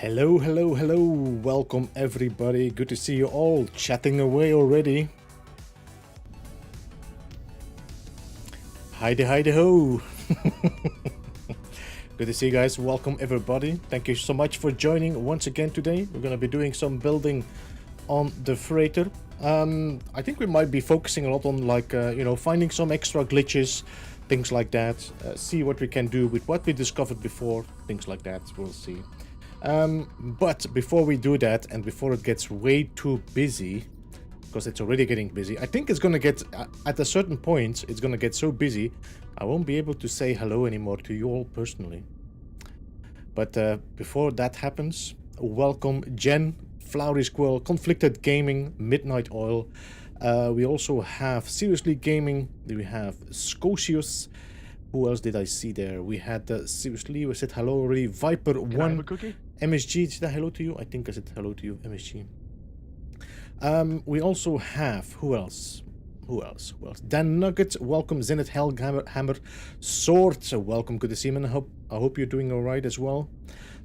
Hello, hello, hello. Welcome everybody. Good to see you all chatting away already. Heidi, heidi ho. Good to see you guys. Welcome everybody. Thank you so much for joining once again today. We're going to be doing some building on the freighter. I think we might be focusing a lot on finding some extra glitches, things like that. See what we can do with what we discovered before, things like that. We'll see. But before we do that, and before it gets way too busy, because it's already getting busy, I think it's gonna get, at a certain point, it's gonna get so busy, I won't be able to say hello anymore to you all personally. But before that happens, welcome Jen, Flowery Squirrel, Conflicted Gaming, Midnight Oil. We also have Seriously Gaming, we have Scosius. Who else did I see there? We had Seriously, we said hello already. Viper1. Can I have a cookie? MSG, did I hello to you? I think I said hello to you, MSG. We also have, who else? Dan Nugget, welcome. Zenith Hellhammer, Sword, welcome. Good to see you, man. I hope you're doing alright as well.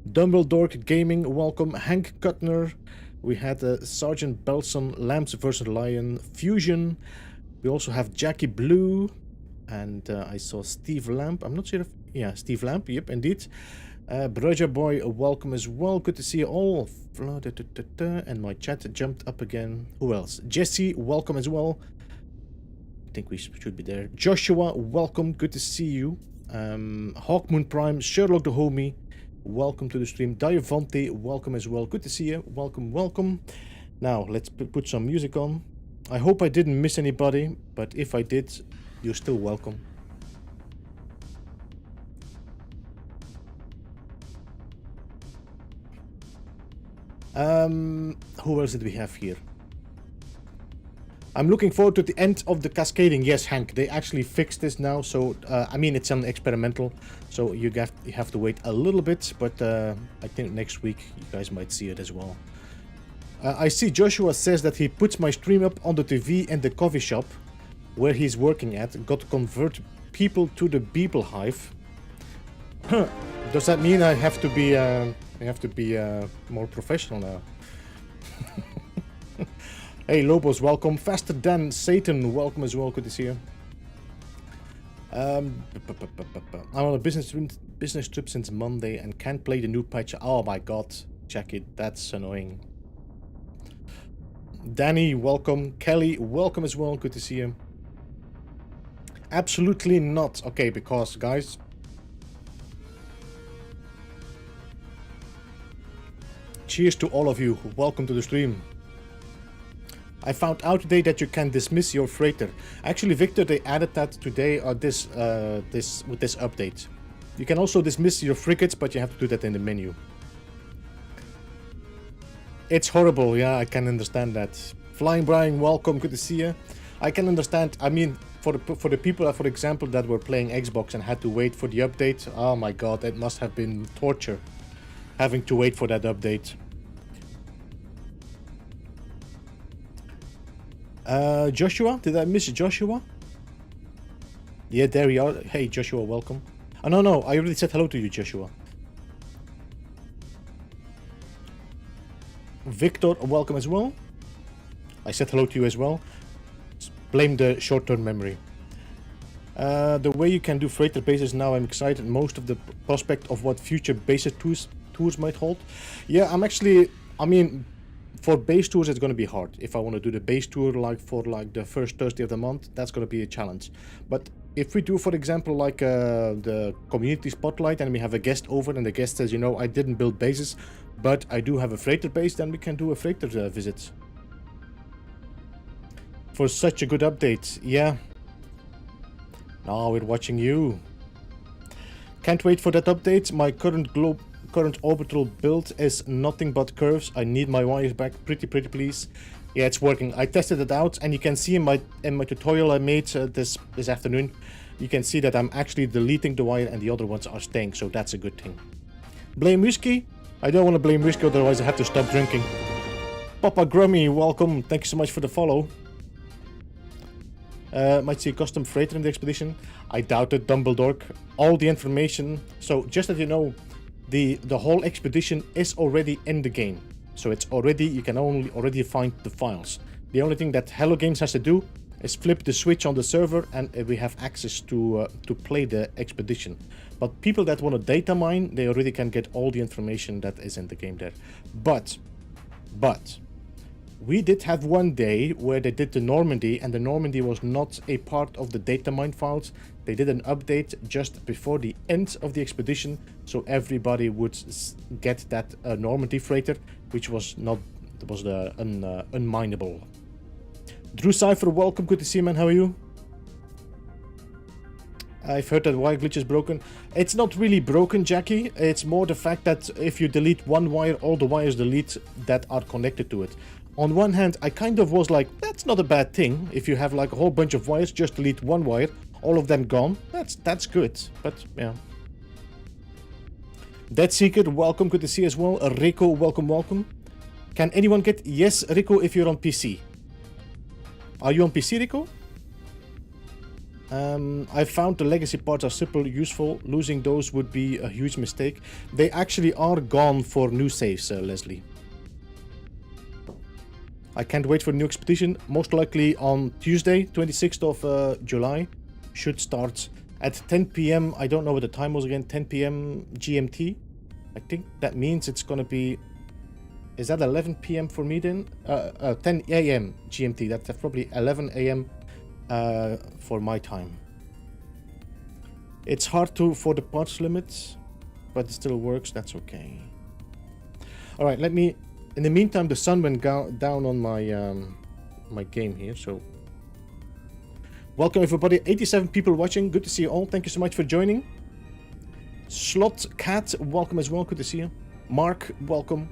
Dumbledore Gaming, welcome. Hank Kuttner. We had Sergeant Belson, Lamps vs. Lion, Fusion. We also have Jackie Blue. And I saw Steve Lamp. I'm not sure if... Yeah, Steve Lamp. Yep, indeed. Broja Boy, welcome as well. Good to see you all. And my chat jumped up again. Who else? Jesse, welcome as well. I think we should be there. Joshua, welcome. Good to see you. Hawkmoon Prime, Sherlock the Homie, welcome to the stream. Diavante, welcome as well. Good to see you. Welcome, welcome. Now, let's put some music on. I hope I didn't miss anybody, but if I did... You're still welcome. Who else did we have here? I'm looking forward to the end of the cascading. Yes, Hank, they actually fixed this now. So, I mean, it's an experimental. So you have to wait a little bit. But I think next week you guys might see it as well. I see Joshua says that he puts my stream up on the TV and the coffee shop where he's working at, got to convert people to the Beeble Hive. Does that mean I have to be more professional now? Hey Lobos, welcome. Faster than Satan, welcome as well. Good to see you. I'm on a business trip since Monday and can't play the new patch. Oh my god, Jackie, that's annoying. Danny, welcome. Kelly, welcome as well. Good to see you. Absolutely not. Okay, because guys, cheers to all of you. Welcome to the stream. I found out today that you can dismiss your freighter. Actually, Victor, they added that today or with this update. You can also dismiss your frigates, but you have to do that in the menu. It's horrible. Yeah, I can understand that. Flying Brian, welcome. Good to see you. I can understand. I mean, for the people, for example, that were playing Xbox and had to wait for the update, oh my god, it must have been torture having to wait for that update. Joshua, did I miss Joshua? Yeah, there we are. Hey Joshua, welcome. Oh no, I already said hello to you, Joshua. Victor, welcome as well. I said hello to you as well. Blame the short-term memory. The way you can do freighter bases now, I'm excited. Most of the prospect of what future bases tours might hold. Yeah, I mean, for base tours it's going to be hard. If I want to do the base tour for the first Thursday of the month, that's going to be a challenge. But if we do, for example, like the community spotlight and we have a guest over and the guest says, you know, I didn't build bases, but I do have a freighter base, then we can do a freighter visit. For such a good update, yeah. Now we're watching you. Can't wait for that update. My current orbital build is nothing but curves. I need my wires back pretty please. Yeah, it's working. I tested it out and you can see in my tutorial I made this afternoon, you can see that I'm actually deleting the wire and the other ones are staying, so that's a good thing. Blame whiskey? I don't want to blame whiskey, otherwise I have to stop drinking. Papa Grummy, welcome. Thank you so much for the follow. Might see a custom freighter in the expedition. I doubt it, Dumbledore. All the information. So just that you know, the whole expedition is already in the game. So it's already, you can already find the files. The only thing that Hello Games has to do is flip the switch on the server, and we have access to play the expedition. But people that want to data mine, they already can get all the information that is in the game there. But we did have one day where they did the Normandy, and the Normandy was not a part of the data mine files. They did an update just before the end of the expedition, so everybody would get that Normandy freighter, which was not, was the unmineable. Drew Cypher, welcome, good to see you, man. How are you? I've heard that wire glitch is broken. It's not really broken, Jackie. It's more the fact that if you delete one wire, all the wires delete that are connected to it. On one hand, I kind of was like, that's not a bad thing. If you have like a whole bunch of wires, just delete one wire, all of them gone. That's good. But yeah. Dead Secret, welcome, good to see you as well. Rico, welcome, welcome. Can anyone get yes, Rico, if you're on PC? Are you on PC, Rico? I found the legacy parts are super useful. Losing those would be a huge mistake. They actually are gone for new saves, Leslie. I can't wait for the new expedition. Most likely on Tuesday, 26th of July. Should start at 10 p.m. I don't know what the time was again. 10 p.m. GMT. I think that means it's gonna be... Is that 11 p.m. for me then? 10 a.m. GMT. That's probably 11 a.m. For my time. It's hard for the parts limit, but it still works. That's okay. All right, let me... In the meantime, the sun went down on my my game here, so... Welcome everybody, 87 people watching. Good to see you all. Thank you so much for joining. Slot Cat, welcome as well. Good to see you. Mark, welcome.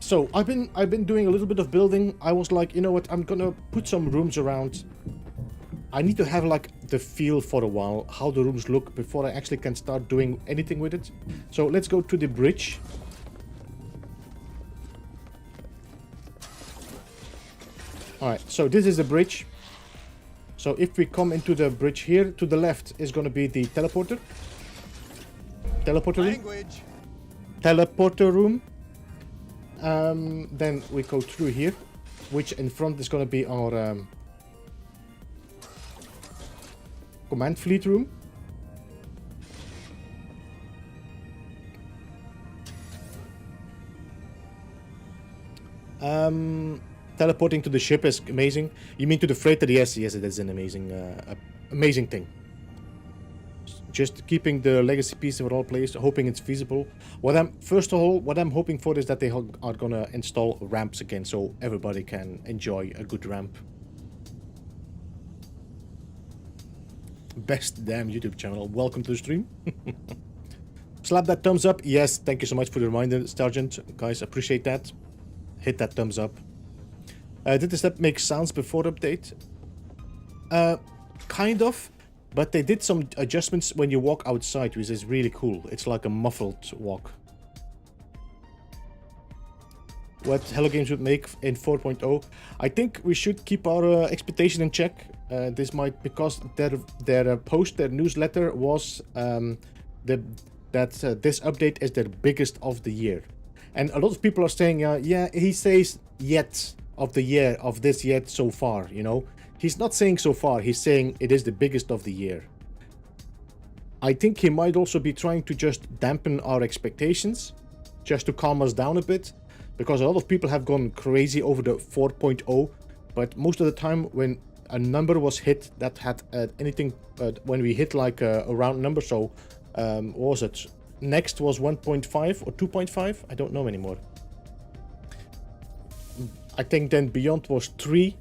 So I've been doing a little bit of building. I was like, you know what, I'm gonna put some rooms around. I need to have like the feel for a while, how the rooms look before I actually can start doing anything with it. So let's go to the bridge. Alright, so this is the bridge. So if we come into the bridge here, to the left is gonna be the teleporter. Teleporter room. Teleporter room. Then we go through here, which in front is going to be our command fleet room. Teleporting to the ship is amazing. You mean to the freighter? Yes, it is an amazing, amazing thing. Just keeping the legacy piece in all place, hoping it's feasible. First of all, what I'm hoping for is that they are gonna install ramps again, so everybody can enjoy a good ramp. Best damn YouTube channel. Welcome to the stream. Slap that thumbs up. Yes, thank you so much for the reminder, Sergeant. Guys, appreciate that. Hit that thumbs up. Did the step make sounds before update? Kind of. But they did some adjustments when you walk outside, which is really cool. It's like a muffled walk. What Hello Games would make in 4.0. I think we should keep our expectation in check. This might, because their newsletter was that this update is their biggest of the year. And a lot of people are saying, yeah, he says yet of the year, of this yet so far, you know. He's not saying so far, he's saying it is the biggest of the year. I think he might also be trying to just dampen our expectations, just to calm us down a bit, because a lot of people have gone crazy over the 4.0, but most of the time when a number was hit that had anything, when we hit like a round number, so what was it? Next was 1.5 or 2.5? I don't know anymore. I think then Beyond was 3.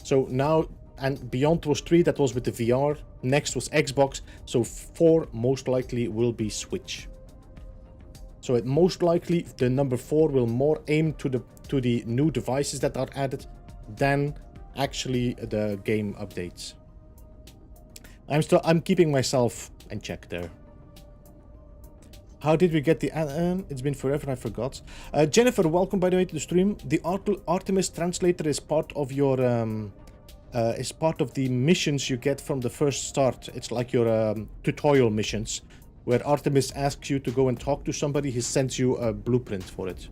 So now, and Beyond was 3, that was with the VR. Next was Xbox, so 4 most likely will be Switch. So it most likely the number 4 will more aim to the new devices that are added than actually the game updates. I'm keeping myself in check there. How did we get the... it's been forever, I forgot. Jennifer, welcome by the way to the stream. The Artemis translator is part of your is part of the missions you get from the first start. It's like your tutorial missions, where Artemis asks you to go and talk to somebody. He sends you a blueprint for it.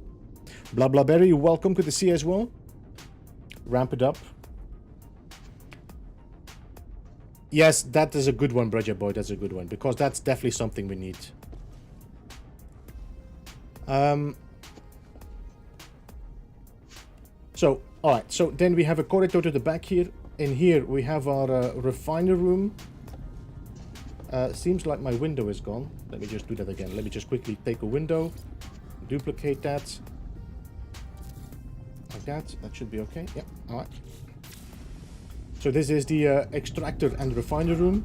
Blah blah berry, welcome to the sea as well. Ramp it up. Yes, that is a good one, Bridger Boy. That's a good one, because that's definitely something we need. So, alright, so then we have a corridor to the back here. In here, we have our refiner room. Seems like my window is gone. Let me just do that again. Let me just quickly take a window, duplicate that. Like that. That should be okay. Yeah, alright. So this is the extractor and refiner room.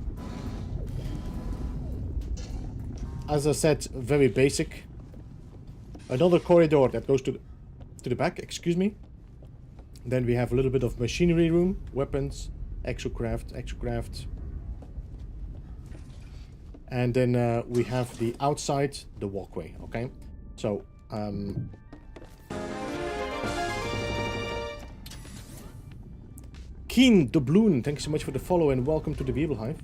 As I said, very basic. Another corridor that goes to the back, excuse me. Then we have a little bit of machinery room, weapons, exocraft. And then we have the outside, the walkway, okay? So, Keen Doubloon, thanks so much for the follow and welcome to the Beeble Hive.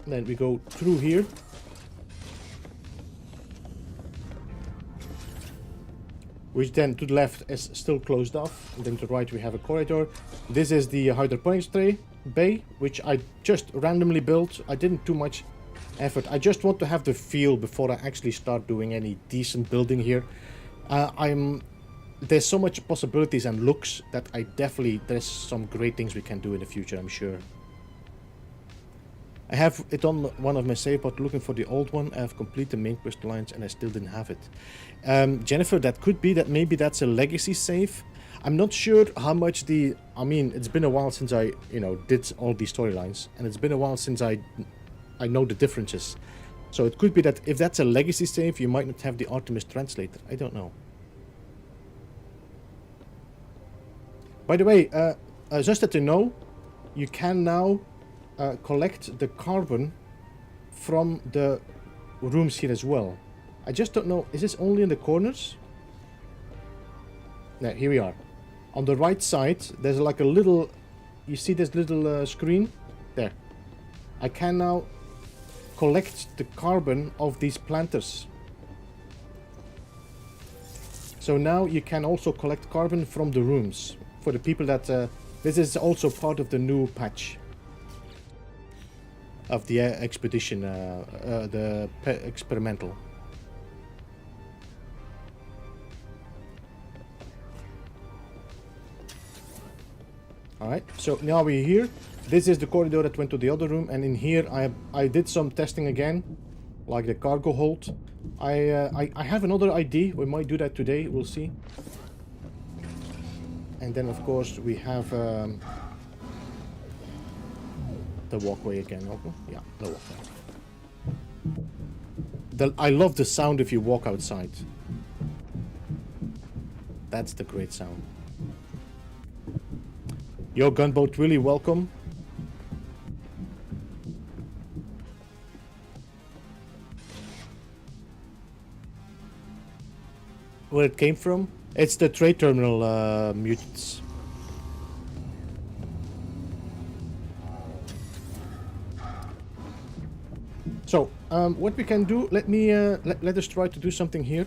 Then we go through here. Which then to the left is still closed off. And then to the right we have a corridor. This is the hydroponics tray bay, which I just randomly built. I didn't do much effort. I just want to have the feel before I actually start doing any decent building here. There's so much possibilities and looks that there's some great things we can do in the future, I'm sure. I have it on one of my save, but looking for the old one. I have completed the main quest lines and I still didn't have it. Jennifer, that could be that maybe that's a legacy save. I'm not sure how much I mean, it's been a while since I, did all these storylines, and it's been a while since I know the differences. So it could be that if that's a legacy save, you might not have the Artemis translator. I don't know. By the way, just that you know, you can now collect the carbon from the rooms here as well. I just don't know, is this only in the corners? No, here we are. On the right side, there's like a little, you see this little screen? There. I can now collect the carbon of these planters. So now you can also collect carbon from the rooms. For the people that, this is also part of the new patch. Of the expedition, the experimental. Alright, so now we're here. This is the corridor that went to the other room, and in here I did some testing again, like the cargo hold. I have another idea. We might do that today. We'll see. And then of course we have the walkway again. Okay, yeah, the walkway. I love the sound if you walk outside. That's the great sound. Yo, Gunboat, really welcome. Where it came from? It's the trade terminal mutants. So, what we can do, let us try to do something here.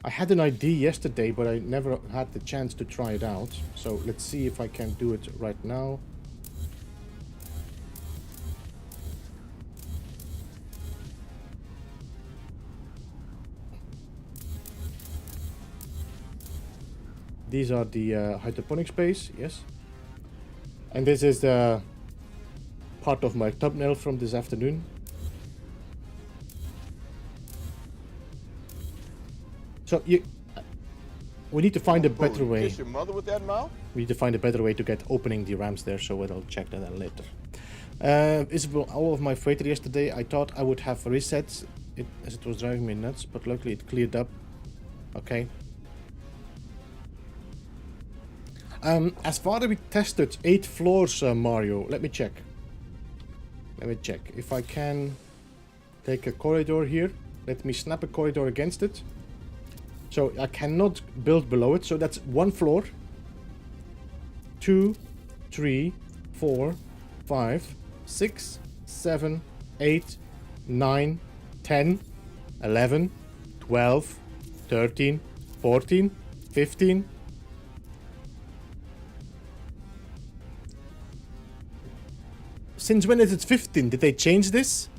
I had an idea yesterday, but I never had the chance to try it out. So let's see if I can do it right now. These are the hydroponic space, yes. And this is the part of my thumbnail from this afternoon. So we need to find a better way. Kiss your mother with that mouth? We need to find a better way to get opening the ramps there, so we'll check that out later. Isabel, all of my freighter yesterday, I thought I would have reset it as it was driving me nuts, but luckily it cleared up. Okay. As far as we tested 8 floors, Mario, let me check. Let me check. If I can take a corridor here, let me snap a corridor against it. So I cannot build below it, so that's 1 floor. 2, 3, 4, 5, 6, 7, 8, 9, 10, 11, 12, 13, 14, 15. Since when is it 15? Did they change this?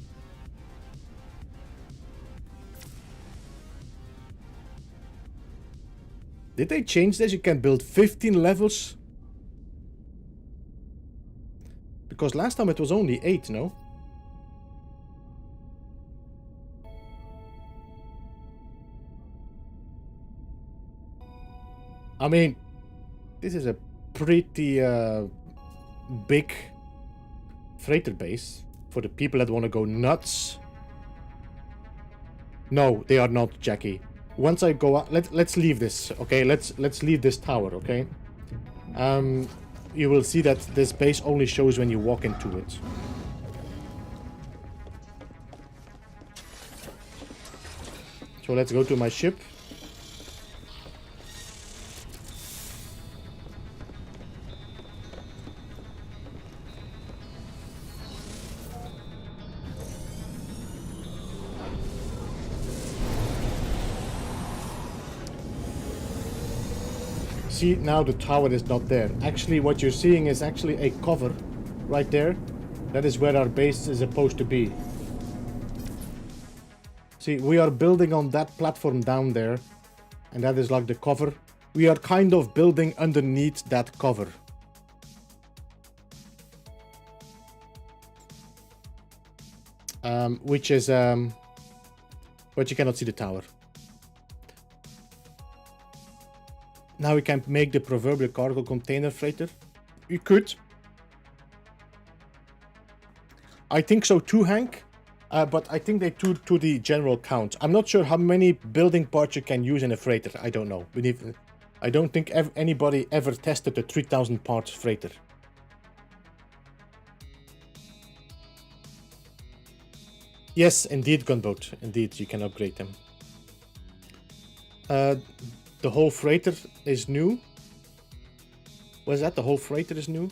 Did they change this? You can build 15 levels? Because last time it was only 8, no? I mean, this is a pretty big freighter base for the people that want to go nuts. No, they are not, Jackie. Once I go out, let's leave this, okay? Let's leave this tower, okay? You will see that this base only shows when you walk into it. So let's go to my ship. See, now the tower is not there. Actually, what you're seeing is actually a cover right there. That is where our base is supposed to be. See, we are building on that platform down there, and that is like the cover. We are kind of building underneath that cover. Which is, but you cannot see the tower. Now we can make the proverbial cargo container freighter. You could. I think so too, Hank. But I think they to the general count. I'm not sure how many building parts you can use in a freighter. I don't know. I don't think anybody ever tested a 3,000 parts freighter. Yes, indeed, gunboat. Indeed, you can upgrade them. The whole freighter is new. Was that the whole freighter is new?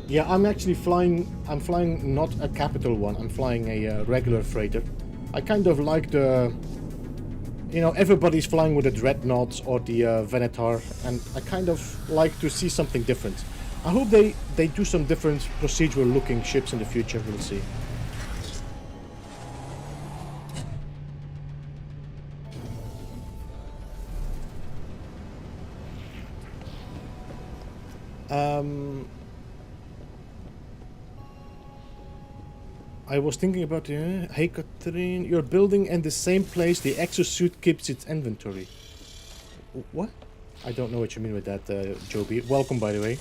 Yeah, I'm actually flying. I'm flying not a capital one. I'm flying a regular freighter. I kind of like the. You know, everybody's flying with the Dreadnought or the Venator, and I kind of like to see something different. I hope they do some different procedural looking ships in the future. We'll see. I was thinking about, hey Catherine, you're building in the same place the exosuit keeps its inventory. What? I don't know what you mean with that, Joby. Welcome, by the way.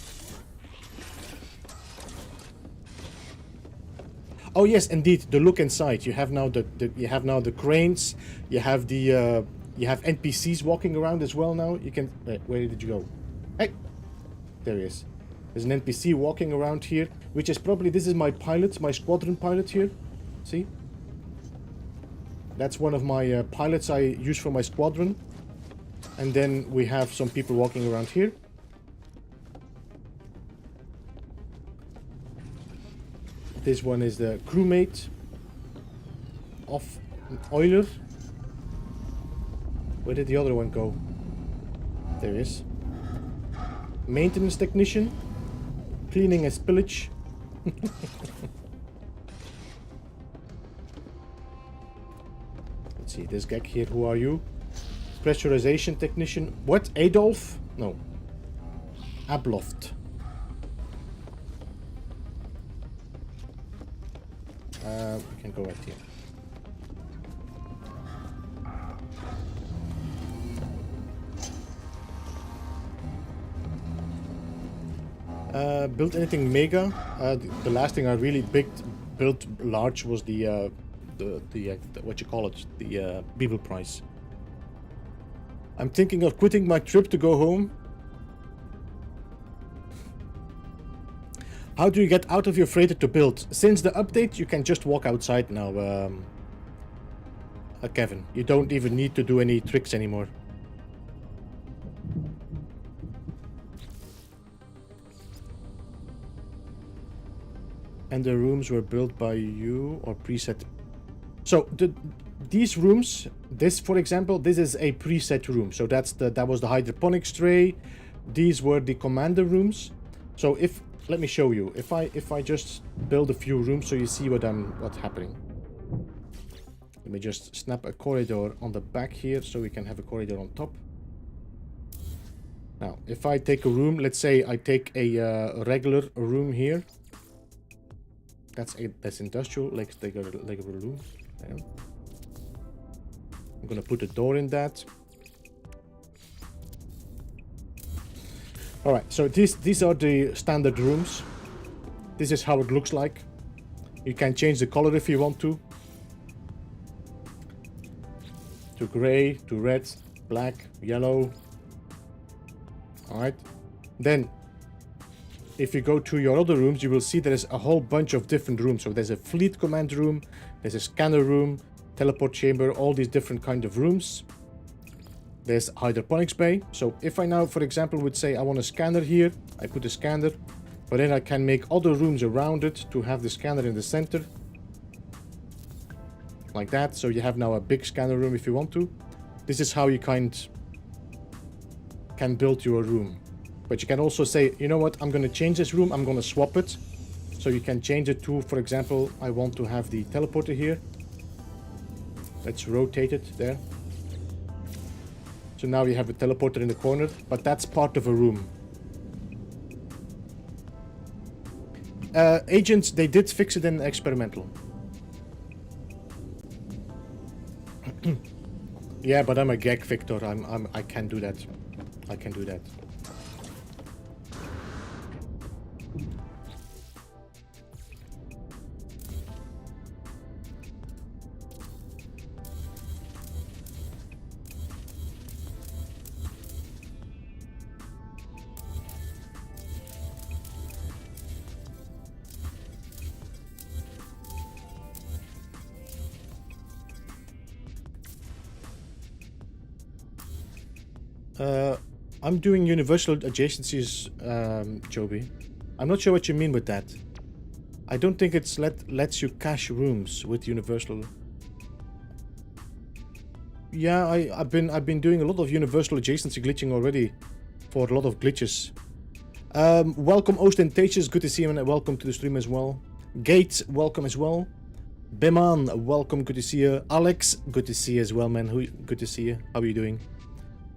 Oh yes, indeed, the look inside. You have now the cranes. You have the you have NPCs walking around as well now. You can. Where did you go? Hey, there he is. There's an NPC walking around here, which is probably, this is my pilot, my squadron pilot here. See? That's one of my pilots I use for my squadron. And then we have some people walking around here. This one is the crewmate of an oiler. Where did the other one go? There he is. Maintenance technician. Cleaning a spillage. Let's see, this guy here, who are you? Pressurization technician. What? Adolf? No. Abloft. We can go right here. Built anything mega? The last thing I really built large was the what you call it, the Beeble price. I'm thinking of quitting my trip to go home. How do you get out of your freighter to build? Since the update, you can just walk outside now, Kevin. You don't even need to do any tricks anymore. And the rooms were built by you or preset. So these rooms, this for example, this is a preset room. So that was the hydroponics tray. These were the commander rooms. So let me show you. If I just build a few rooms so you see what's happening. Let me just snap a corridor on the back here so we can have a corridor on top. Now, if I take a room, let's say I take a regular room here. That's industrial. Let's take a regular room. There. I'm gonna put a door in that. All right. So these are the standard rooms. This is how it looks like. You can change the color if you want to gray, to red, black, yellow. All right. Then if you go to your other rooms, you will see there's a whole bunch of different rooms. So there's a fleet command room, there's a scanner room, teleport chamber, all these different kind of rooms. There's hydroponics bay. So if I now, for example, would say I want a scanner here, I put a scanner, but then I can make other rooms around it to have the scanner in the center. Like that. So you have now a big scanner room if you want to. This is how you can build your room. But you can also say, you know what, I'm going to change this room, I'm going to swap it. So you can change it to, for example, I want to have the teleporter here. Let's rotate it there. So now you have a teleporter in the corner, but that's part of a room. Agents, they did fix it in experimental. Yeah, but I'm a gag Victor. I can do that. I can do that. I'm doing universal adjacencies, Joby. I'm not sure what you mean with that. I don't think it's lets you cache rooms with universal. Yeah, I've been doing a lot of universal adjacency glitching already for a lot of glitches. Welcome Ostentatious, good to see you and welcome to the stream as well. Gate, welcome as well. Biman, welcome, good to see you. Alex, good to see you as well, man. Good to see you. How are you doing?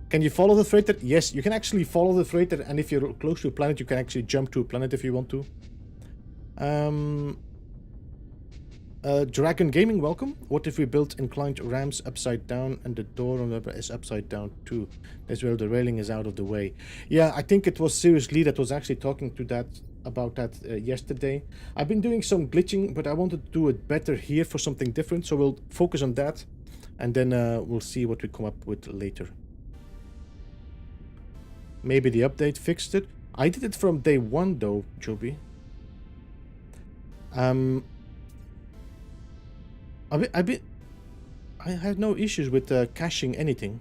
Can you follow the freighter? Yes, you can actually follow the freighter, and if you're close to a planet, you can actually jump to a planet if you want to. Dragon Gaming, welcome. What if we built inclined ramps upside down and the door on the is upside down too? That's where the railing is out of the way. Yeah, I think it was Seriously that was actually talking to about that yesterday. I've been doing some glitching, but I wanted to do it better here for something different, so we'll focus on that, and then we'll see what we come up with later. Maybe the update fixed it. I did it from day one though, Joby. I had no issues with caching anything.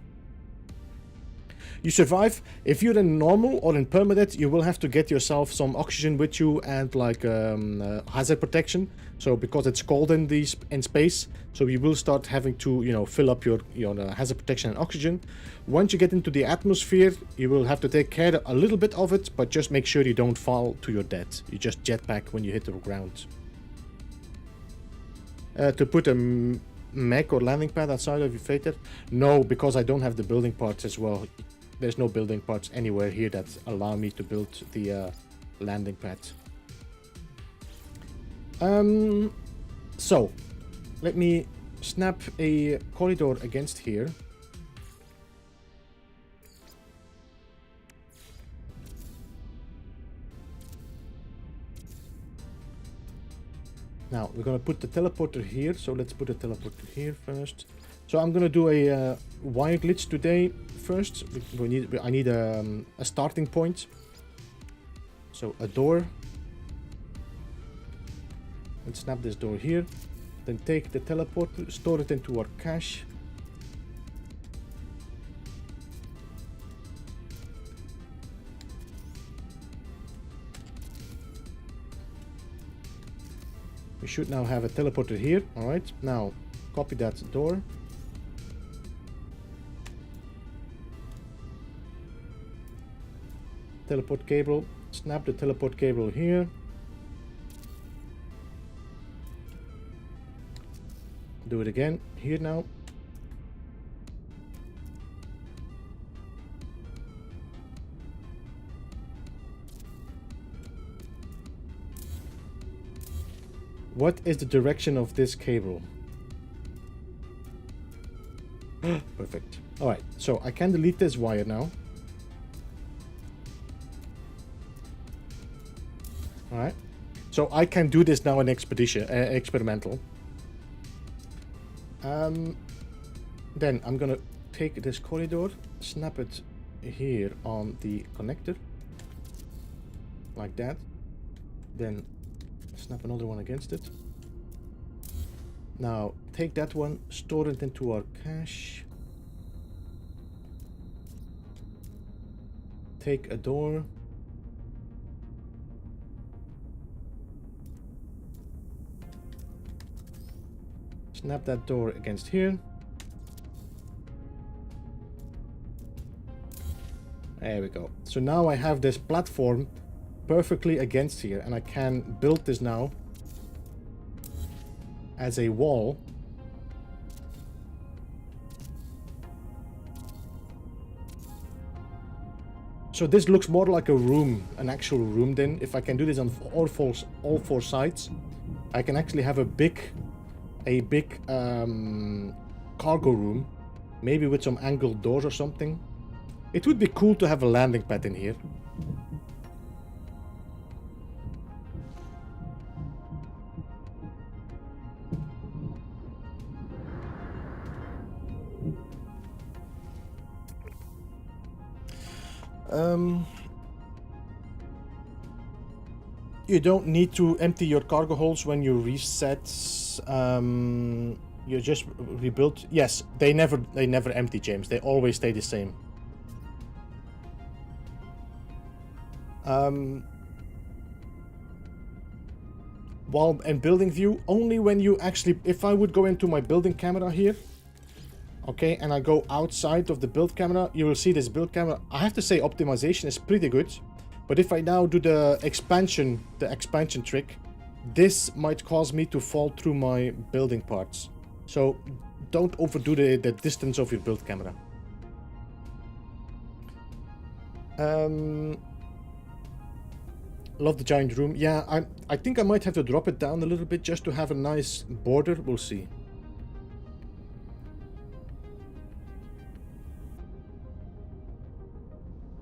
You survive. If you're in normal or in permadeath, you will have to get yourself some oxygen with you and like hazard protection. So because it's cold in space, so you will start having to, you know, fill up your hazard protection and oxygen. Once you get into the atmosphere, you will have to take care a little bit of it, but just make sure you don't fall to your death. You just jetpack when you hit the ground. To put a mech or landing pad outside of your freighter? No, because I don't have the building parts as well. There's no building parts anywhere here that allow me to build the landing pad. So, let me snap a corridor against here. Now, we're going to put the teleporter here, so let's put the teleporter here first. So I'm going to do a wire glitch today first. I need a starting point. So a door. Let's snap this door here. Then take the teleporter, store it into our cache. We should now have a teleporter here. Alright, now copy that door. Teleport cable. Snap the teleport cable here. Do it again here now. What is the direction of this cable? Perfect. Alright, so I can delete this wire now. Alright. So I can do this now in experimental. Then I'm gonna take this corridor, snap it here on the connector. Like that. Then snap another one against it. Now take that one, store it into our cache. Take a door. Snap that door against here. There we go. So now I have this platform perfectly against here, and I can build this now as a wall. So this looks more like a room, an actual room then. If I can do this on all four sides, I can actually have a big cargo room, maybe with some angled doors or something. It would be cool to have a landing pad in here. You don't need to empty your cargo holds when you reset. You just rebuild. Yes, they never empty, James. They always stay the same. While in building view, only when you actually, if I would go into my building camera here, okay, and I go outside of the build camera, you will see this build camera. I have to say optimization is pretty good, but if I now do the expansion trick, this might cause me to fall through my building parts. So don't overdo the distance of your build camera. Love the giant room. Yeah, I think I might have to drop it down a little bit just to have a nice border. We'll see.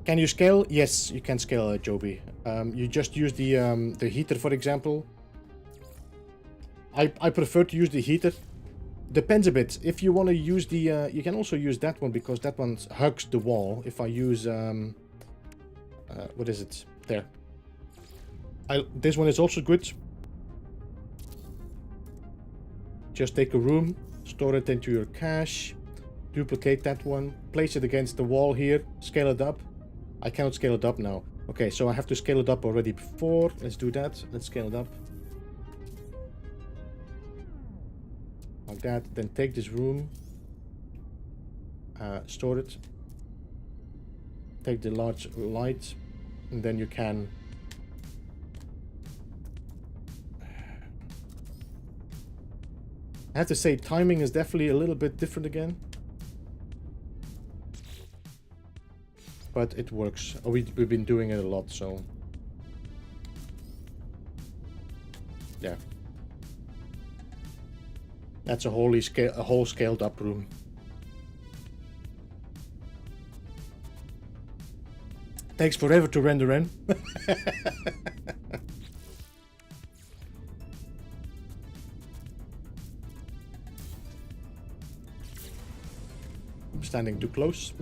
Can you scale? Yes, you can scale, Joby. You just use the heater, for example. I prefer to use the heater. Depends a bit. If you want to use the, you can also use that one because that one hugs the wall. If I use, what is it? There. This one is also good. Just take a room, store it into your cache, duplicate that one, place it against the wall here, scale it up. I cannot scale it up now. Okay, so I have to scale it up already before. Let's do that. Let's scale it up. Like that. Then take this room, store it, take the large light, and then you can I have to say timing is definitely a little bit different again, but it works. We've been doing it a lot, so yeah. That's a whole scaled up room. Takes forever to render in. I'm standing too close.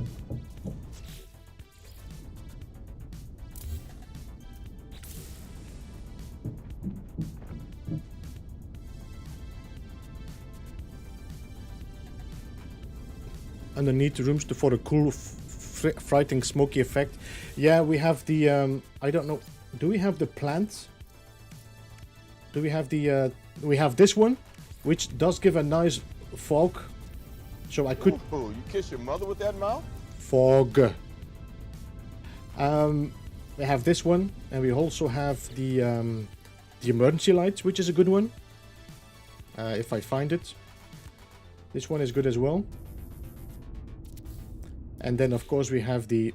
Underneath the rooms for a cool, frightening, smoky effect. Yeah, we have the, I don't know, do we have the plant? do we have the we have this one, which does give a nice fog. So I could... Ooh, you kiss your mother with that mouth? Fog. We have this one, and we also have the emergency lights, which is a good one. If I find it. This one is good as well. And then of course we have the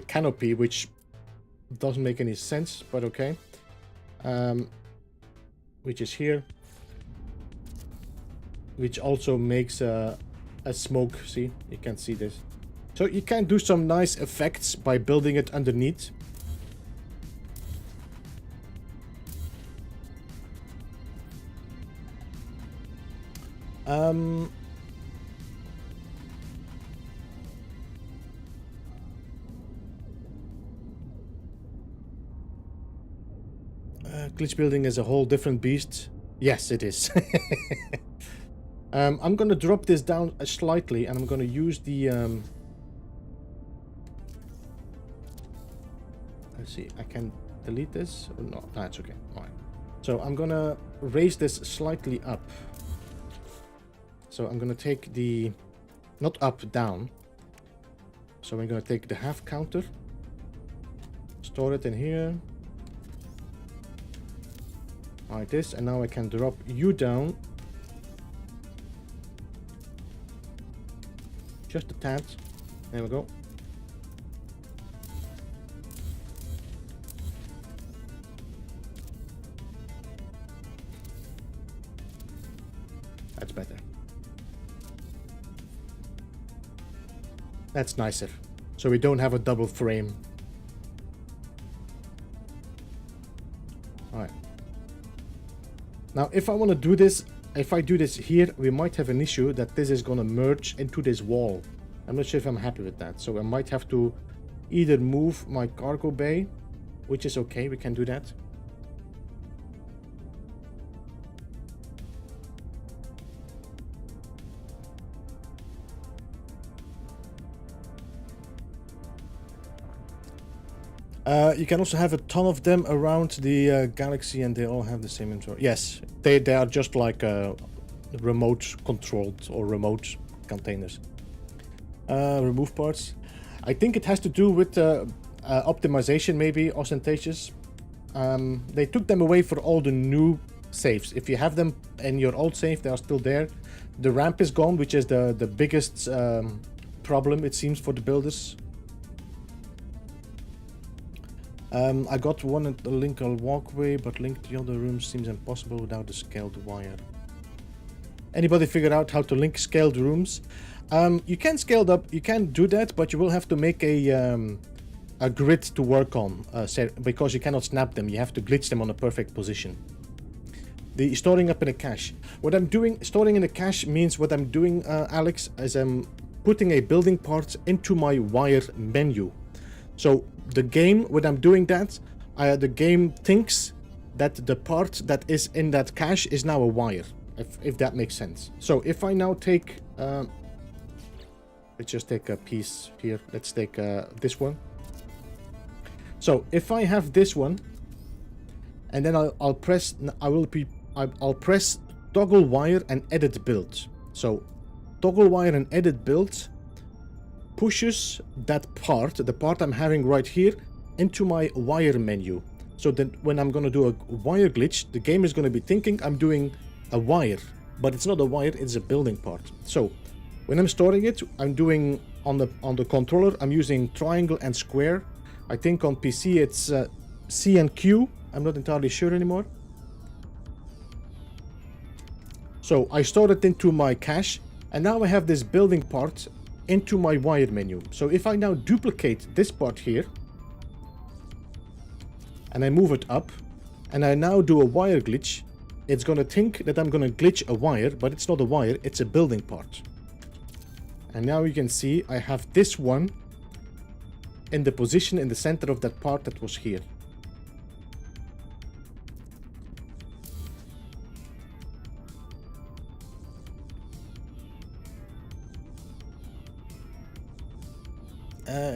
canopy, which doesn't make any sense, but okay. Which is here. Which also makes a smoke, see? You can see this. So you can do some nice effects by building it underneath. Glitch building is a whole different beast. Yes, it is. I'm gonna drop this down slightly, and I'm gonna use the let's see, I can delete this or not. That's okay. All right. So I'm gonna raise this slightly up. So I'm gonna take the, not up, down. So I'm gonna take the half counter, store it in here, like this, and now I can drop you down just a tad. There we go. That's better. That's nicer. So we don't have a double frame. Alright. Now, if I want to do this, if I do this here, we might have an issue that this is going to merge into this wall. I'm not sure if I'm happy with that. So I might have to either move my cargo bay, which is okay, we can do that. You can also have a ton of them around the galaxy, and they all have the same intro. Yes, they are just like remote controlled or remote containers. Remove parts. I think it has to do with optimization, maybe ostentatious. They took them away for all the new saves. If you have them in your old save, they are still there. The ramp is gone, which is the biggest problem, it seems, for the builders. I got one at the link a walkway, but link to the other rooms seems impossible without a scaled wire. Anybody figure out how to link scaled rooms? You can scale up, you can do that, but you will have to make a grid to work on, because you cannot snap them. You have to glitch them on a perfect position. The storing up in a cache. What I'm doing, storing in a cache means what I'm doing, Alex, is I'm putting a building part into my wire menu. So the game, when I'm doing that, the game thinks that the part that is in that cache is now a wire, if that makes sense. So if I now take, let's just take a piece here. Let's take this one. So if I have this one, and then I'll press toggle wire and edit build. So toggle wire and edit build pushes that part, the part I'm having right here, into my wire menu. So then when I'm going to do a wire glitch, the game is going to be thinking I'm doing a wire, but it's not a wire, it's a building part. So when I'm storing it, I'm doing on the controller, I'm using triangle and square. I think on PC it's C and Q. I'm not entirely sure anymore. So I stored it into my cache, and now I have this building part into my wire menu. So if I now duplicate this part here, and I move it up, and I now do a wire glitch, it's going to think that I'm going to glitch a wire, but it's not a wire, it's a building part. And now you can see I have this one in the position in the center of that part that was here.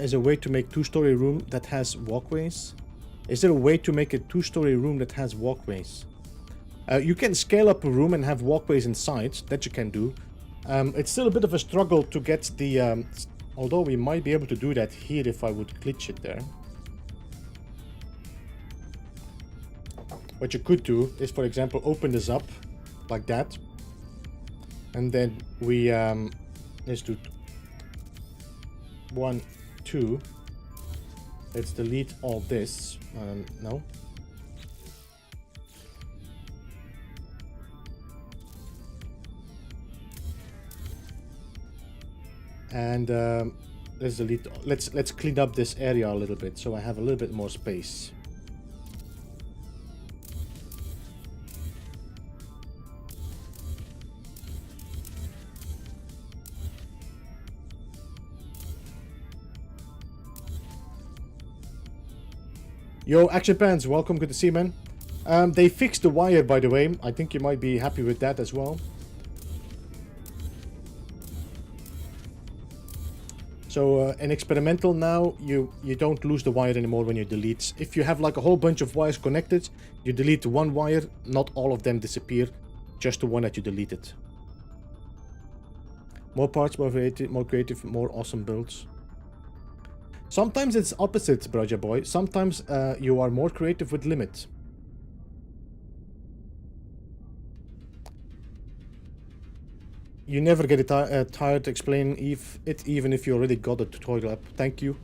Is a way to make two-story room that has walkways? Is there a way to make a two-story room that has walkways? You can scale up a room and have walkways inside. That you can do. It's still a bit of a struggle to get the... although we might be able to do that here if I would glitch it there. What you could do is, for example, open this up like that. And then we... let's do 1, 2. Let's delete all this. No. And let's delete. Let's clean up this area a little bit so I have a little bit more space. Yo, Action Pants, welcome. Good to see you, man. They fixed the wire, by the way. I think you might be happy with that as well. So in experimental now, you don't lose the wire anymore when you delete. If you have like a whole bunch of wires connected, you delete one wire, not all of them disappear, just the one that you deleted. More parts, more creative, more awesome builds. Sometimes it's opposite, Broja Boy. Sometimes you are more creative with limit. You never get tired explaining it, even if you already got a tutorial up. Thank you.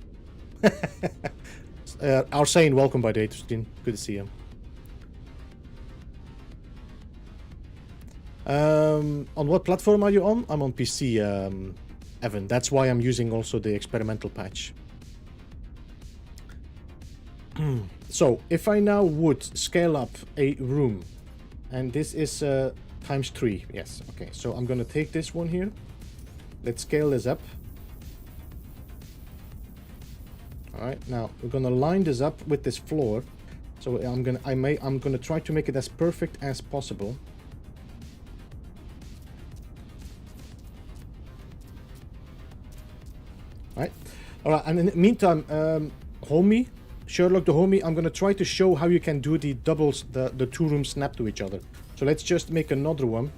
Arsene, welcome by the 8th. Good to see you. On what platform are you on? I'm on PC, Evan. That's why I'm using also the experimental patch. So, if I now would scale up a room, and this is times 3, yes, okay, so I'm gonna take this one here. Let's scale this up. Alright, now we're gonna line this up with this floor. So I'm gonna try to make it as perfect as possible. Alright, and in the meantime, homie, Sherlock the homie, I'm gonna try to show how you can do the doubles, the two rooms snap to each other. So let's just make another one.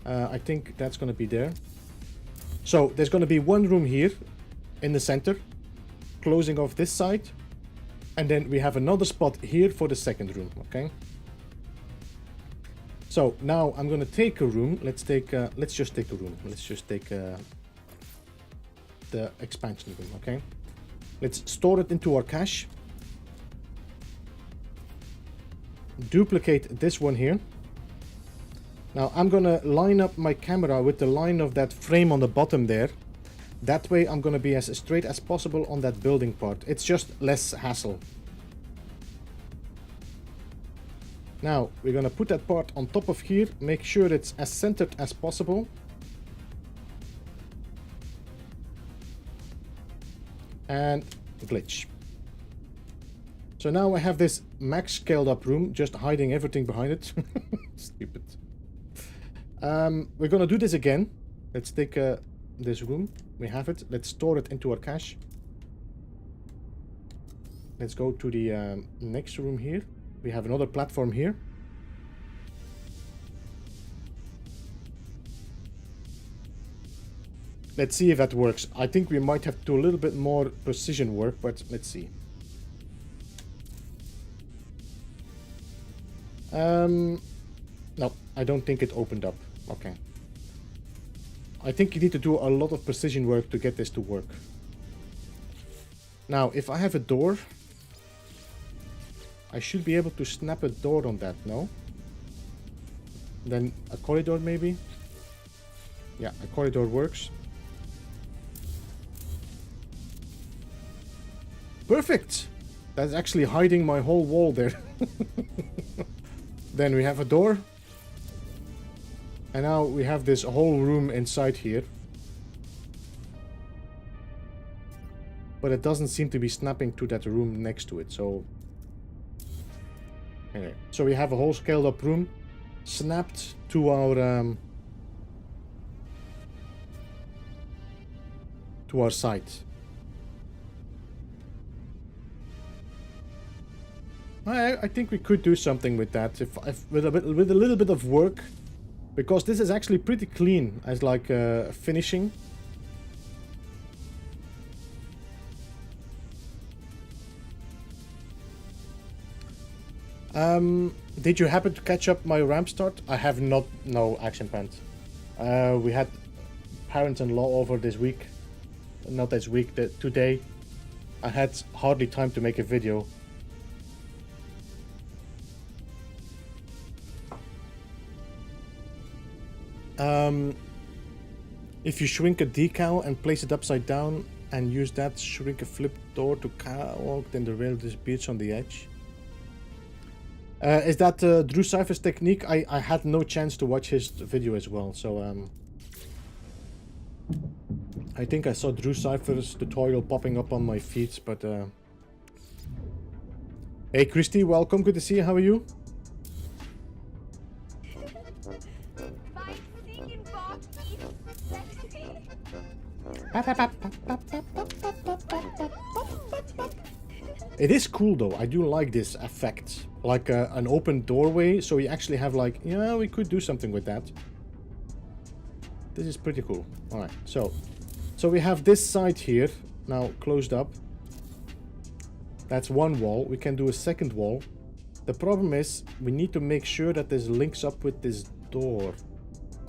I think that's gonna be there. So there's gonna be one room here in the center, closing off this side, and then we have another spot here for the second room. Okay. So now I'm gonna take a room. Let's just take a room. Let's just take the expansion room. Okay. Let's store it into our cache. Duplicate this one here. Now I'm gonna line up my camera with the line of that frame on the bottom there. That way I'm gonna be as straight as possible on that building part. It's just less hassle. Now we're gonna put that part on top of here. Make sure it's as centered as possible. And glitch. So now I have this max scaled up room, just hiding everything behind it. Stupid. We're gonna do this again. Let's take this room. We have it. Let's store it into our cache. Let's go to the next room here. We have another platform here. Let's see if that works. I think we might have to do a little bit more precision work, but let's see. No, I don't think it opened up. Okay. I think you need to do a lot of precision work to get this to work. Now, if I have a door, I should be able to snap a door on that, no? Then a corridor maybe? Yeah, a corridor works. Perfect! That's actually hiding my whole wall there. Then we have a door. And now we have this whole room inside here. But it doesn't seem to be snapping to that room next to it, so... Anyway, so we have a whole scaled up room snapped to our site. I think we could do something with that if with a little bit of work, because this is actually pretty clean as like finishing. Did you happen to catch up my ramp start? I have not. No, Action Pants. We had parents-in-law over this week. Not this week. Today. I had hardly time to make a video. If you shrink a decal and place it upside down and use that shrink a flip door to catwalk, then the rail disappears on the edge. Is that Drew Cypher's technique? I had no chance to watch his video as well, so I think I saw Drew Cypher's tutorial popping up on my feed, but hey Christy, welcome, good to see you, how are you? It is cool though, I do like this effect. Like an open doorway, so you actually have like, yeah, we could do something with that. This is pretty cool. Alright, so we have this side here, now closed up. That's one wall, we can do a second wall. The problem is, we need to make sure that this links up with this door.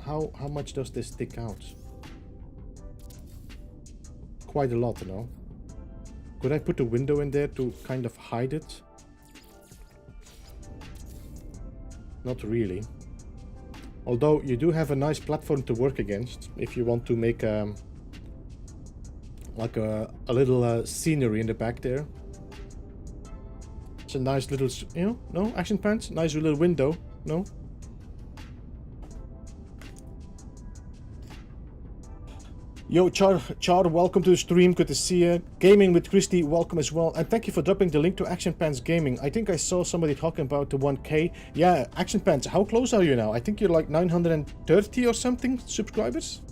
How much does this stick out? Quite a lot, you know. Could I put a window in there to kind of hide it? Not really. Although you do have a nice platform to work against if you want to make like a little scenery in the back there. It's a nice little, you know, no? Action Pants? Nice little window, no? Yo, Char, welcome to the stream. Good to see you. Gaming with Christy, welcome as well. And thank you for dropping the link to Action Pants Gaming. I think I saw somebody talking about the 1K. Yeah, Action Pants, how close are you now? I think you're like 930 or something subscribers.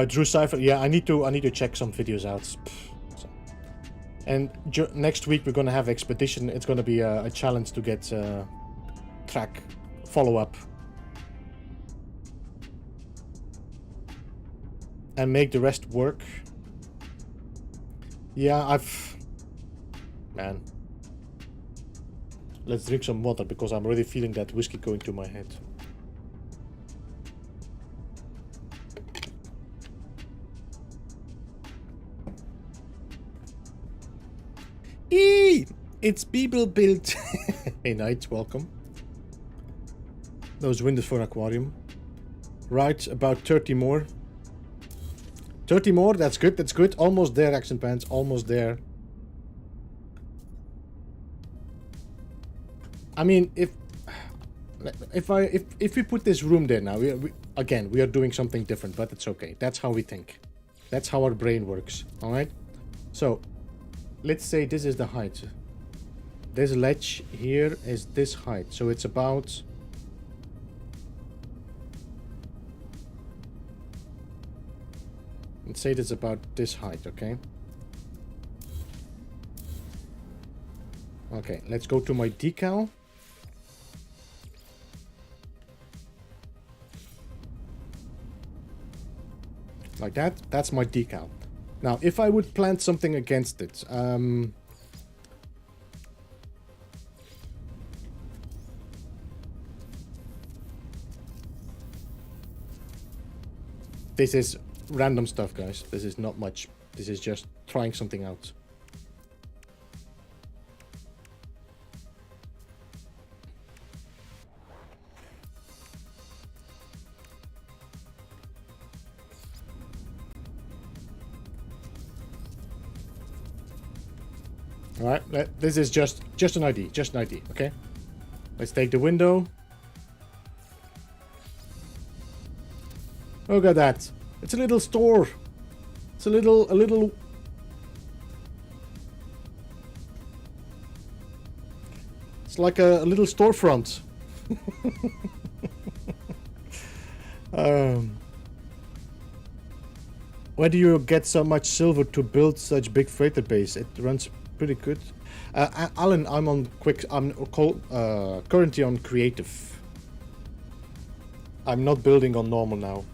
Drew Cypher, yeah, I need to check some videos out. And next week we're gonna have Expedition. It's gonna be a challenge to get track follow-up and make the rest work. Yeah, man, let's drink some water because I'm already feeling that whiskey going to my head. It's Beeblebum. Hey Knight, welcome. Those windows for aquarium. Right, about 30 more. 30 more, that's good, that's good. Almost there, Action Pants, almost there. I mean, if we put this room there now, again, we are doing something different, but it's okay. That's how we think. That's how our brain works, alright? So, let's say this is the height. This ledge here is this height, so it's about... Let's say it's about this height, okay? Okay, let's go to my decal. Like that, that's my decal. Now, if I would plant something against it, this is random stuff, guys. This is not much. This is just trying something out. All right, this is just an idea, okay? Let's take the window. Look at that. It's a little store. It's a little... It's like a little storefront. Where do you get so much silver to build such big freighter base? It runs pretty good. Alan, I'm on quick. I'm currently on creative. I'm not building on normal now.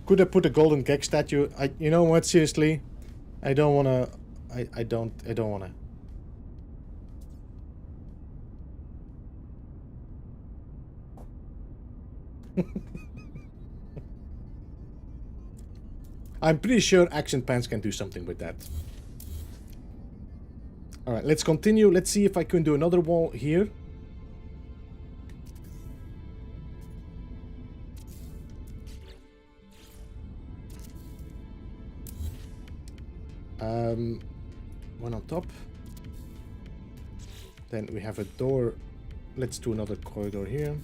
Could I put a golden gag statue? You know what? Seriously, I don't wanna. I don't wanna. I'm pretty sure Action Pants can do something with that. Alright, let's continue. Let's see if I can do another wall here. One on top. Then we have a door. Let's do another corridor here.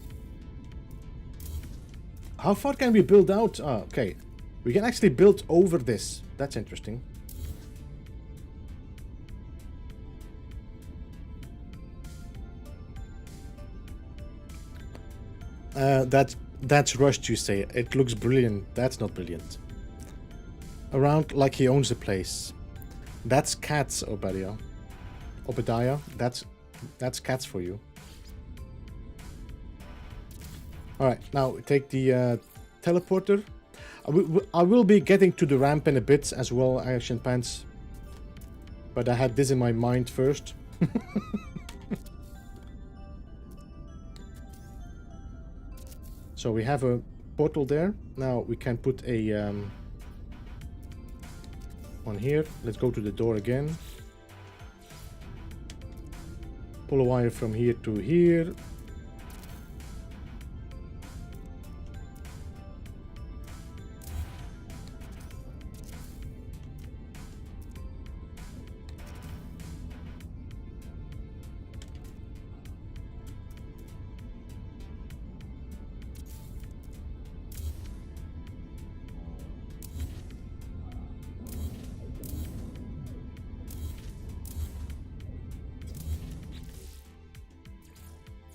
How far can we build out? Ah, okay. We can actually build over this. That's interesting. That's rushed, you say. It looks brilliant. That's not brilliant. Around like he owns the place. That's cats, Obadiah. Obadiah, that's cats for you. Alright, now take the teleporter. I will be getting to the ramp in a bit as well, Action Pants. But I had this in my mind first. So we have a portal there. Now we can put a one here. Let's go to the door again. Pull a wire from here to here.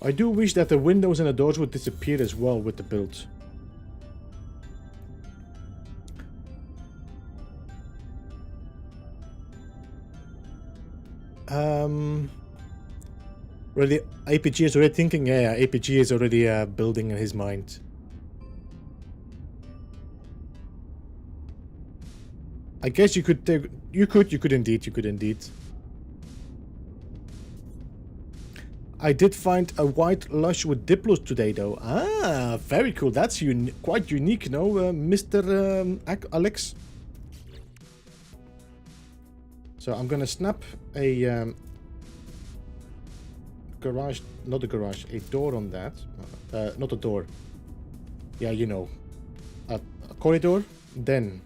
I do wish that the windows and the doors would disappear as well with the build. Really, APG is already thinking. Yeah, APG is already building in his mind. I guess you could take. You could indeed. I did find a white lush with Diplos today, though. Ah, very cool. That's quite unique, no, Mr. Alex? So I'm gonna snap a garage, not a garage, a door on that. Not a door. Yeah, you know. A corridor, then...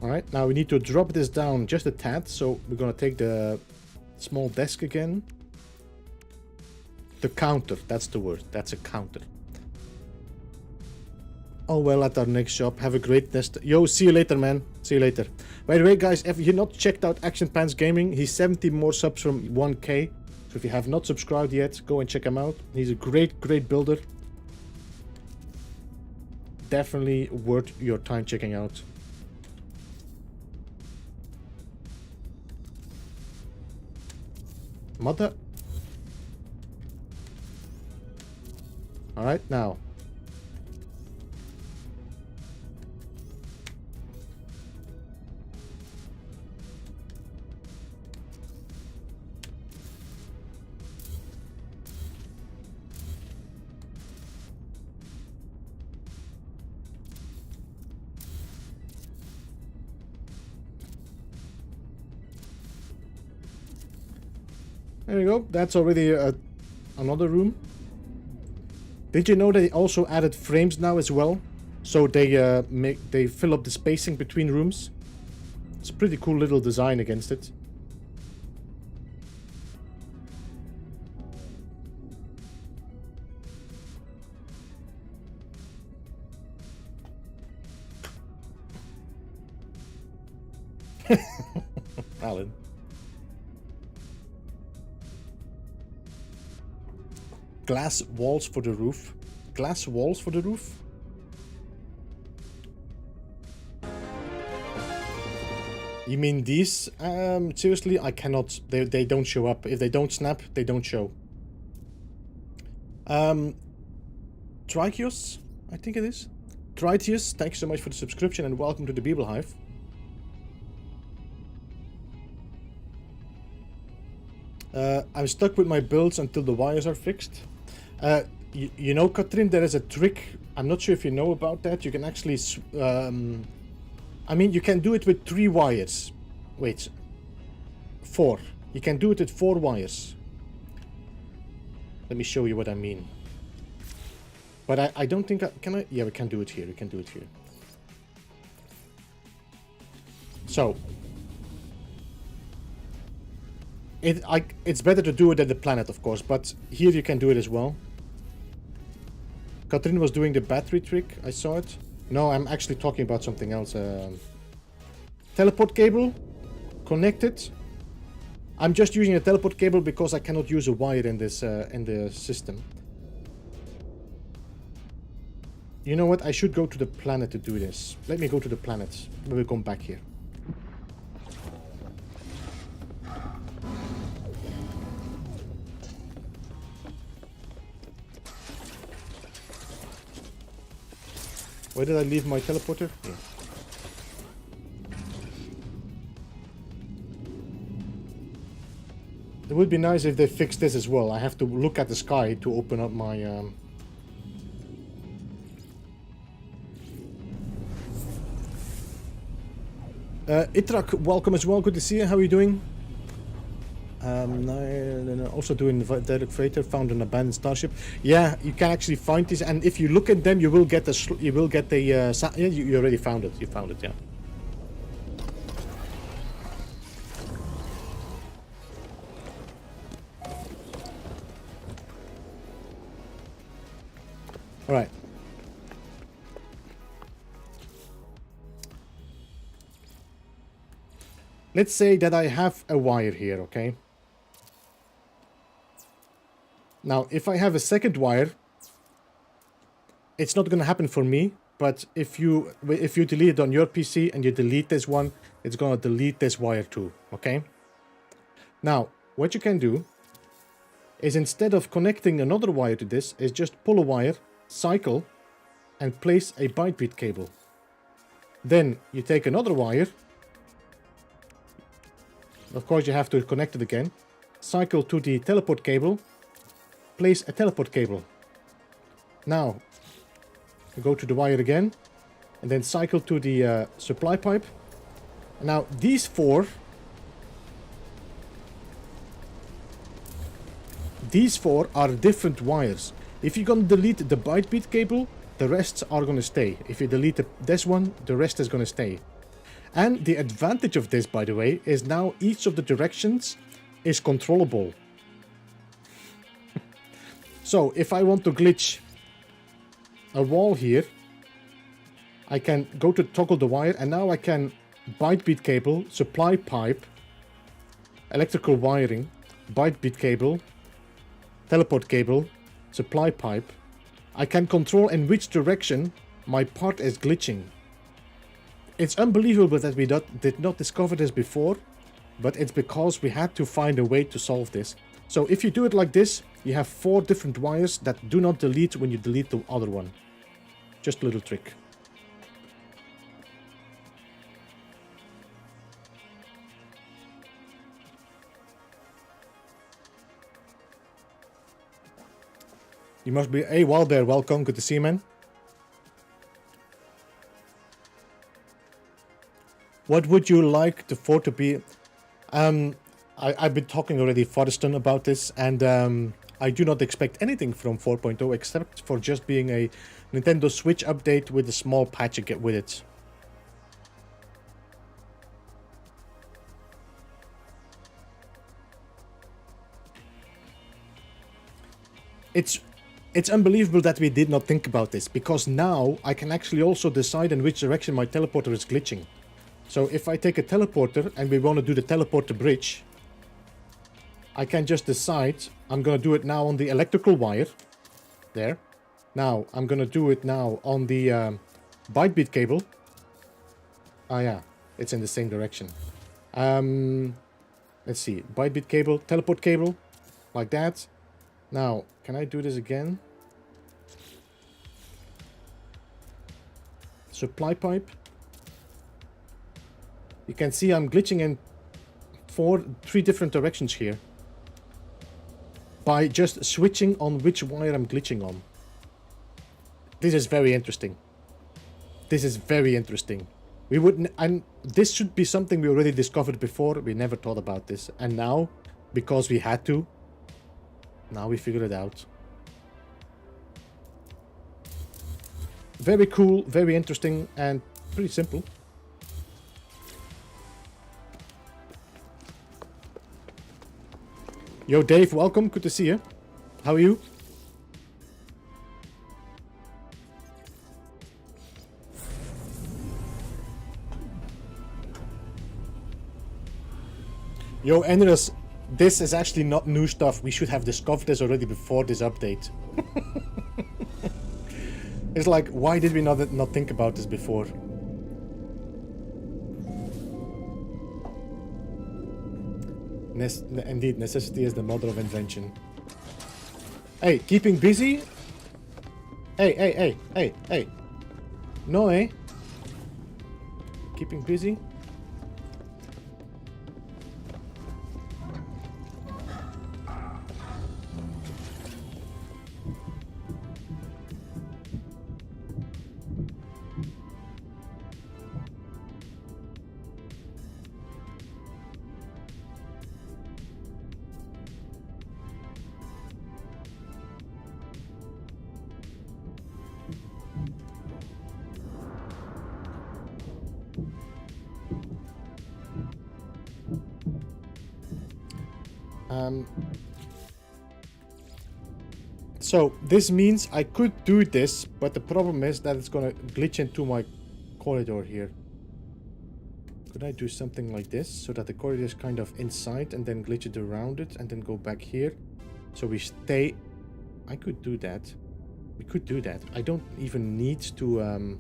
Alright, now we need to drop this down just a tad, so we're gonna take the small desk again. The counter, that's the word, that's a counter. Oh well, at our next shop, have a great test. Yo, see you later, man, see you later. By the way, guys, if you've not checked out Action Pants Gaming, he's 70 more subs from 1k. So if you have not subscribed yet, go and check him out. He's a great builder. Definitely worth your time checking out. Mother. Alright, now. There you go. That's already another room. Did you know they also added frames now as well? So they fill up the spacing between rooms. It's a pretty cool little design against it. Alan. Glass walls for the roof. Glass walls for the roof? You mean these? Seriously, I cannot. They don't show up. If they don't snap, they don't show. Trichios, I think it is. Tritius, thanks so much for the subscription and welcome to the Beeble Hive. I'm stuck with my builds until the wires are fixed. You know, Katrin, there is a trick. I'm not sure if you know about that. You can actually... I mean, you can do it with 3 wires. Wait. 4. You can do it with 4 wires. Let me show you what I mean. But I don't think... Can I? Yeah, we can do it here. We can do it here. So... It's better to do it at the planet, of course, but here you can do it as well. Katrin was doing the battery trick. I saw it. No, I'm actually talking about something else. Teleport cable. Connected. I'm just using a teleport cable because I cannot use a wire in this in the system. You know what? I should go to the planet to do this. Let me go to the planet. We'll come back here. Where did I leave my teleporter? Here. It would be nice if they fixed this as well. I have to look at the sky to open up my... Itrak, welcome as well. Good to see you. How are you doing? Also doing Derek Freighter, found an abandoned starship. Yeah, you can actually find these, and if you look at them, you will get the yeah, you already found it. You found it, yeah. All right. Let's say that I have a wire here, okay? Now, if I have a second wire, it's not going to happen for me, but if you delete it on your PC and you delete this one, it's going to delete this wire too, okay? Now, what you can do is instead of connecting another wire to this, is just pull a wire, cycle, and place a byte cable. Then you take another wire. Of course, you have to connect it again. Cycle to the teleport cable. Place a teleport cable. Now, you go to the wire again. And then cycle to the supply pipe. Now, these 4... These 4 are different wires. If you're going to delete the byte cable, the rest are going to stay. If you delete this one, the rest is going to stay. And the advantage of this, by the way, is now each of the directions is controllable. So, if I want to glitch a wall here, I can go to toggle the wire, and now I can byte cable, supply pipe, electrical wiring, byte cable, teleport cable, supply pipe. I can control in which direction my part is glitching. It's unbelievable that we did not discover this before, but it's because we had to find a way to solve this. So if you do it like this, you have 4 different wires that do not delete when you delete the other one. Just a little trick. You must be... Hey, Wild Bear, welcome. Good to see you, man. What would you like the fort to be? I've been talking already Forreston about this, and I do not expect anything from 4.0 except for just being a Nintendo Switch update with a small patch with it. It's unbelievable that we did not think about this, because now I can actually also decide in which direction my teleporter is glitching. So if I take a teleporter and we want to do the teleporter bridge, I can just decide I'm going to do it now on the electrical wire. There. Now I'm going to do it now on the byte cable. Ah yeah, it's in the same direction. Let's see. Byte cable, teleport cable, like that. Now, can I do this again? Supply pipe. You can see I'm glitching in three different directions here. By just switching on which wire I'm glitching on. This is very interesting. This is very interesting. We wouldn't, and this should be something we already discovered before. We never thought about this. And now, because we had to, now we figured it out. Very cool, very interesting, and pretty simple. Yo, Dave, welcome. Good to see you. How are you? Yo, Enris, this is actually not new stuff. We should have discovered this already before this update. It's like, why did we not think about this before? Indeed, necessity is the mother of invention. Hey, keeping busy? Hey. No, eh? Keeping busy? So this means I could do this, but the problem is that it's gonna glitch into my corridor here. Could I do something like this so that the corridor is kind of inside and then glitch it around it and then go back here? So we stay. I could do that. We could do that. I don't even need to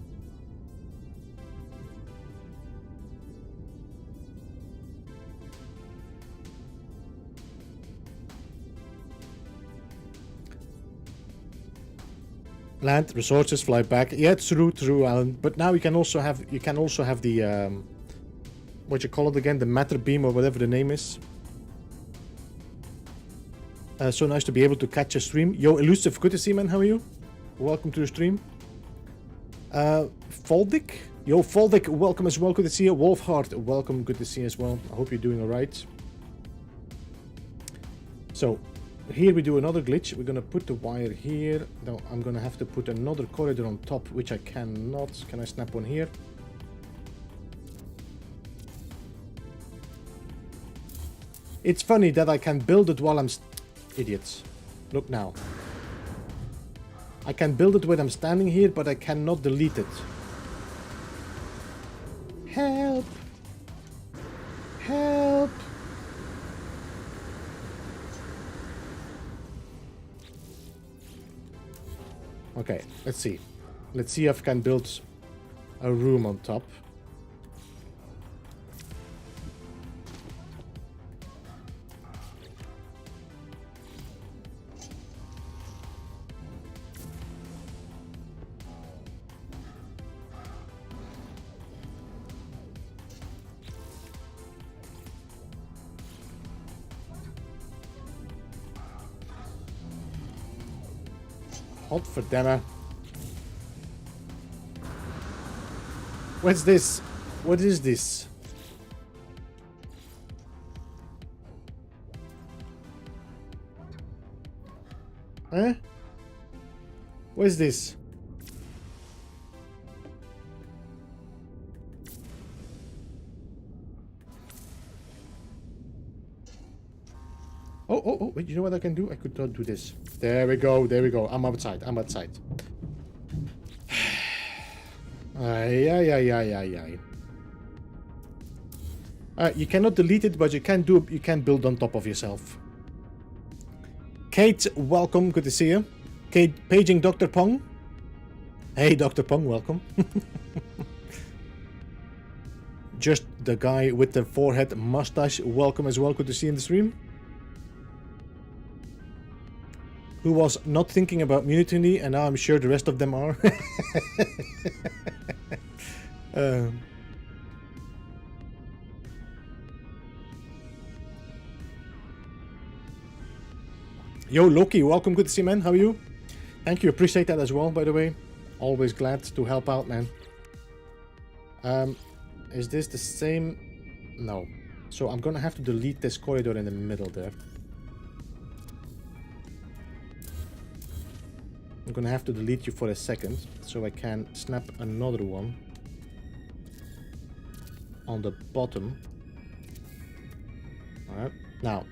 land resources fly back. Yeah, true, Alan. But now you can also have the what you call it again, the matter beam or whatever the name is. So nice to be able to catch a stream. Yo, Elusive, good to see you, man. How are you? Welcome to the stream. Foldic? Yo, Foldic, welcome as well. Good to see you. Wolfheart, welcome. Good to see you as well. I hope you're doing alright. So, here we do another glitch. We're gonna put the wire here. Now I'm gonna have to put another corridor on top, which I cannot. Can I snap one here? It's funny that I can build it while I'm... Idiots. Look now. I can build it when I'm standing here, but I cannot delete it. Help! Help! Okay, let's see. Let's see if I can build a room on top. Godverdamme. What's this? What is this? Huh? What is this? Oh, wait, you know what I can do? I could not do this. There we go, there we go. I'm outside, I'm outside. Ay. You cannot delete it, but you can build on top of yourself. Kate, welcome, good to see you. Kate, paging Dr. Pong. Hey, Dr. Pong, welcome. Just the guy with the forehead mustache, welcome as well, good to see you in the stream. Who was not thinking about mutiny, and now I'm sure the rest of them are. Yo, Loki, welcome, good to see you, man. How are you? Thank you, appreciate that as well, by the way. Always glad to help out, man. Is this the same? No. So I'm gonna have to delete this corridor in the middle there. I'm gonna have to delete you for a second, so I can snap another one on the bottom. Alright, now.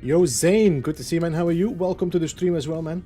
Yo, Zane, good to see you, man. How are you? Welcome to the stream as well, man.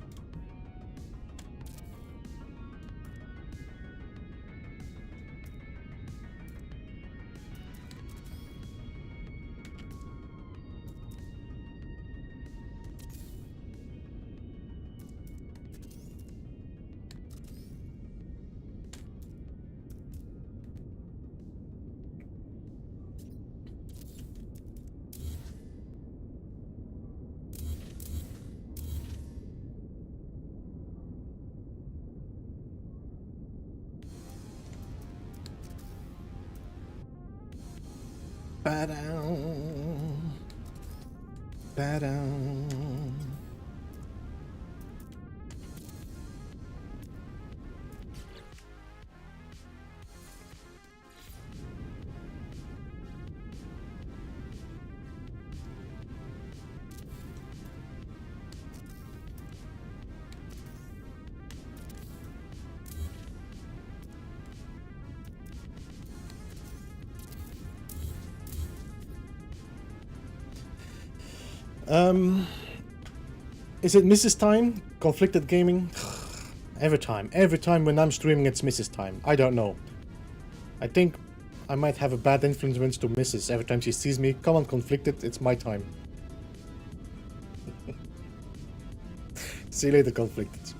Is it Mrs. Time? Conflicted Gaming? Every time when I'm streaming it's Mrs. Time. I don't know. I think I might have a bad influence to Mrs. every time she sees me. Come on, Conflicted, it's my time. See you later, Conflicted.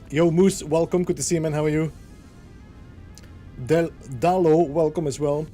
Yo, Moose, welcome. Good to see you, man. How are you? Dalo, welcome as well.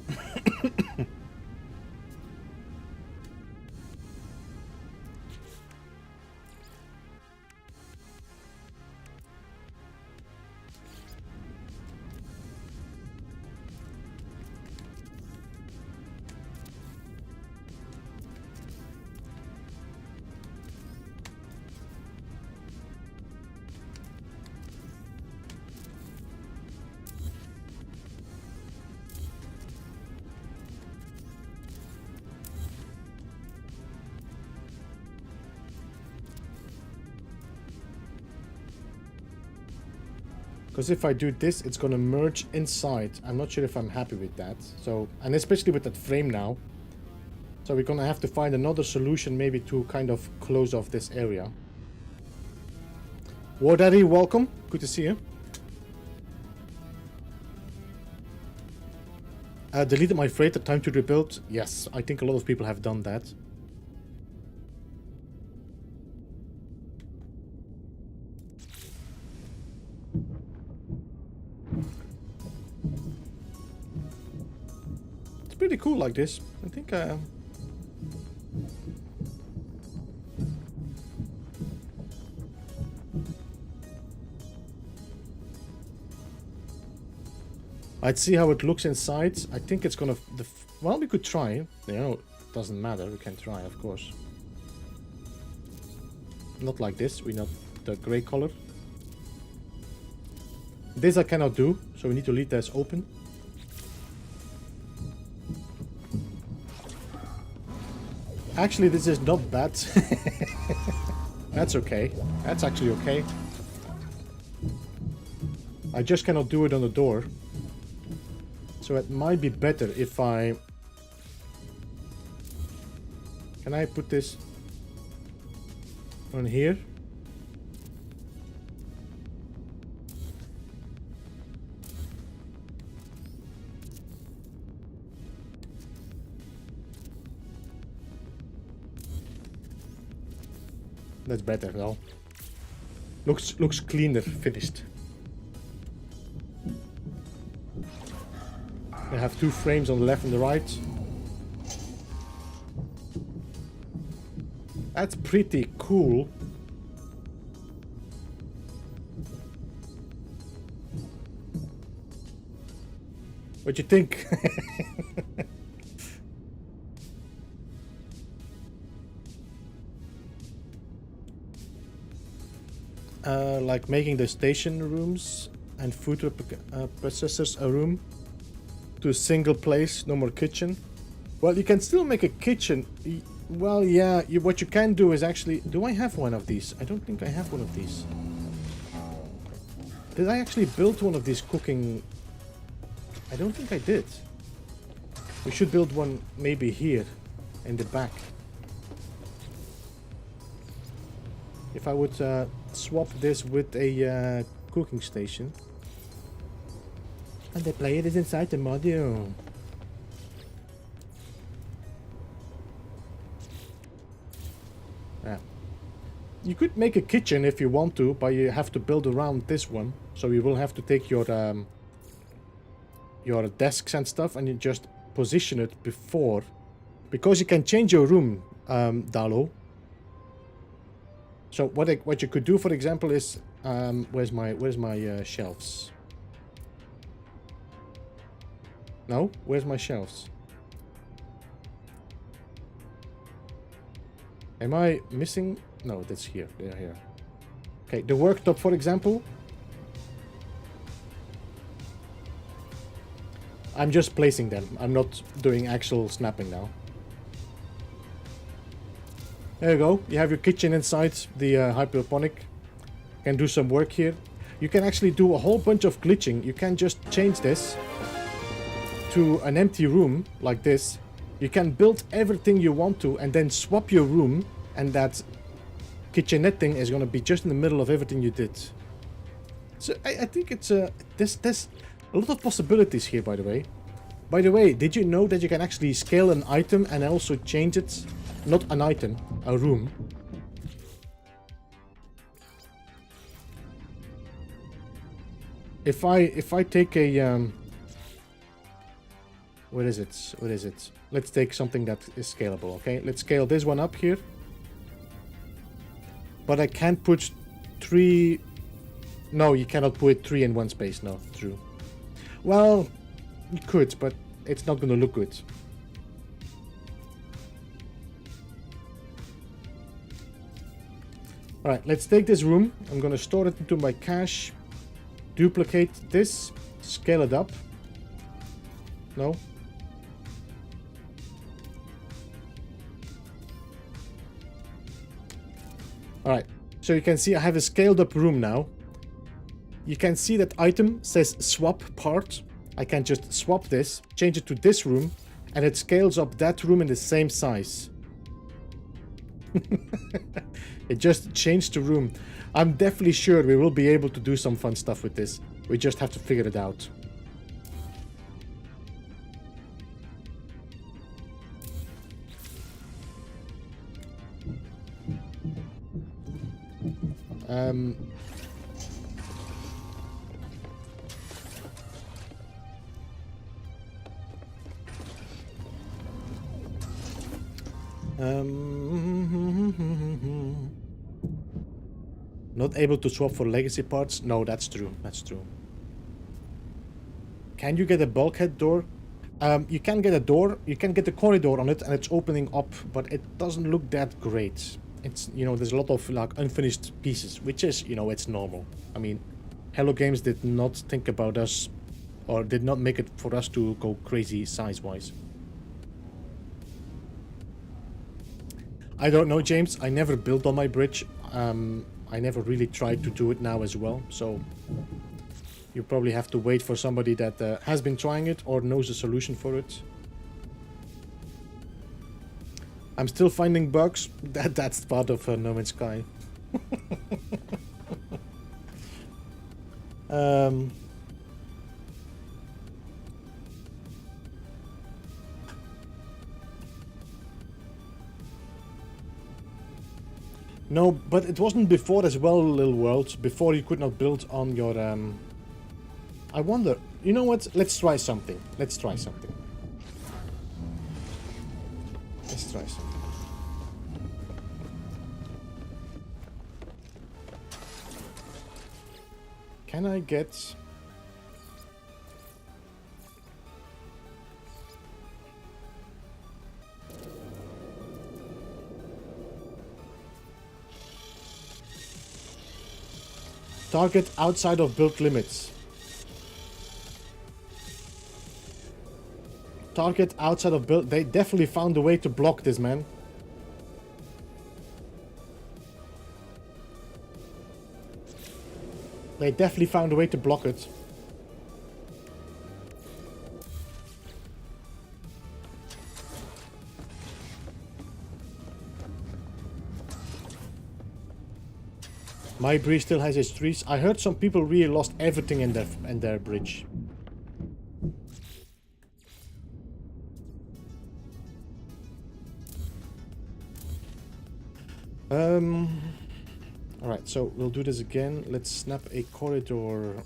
Because if I do this, it's gonna merge inside. I'm not sure if I'm happy with that. So, and especially with that frame now. So we're gonna have to find another solution maybe to kind of close off this area. War Daddy, welcome. Good to see you. Deleted my freighter, time to rebuild. Yes, I think a lot of people have done that. Pretty cool like this. I think I'd see how it looks inside. I think it's gonna well, we could try. You know, it doesn't matter. We can try, of course. Not like this. We the gray color. This I cannot do, so we need to leave this open. Actually, this is not bad. That's okay. That's actually okay. I just cannot do it on the door. So it might be better if I... Can I put this on here? That's better now. Looks cleaner, finished. I have two frames on the left and the right. That's pretty cool. What you think? Like making the station rooms and food processors a room to a single place, no more kitchen. Well, you can still make a kitchen. Well, yeah, what you can do is actually... Do I have one of these? I don't think I have one of these. Did I actually build one of these cooking... I don't think I did. We should build one maybe here in the back. If I would swap this with a cooking station. And the player is inside the module. Yeah. You could make a kitchen if you want to, but you have to build around this one. So you will have to take your desks and stuff and you just position it before. Because you can change your room, Dalo. So what you could do, for example, is where's my shelves? No, where's my shelves? Am I missing? No, that's here. They're here. Okay, the worktop, for example. I'm just placing them. I'm not doing actual snapping now. There you go. You have your kitchen inside the hydroponic. You can do some work here. You can actually do a whole bunch of glitching. You can just change this to an empty room like this. You can build everything you want to and then swap your room, and that kitchenette thing is going to be just in the middle of everything you did. So I think it's there's a lot of possibilities here, by the way. By the way, did you know that you can actually scale an item and also change it? Not an item, a room. If I take a what is it? What is it? Let's take something that is scalable, okay? Let's scale this one up here. But I can't put 3... No, you cannot put 3 in one space, no, true. Well, you could, but it's not gonna look good. Alright, let's take this room. I'm gonna store it into my cache. Duplicate this. Scale it up. No. Alright, so you can see I have a scaled up room now. You can see that item says swap part. I can just swap this, change it to this room, and it scales up that room in the same size. It just changed the room. I'm definitely sure we will be able to do some fun stuff with this. We just have to figure it out. Not able to swap for legacy parts? No, that's true. That's true. Can you get a bulkhead door? You can get a door. You can get a corridor on it and it's opening up, but it doesn't look that great. it's, you know, there's a lot of like unfinished pieces, which is, you know, it's normal. I mean, Hello Games did not think about us, or did not make it for us to go crazy size-wise. I don't know, James. I never built on my bridge. I never really tried to do it now as well, so you probably have to wait for somebody that has been trying it or knows a solution for it. I'm still finding bugs. That's part of No Man's Sky. No, but it wasn't before as well, Little World. Before you could not build on your... I wonder... You know what? Let's try something. Let's try something. Let's try something. Can I get... Target outside of build limits. Target outside of build... They definitely found a way to block this, man. They definitely found a way to block it. My bridge still has its trees. I heard some people really lost everything in their bridge. Alright, so we'll do this again. Let's snap a corridor.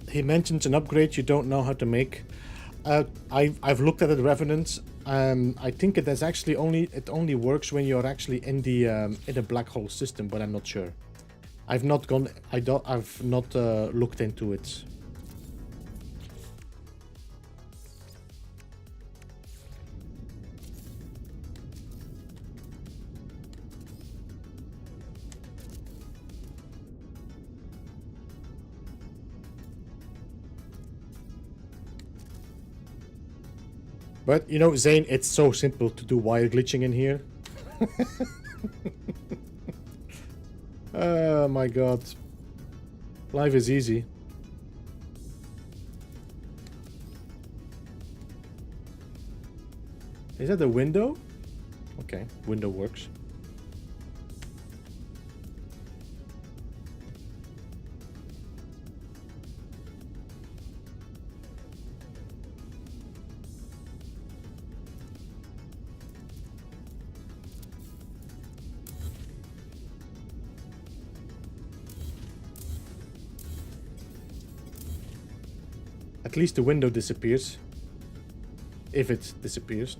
He mentions an upgrade you don't know how to make. I've looked at it, Revenant. I think it is actually only works when you're actually in a black hole system, but I'm not sure. I've not looked into it. But, you know, Zane, it's so simple to do wire glitching in here. Oh my god. Life is easy. Is that a window? Okay, window works. At least the window disappears. If it disappears.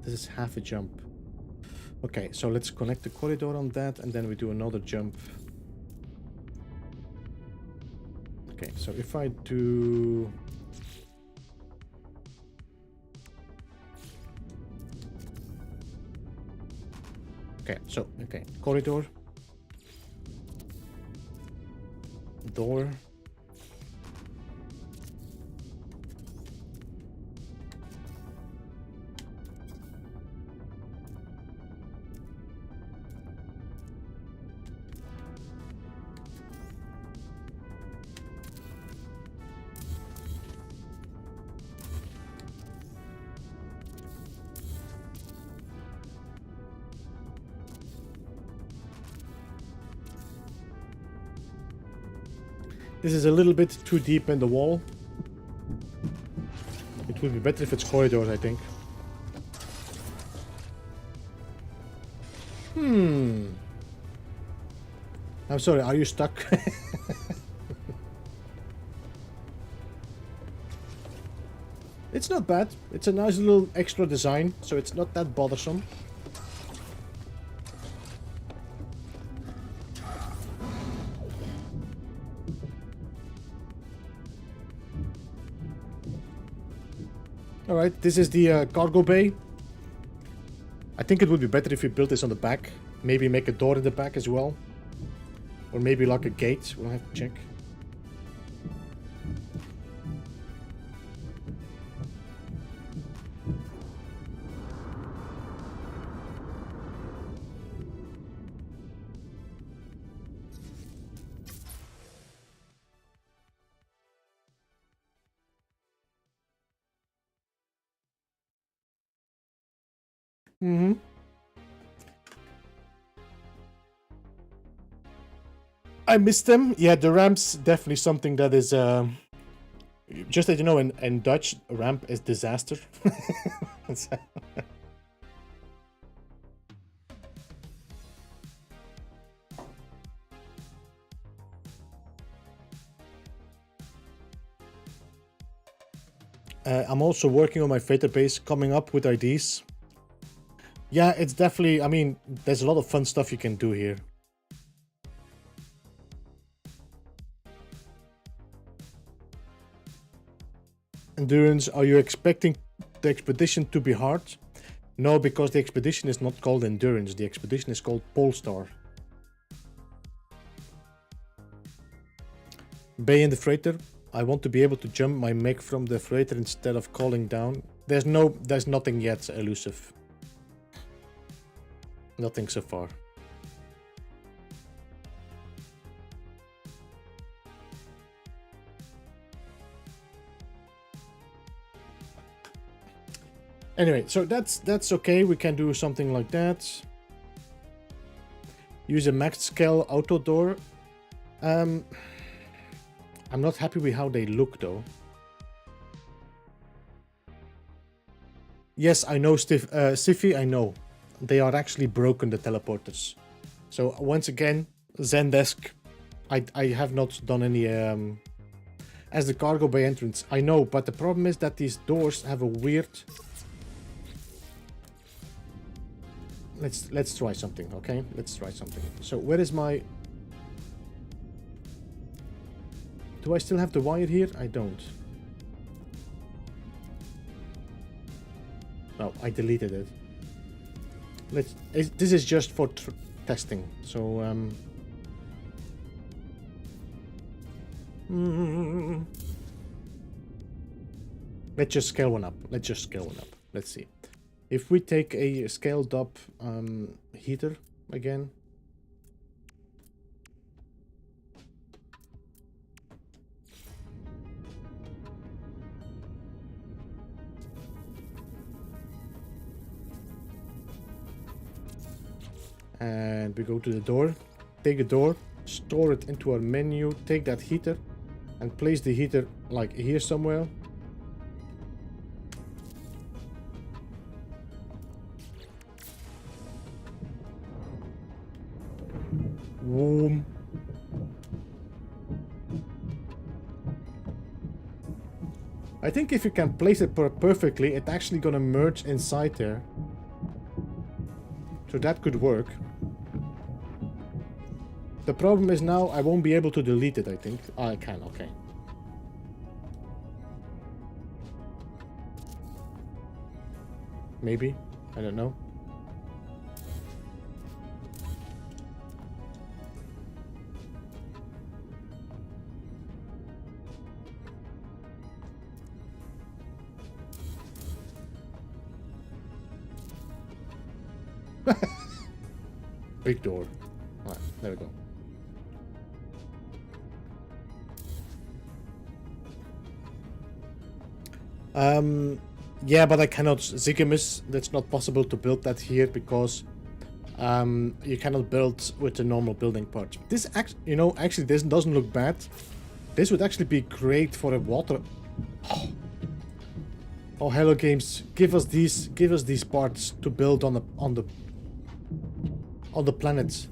This is half a jump. Okay, so let's connect the corridor on that, and then we do another jump. Okay, so if I do... Okay, corridor. Door. This is a little bit too deep in the wall. It would be better if it's corridors, I think. I'm sorry, are you stuck? It's not bad. It's a nice little extra design, so it's not that bothersome. Alright, this is the cargo bay. I think it would be better if we built this on the back. Maybe make a door in the back as well. Or maybe like a gate. We'll have to check. I missed them. Yeah, the ramp's definitely something that is... just that you know, in Dutch, ramp is disaster. I'm also working on my freighter base, coming up with ideas. Yeah, it's definitely... I mean, there's a lot of fun stuff you can do here. Endurance, are you expecting the expedition to be hard? No, because the expedition is not called Endurance. The expedition is called Polestar. Bay in the freighter. I want to be able to jump my mech from the freighter instead of calling down. There's nothing yet elusive. Nothing so far. Anyway, so that's okay. We can do something like that. Use a max scale auto door. I'm not happy with how they look though. Yes, I know, Siffy, I know. They are actually broken, the teleporters. So once again, Zendesk, I have not done any as the cargo bay entrance. I know, but the problem is that these doors have a weird... Let's try something, okay? Let's try something. So where is my... Do I still have the wire here? I don't. No, I deleted it. This is just for testing. So let's just scale one up. Let's see. If we take a scaled up heater again. And we go to the door, take a door, store it into our menu, take that heater and place the heater like here somewhere. Boom. I think if you can place it perfectly, it's actually gonna merge inside there. So that could work. The problem is now I won't be able to delete it, I think. Oh, I can, okay. Maybe. I don't know. Big door. Alright, there we go. Yeah, but I cannot Zigimus. That's not possible to build that here because you cannot build with the normal building part. This actually, you know, actually this doesn't look bad. This would actually be great for a water. Oh, Hello Games, give us these parts to build on the planet.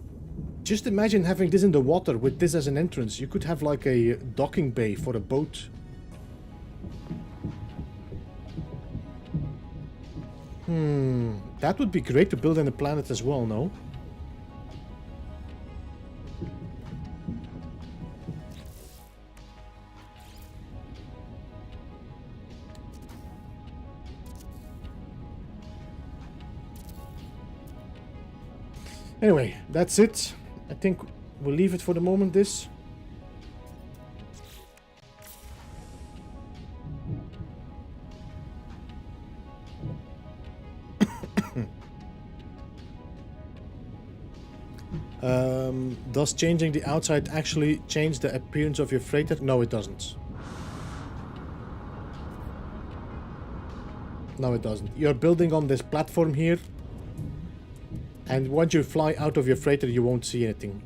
Just imagine having this in the water with this as an entrance. You could have like a docking bay for a boat. That would be great to build in a planet as well, no? Anyway, that's it. I think we'll leave it for the moment, this. Does changing the outside actually change the appearance of your freighter? No, it doesn't. No, it doesn't. You're building on this platform here. And once you fly out of your freighter, you won't see anything.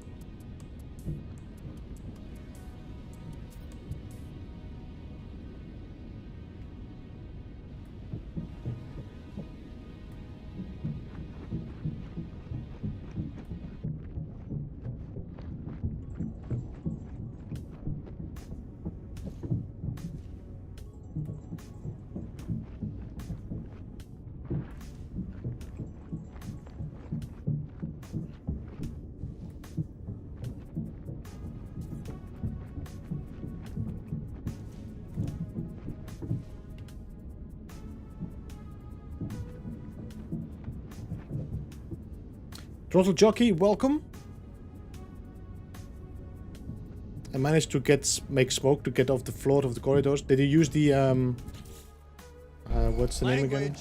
Throttle Jockey, welcome. I managed to make smoke to get off the floor of the corridors. Did you use the what's the name again?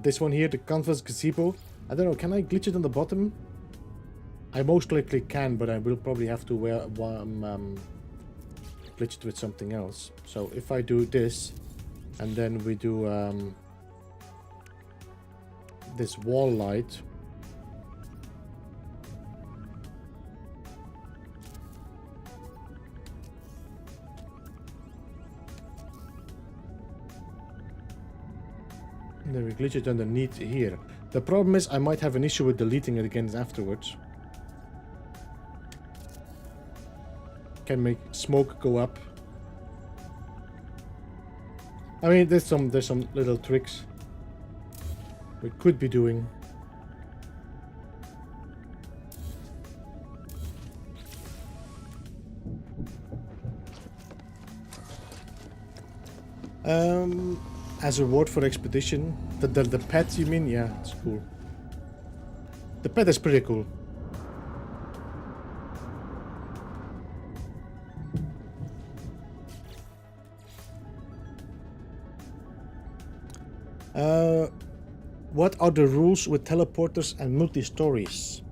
This one here, the canvas gazebo. I don't know, can I glitch it on the bottom? I most likely can, but I will probably have to glitch it with something else. So if I do this, and then we do this wall light. And then we glitch it underneath here. The problem is I might have an issue with deleting it again afterwards. Can make smoke go up. I mean, there's some little tricks we could be doing. As a reward for expedition, the pet you mean? Yeah, it's cool. The pet is pretty cool. What are the rules with teleporters and multi-stories?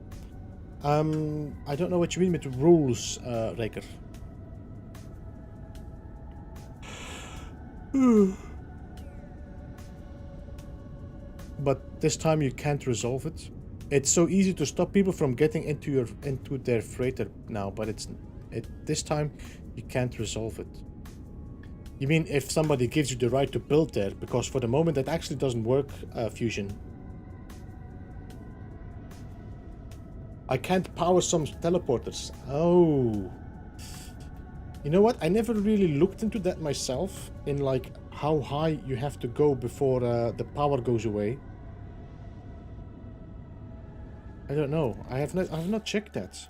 I don't know what you mean with rules, Raker. But this time you can't resolve it. It's so easy to stop people from getting into their freighter now, but this time you can't resolve it. You mean if somebody gives you the right to build there? Because for the moment that actually doesn't work, Fusion. I can't power some teleporters. Oh. You know what? I never really looked into that myself, in like how high you have to go before the power goes away. I don't know. I have not checked that.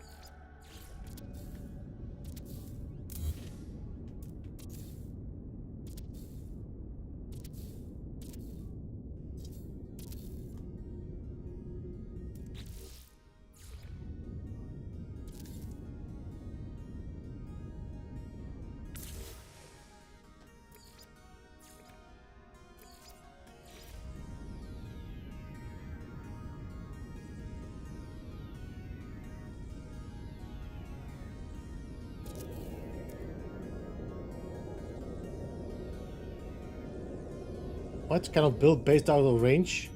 What? Cannot build based out of range?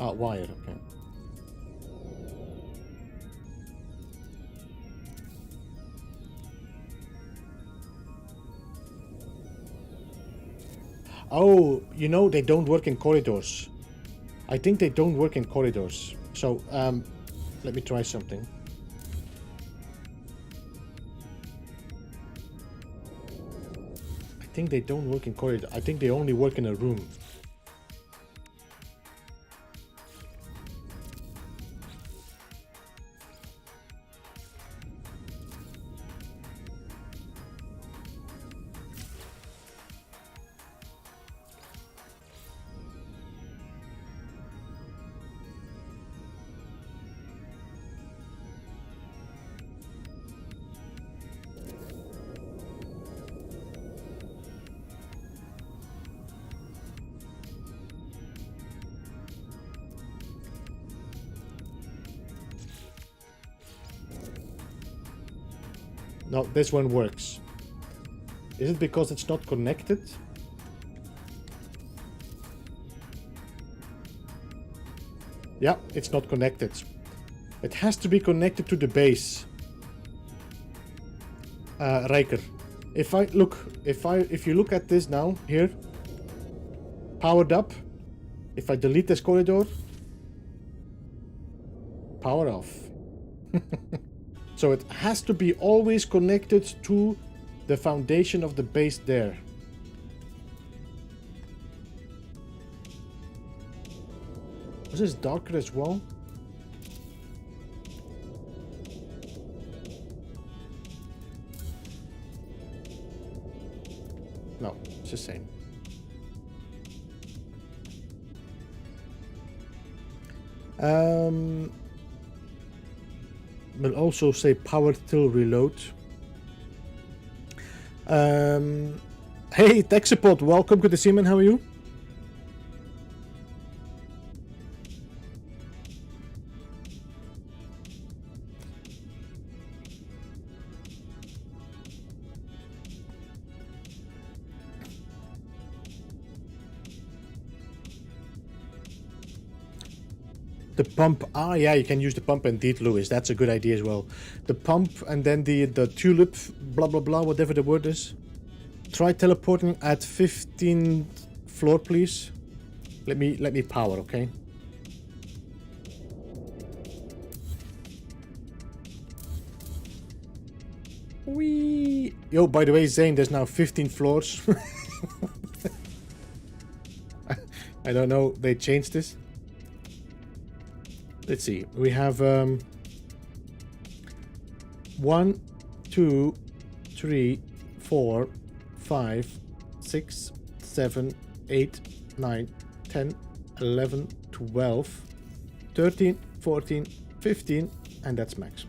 Ah, wire, okay. Oh, you know, they don't work in corridors. I think they don't work in corridors. So, let me try something. I think they don't work in corridor. I think they only work in a room. No, this one works. Is it because it's not connected? Yeah, it's not connected. It has to be connected to the base. Riker. If you look at this now, here, powered up. If I delete this corridor, power off. So it has to be always connected to the foundation of the base there. Was this darker as well? No, it's the same. Will also say power till reload. Hey, tech support, welcome. Good to see you, man. How are you? The pump, yeah, you can use the pump indeed, Lewis. That's a good idea as well. The pump and then the tulip, blah blah blah, whatever the word is. Try teleporting at 15th floor, please. Let me power, okay? Whee! Yo, by the way, Zane, there's now 15 floors. I don't know, they changed this. Let's see. We have 1, 2, 3, 4, 5, 6, 7, 8, 9, 10, 11, 12, 13, 14, 15, and that's max.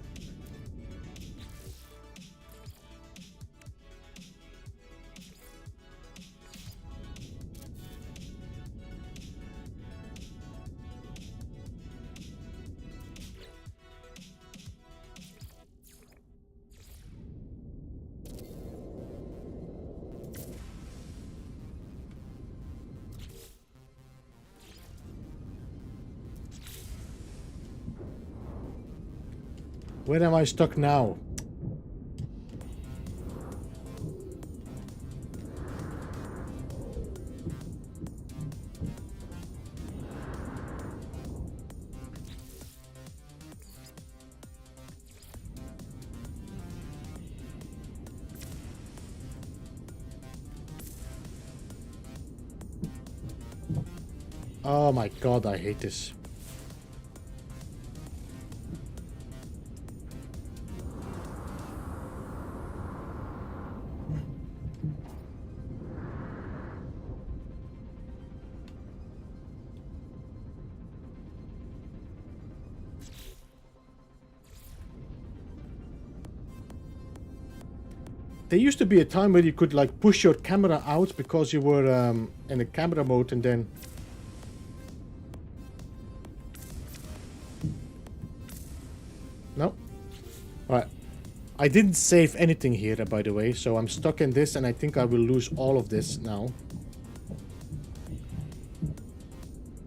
Where am I stuck now? Oh my god, I hate this. There used to be a time where you could like push your camera out because you were in a camera mode and then... No? Alright. I didn't save anything here, by the way, so I'm stuck in this and I think I will lose all of this now.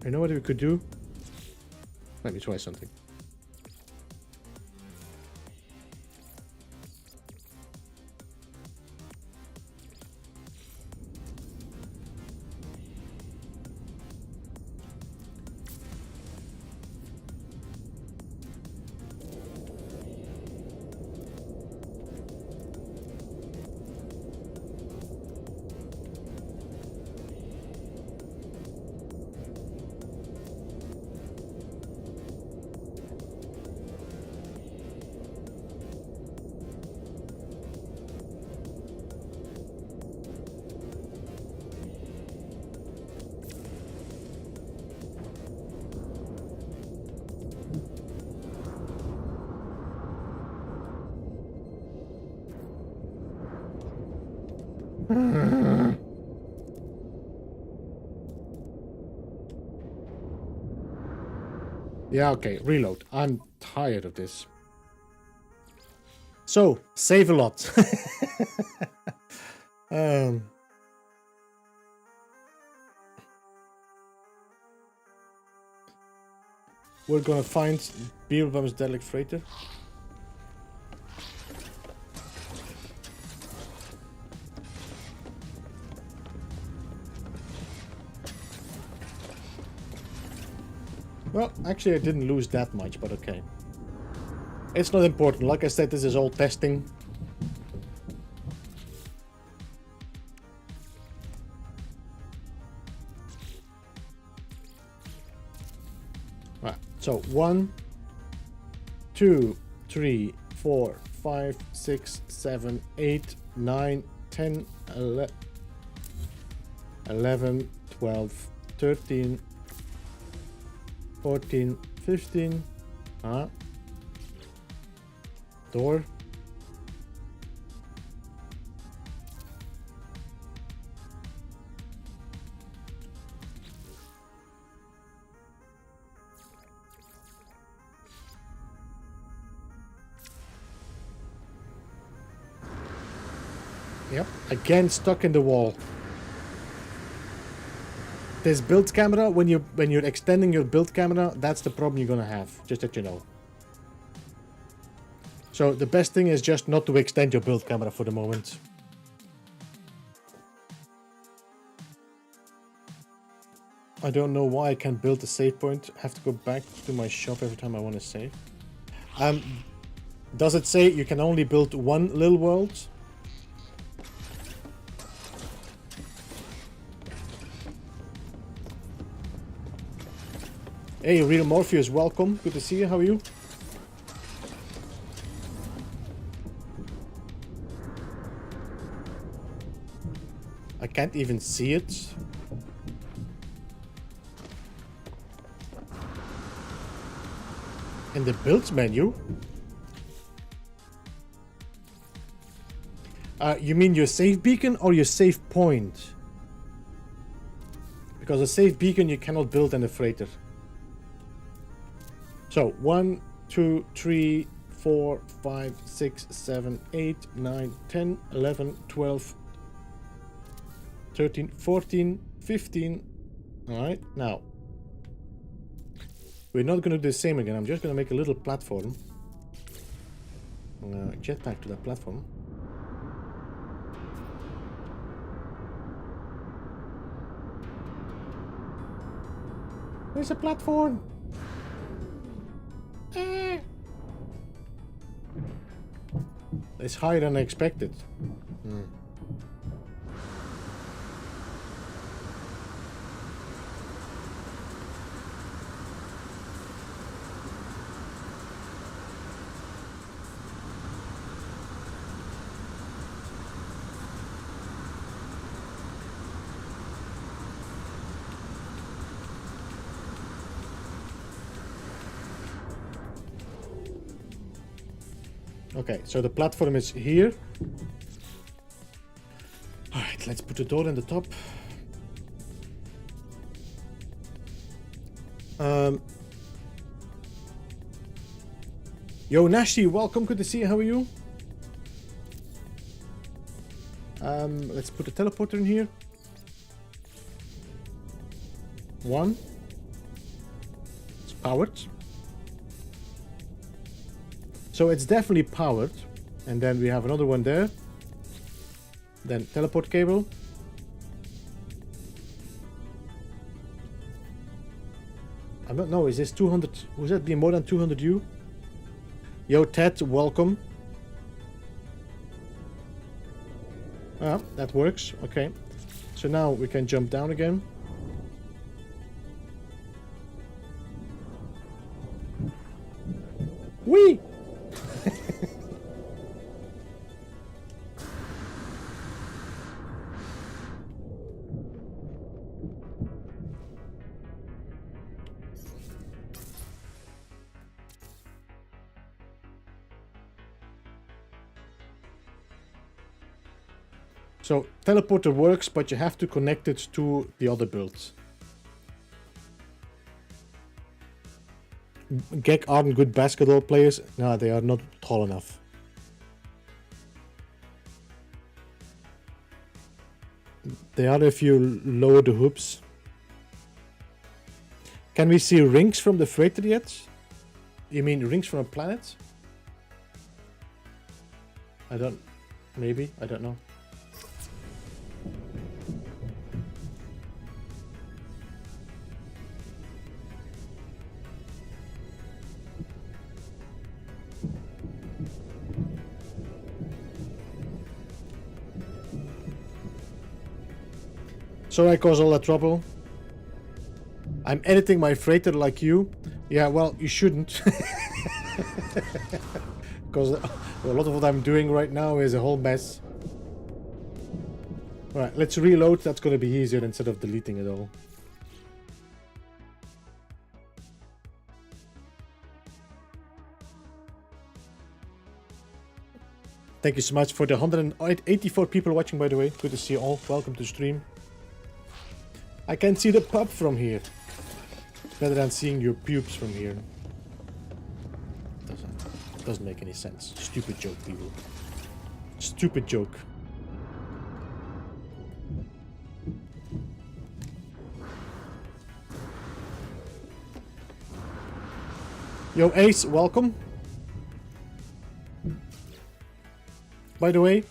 You know what we could do? Let me try something. Yeah, okay, reload. I'm tired of this. So, save a lot. We're gonna find Beeblebum's derelict freighter. Well, actually I didn't lose that much, but okay. It's not important. Like I said, this is all testing. Right, so 1, 2, 3, 4, 5, 6, 7, 8, 9, 10, 11, 12, 13, 14, 15. Door. Yep, again stuck in the wall. This build camera, when you're extending your build camera, that's the problem you're gonna have, just that you know. So the best thing is just not to extend your build camera for the moment. I don't know why I can't build a save point. I have to go back to my shop every time I want to save. Does it say you can only build one little world? Hey, Real Morpheus, welcome. Good to see you. How are you? I can't even see it. In the builds menu? You mean your save beacon or your save point? Because a save beacon you cannot build in a freighter. So 1, 2, 3, 4, 5, 6, 7, 8, 9, 10, 11, 12, 13, 14, 15. Alright, now. We're not going to do the same again. I'm just going to make a little platform. Jetpack to that platform. There's a platform! It's higher than I expected. Okay, so the platform is here. Alright, let's put the door in the top. Yo, Nashi, welcome. Good to see you. How are you? Let's put the teleporter in here. 1. It's powered. So it's definitely powered. And then we have another one there. Then teleport cable. I don't know, is this 200? Would that be more than 200 U? Yo, Ted, welcome. Ah, that works. Okay. So now we can jump down again. Whee! So teleporter works, but you have to connect it to the other builds. Gek aren't good basketball players. No, they are not tall enough. They are if you lower the hoops. Can we see rings from the freighter yet? You mean rings from a planet? I don't... Maybe? I don't know. So I cause all that trouble. I'm editing my freighter like you. Yeah, well, you shouldn't. Because a lot of what I'm doing right now is a whole mess. Alright, let's reload. That's going to be easier instead of deleting it all. Thank you so much for the 184 people watching, by the way. Good to see you all. Welcome to the stream. I can see the pub from here. It's better than seeing your pubes from here. Doesn't make any sense. Stupid joke, people. Stupid joke. Yo, Ace, welcome. By the way,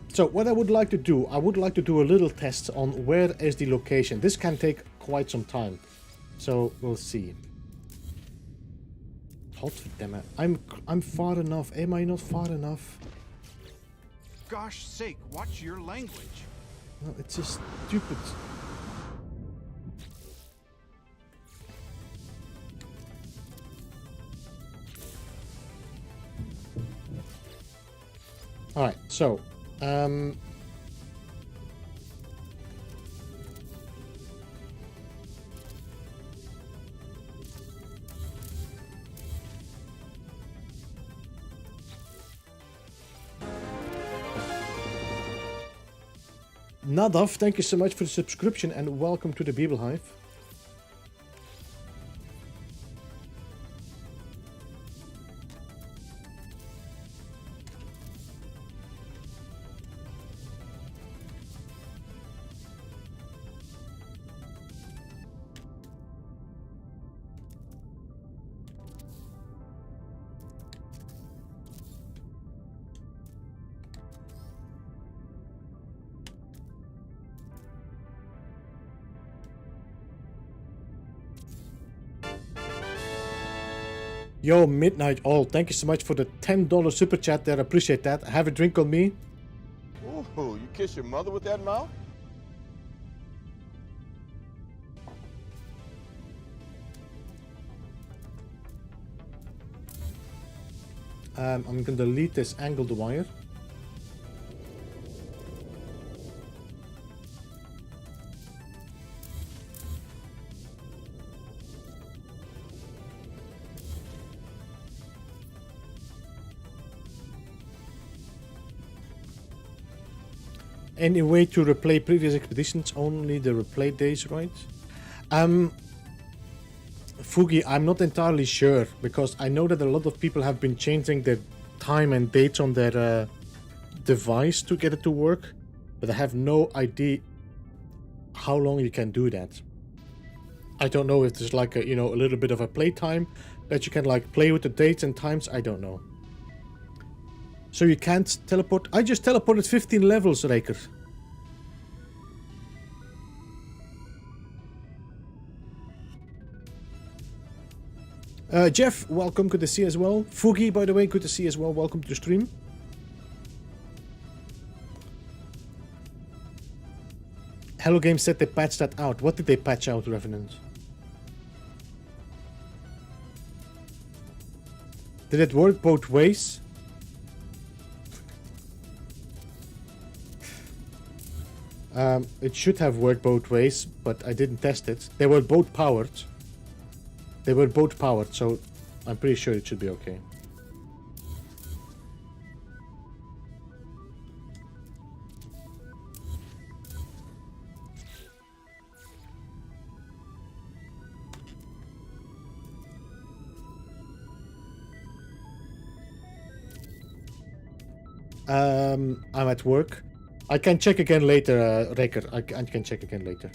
so what I would like to do, I would like to do a little test on where is the location. This can take quite some time, so we'll see. Godverdamme, I'm far enough. Am I not far enough? Gosh sake, watch your language. No, it's just stupid. Alright, so Nadav, thank you so much for the subscription and welcome to the Beeble Hive. Yo, Midnight All, thank you so much for the $10 super chat there. Appreciate that. Have a drink on me. Ooh, you kiss your mother with that mouth? I'm going to delete this angled wire. Any way to replay previous expeditions? Only the replay days, right? Fugi, I'm not entirely sure because I know that a lot of people have been changing their time and dates on their device to get it to work, but I have no idea how long you can do that. I don't know if there's like a, you know, a little bit of a playtime that you can like play with the dates and times. I don't know. So you can't teleport? I just teleported 15 levels, Raker. Jeff, welcome, good to see you as well. Fugi, by the way, good to see you as well. Welcome to the stream. Hello Game said they patched that out. What did they patch out, Revenant? Did it work both ways? It should have worked both ways, but I didn't test it. They were both powered. So I'm pretty sure it should be okay. I'm at work. I can check again later, Reker. I can check again later.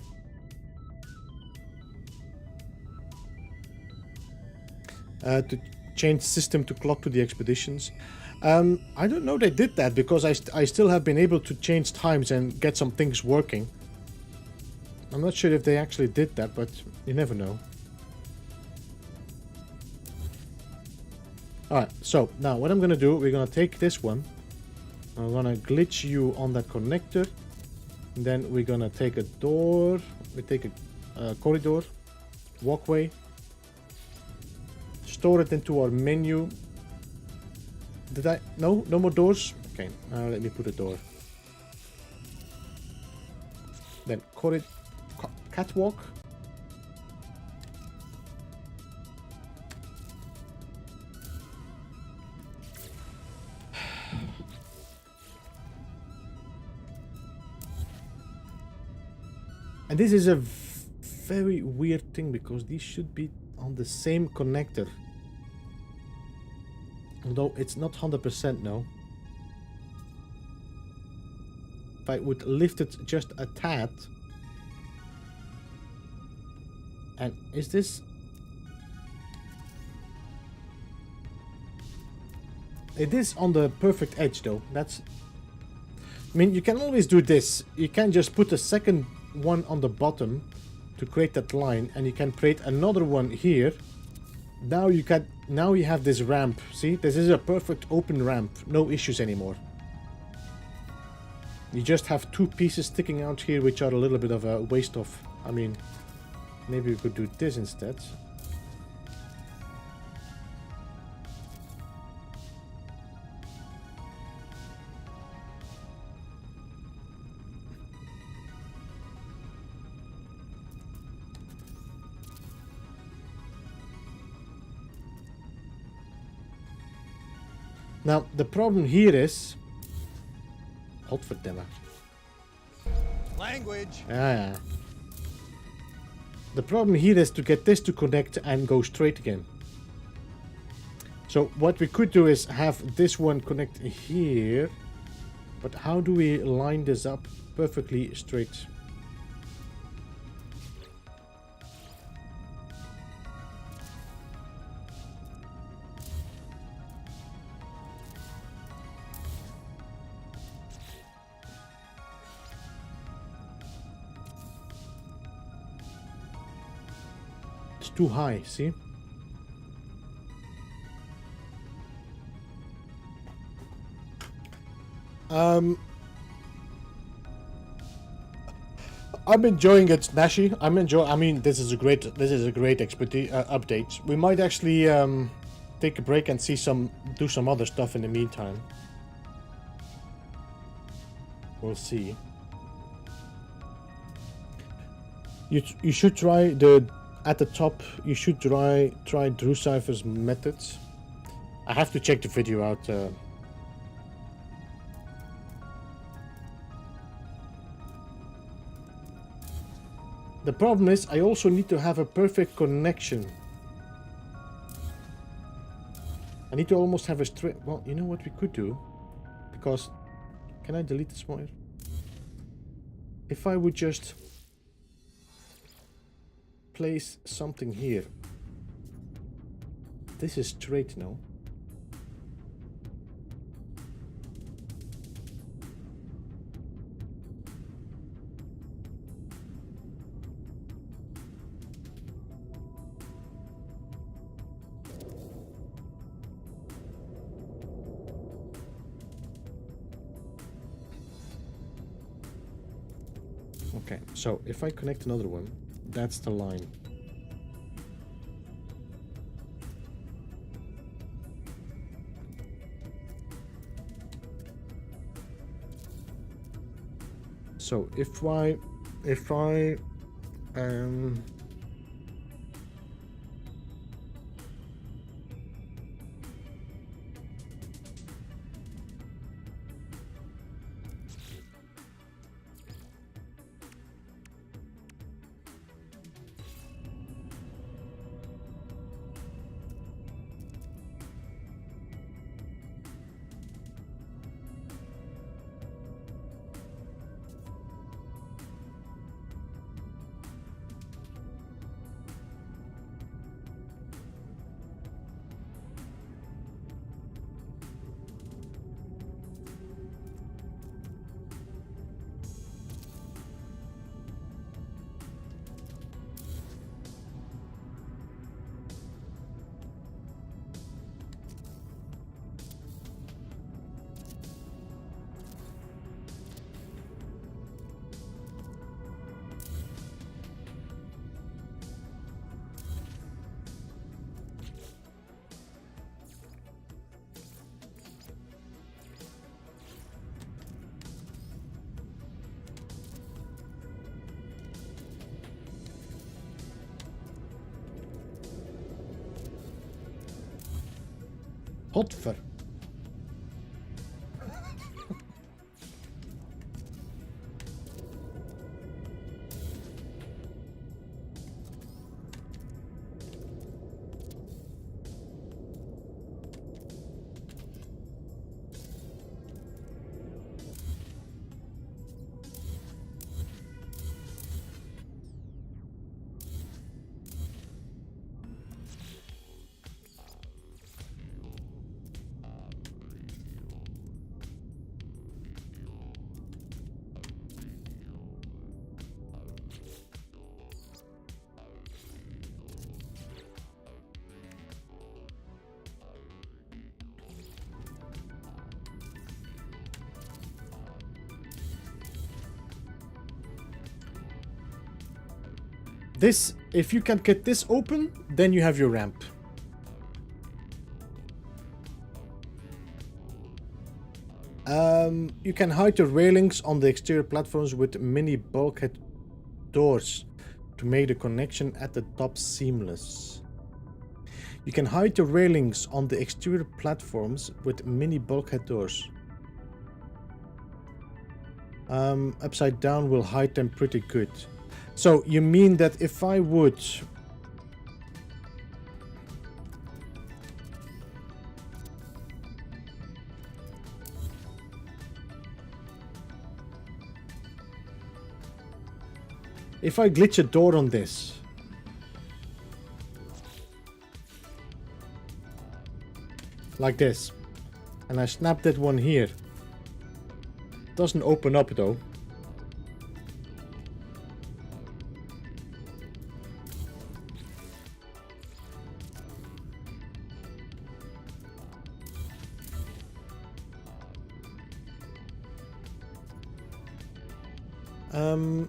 To change system to clock to the expeditions. I don't know they did that because I still have been able to change times and get some things working. I'm not sure if they actually did that, but you never know. Alright, so now what I'm gonna do, we're gonna take this one. I'm gonna glitch you on that connector. And then we're gonna take a door. We take a corridor, walkway. Store it into our menu. Did I? No? No more doors? Okay, let me put a door. Then catwalk. And this is a very weird thing because these should be on the same connector. Although it's not 100% no. If I would lift it just a tad. And is this... It is on the perfect edge though. That's... I mean, you can always do this. You can just put a second one on the bottom to create that line, and you can create another one here. Now you have this ramp. See, this is a perfect open ramp, no issues anymore. You just have two pieces sticking out here, which are a little bit of a waste of. I mean, maybe we could do this instead. Now, the problem here is... Godverdamme. Language. Ah. The problem here is to get this to connect and go straight again. So what we could do is have this one connect here. But how do we line this up perfectly straight? Too high, see? I'm enjoying it, Nashi. I mean, this is a great update. We might actually take a break and do some other stuff in the meantime. We'll see. You should try at the top. You should try Drew Cypher's methods. I have to check the video out. The problem is I also need to have a perfect connection. I need to almost have a straight... Well, you know what we could do? Because... Can I delete this more? If I would just... place something here. This is straight now. Okay, so if I connect another one, that's the line. So if I Potver. This, if you can get this open, then you have your ramp. You can hide the railings on the exterior platforms with mini bulkhead doors to make the connection at the top seamless. You can hide the railings on the exterior platforms with mini bulkhead doors. Upside down will hide them pretty good. So you mean that if I would... If I glitch a door on this... like this. And I snap that one here. Doesn't open up though. Um...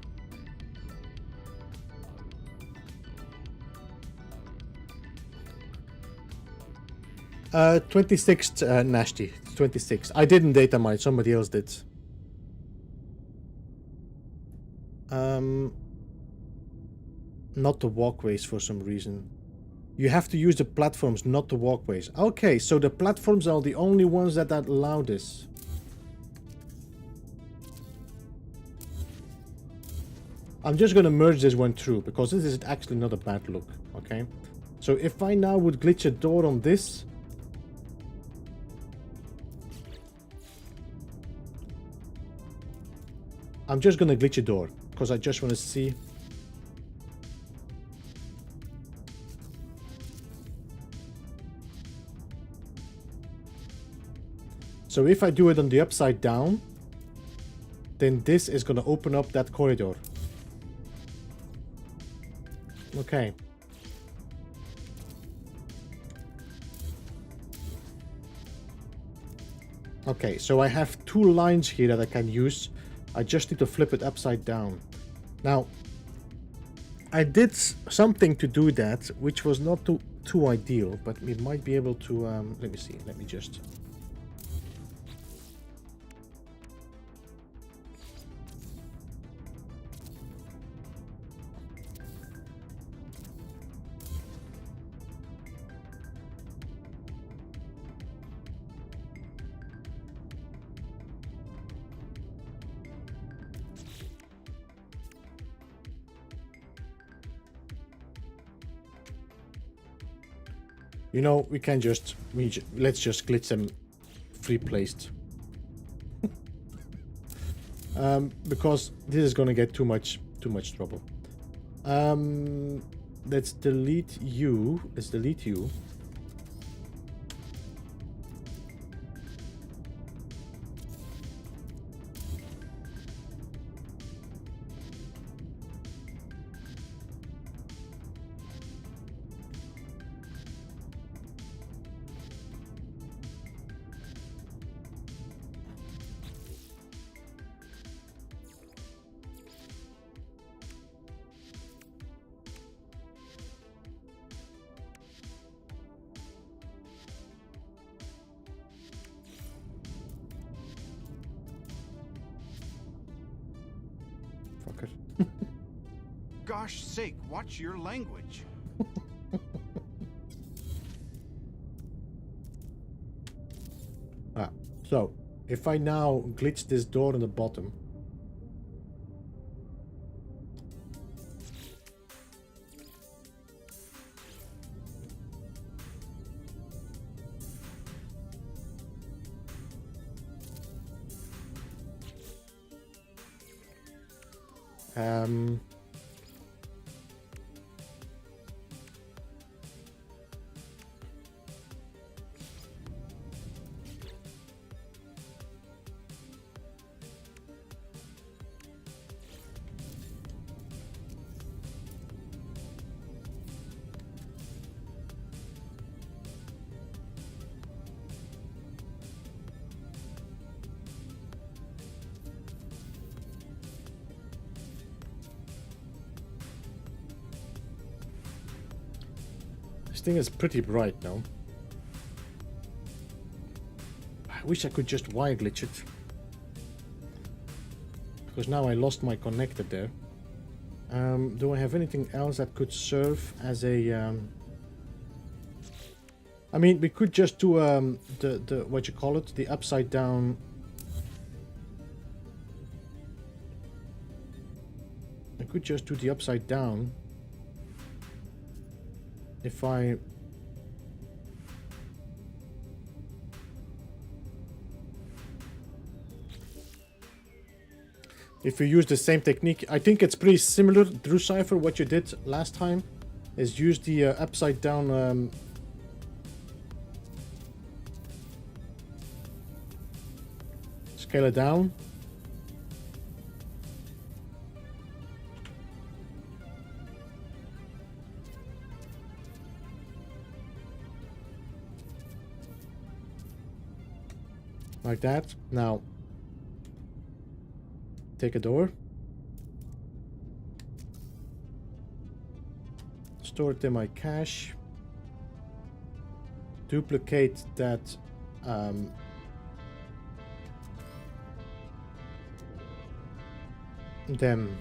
26th, Nasty. 26. I didn't data mine, somebody else did. Not the walkways for some reason. You have to use the platforms, not the walkways. Okay, so the platforms are the only ones that allow this. I'm just gonna merge this one through, because this is actually not a bad look, okay? So if I now would glitch a door on this... I'm just gonna glitch a door, because I just want to see. So if I do it on the upside down, then this is gonna open up that corridor. Okay. Okay, so I have two lines here that I can use. I just need to flip it upside down. Now, I did something to do that, which was not too ideal, but we might be able to... let me see, let me just... You know, we can just let's just glitch them free placed. Because this is gonna get too much trouble. Let's delete you. Let's delete you. Gosh sake, watch your language. So if I now glitch this door on the bottom, this thing is pretty bright now. I wish I could just wire glitch it. Because now I lost my connector there. Do I have anything else that could serve as a... I mean, we could just do the what you call it, the upside down... I could just do the upside down. If I... If you use the same technique, I think it's pretty similar, Drew Cypher, what you did last time, is use the upside down scale it down. Like that. Now, take a door. Store it in my cache. Duplicate that then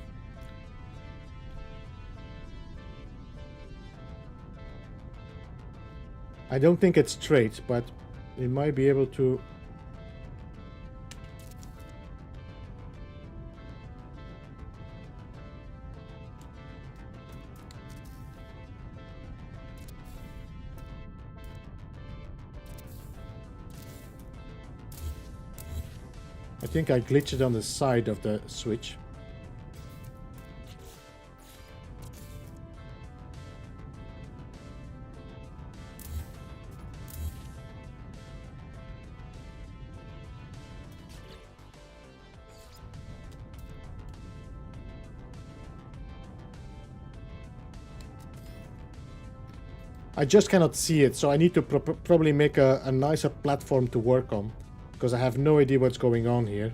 I don't think it's straight, but we might be able to. I think I glitched it on the side of the switch. I just cannot see it, so I need to probably make a nicer platform to work on. Because I have no idea what's going on here.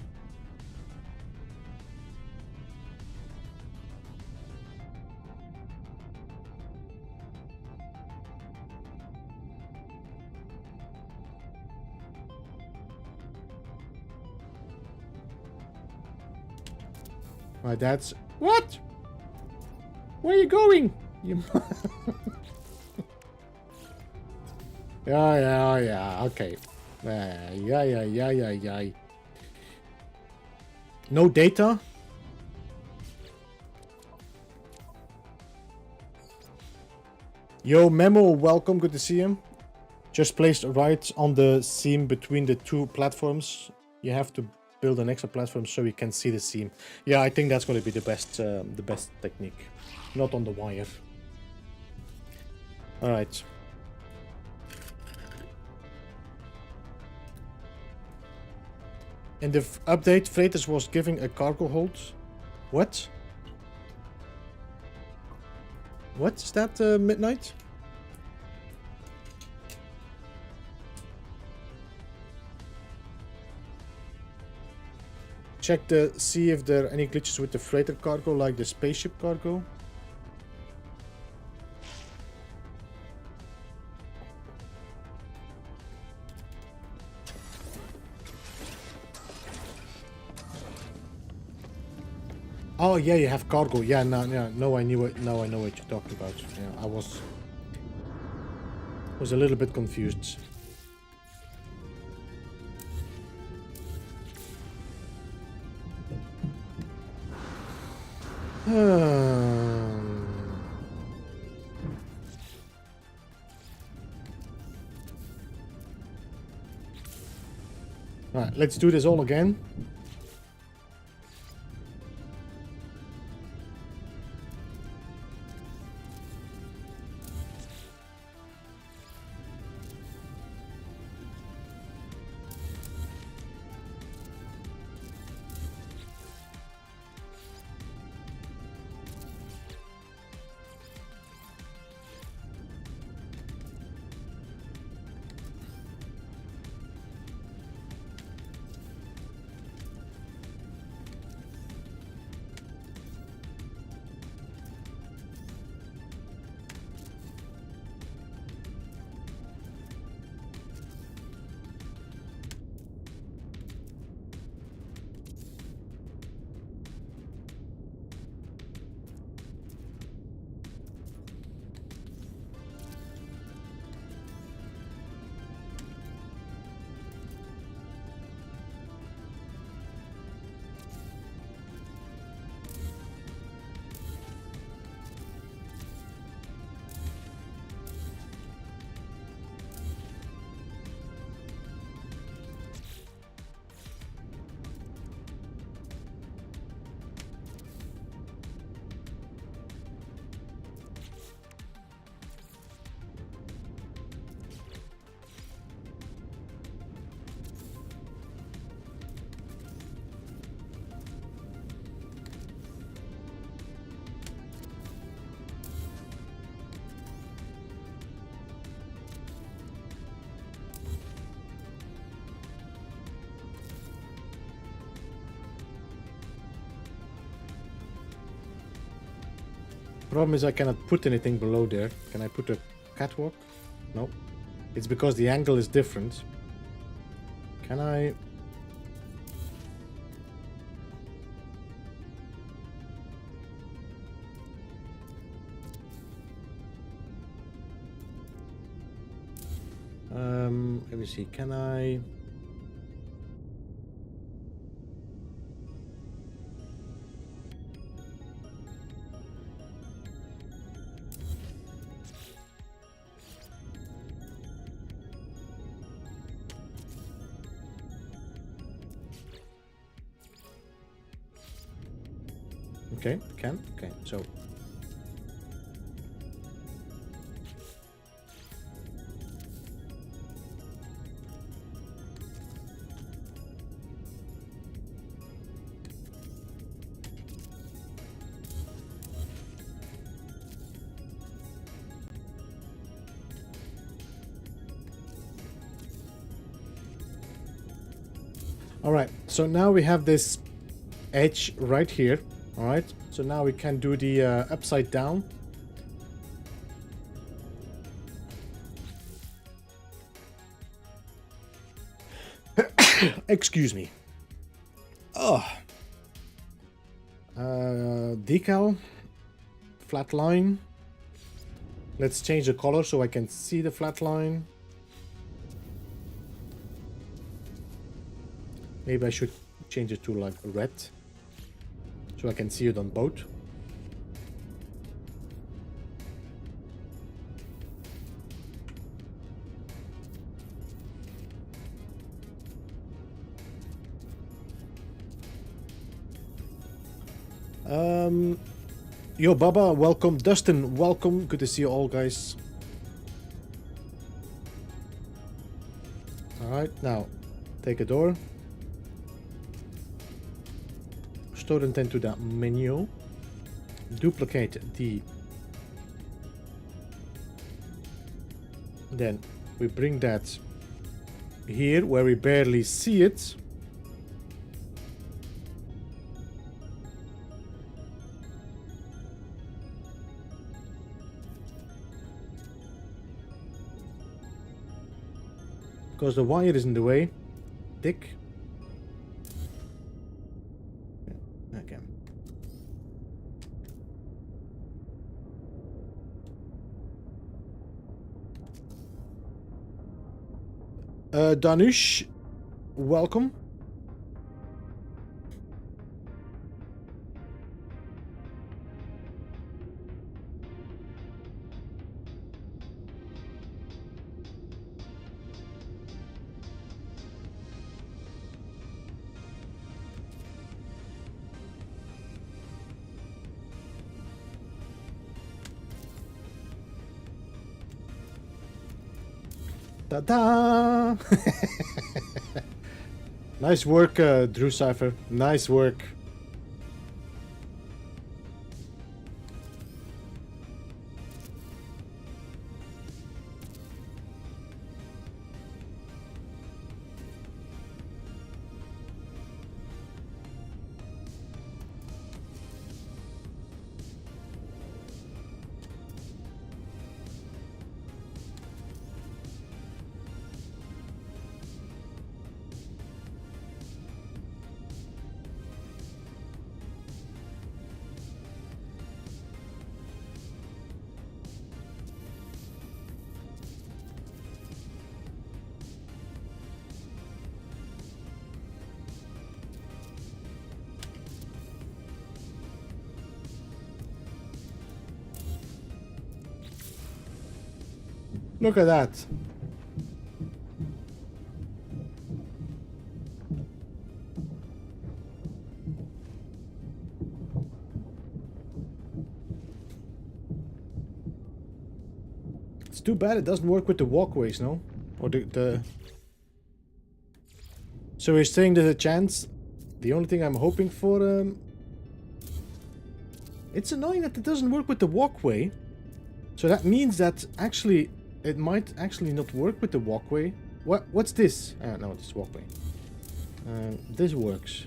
My dad's... What? Where are you going? You... Yeah, okay. Yeah. No data? Yo, Memo, welcome. Good to see him. just placed right on the seam between the two platforms. You have to build an extra platform so you can see the seam. Yeah, I think that's going to be the best technique. Not on the wire. All right. In the update, Freitas was giving a cargo hold. What? What is that, Midnight? Check see if there are any glitches with the freighter cargo, like the spaceship cargo. Oh yeah, you have cargo. Yeah, no, I knew it. Now I know what you're talking about. Yeah, I was a little bit confused. Alright, let's do this all again. Problem is I cannot put anything below there. Can I put a catwalk? No. It's because the angle is different. Can I... let me see, can I... Okay, can. Okay, so all right. So now we have this edge right here. All right, so now we can do the upside down. Excuse me. Oh. Decal. Flat line. Let's change the color so I can see the flat line. Maybe I should change it to like red. So I can see it on both. Yo, Baba, welcome. Dustin, welcome. Good to see you all, guys. Alright, now, take a door. Store it into that menu. Duplicate the... Then we bring that here, where we barely see it. Because the wire is in the way. Dick. Okay. Danush, welcome. Ta-da! Nice work, Drew Cypher. Nice work. Look at that. It's too bad it doesn't work with the walkways, no? Or the... So you're saying there's a chance? The only thing I'm hoping for... It's annoying that it doesn't work with the walkway. So that means that actually... It might actually not work with the walkway. What's this? No, it's walkway. This works.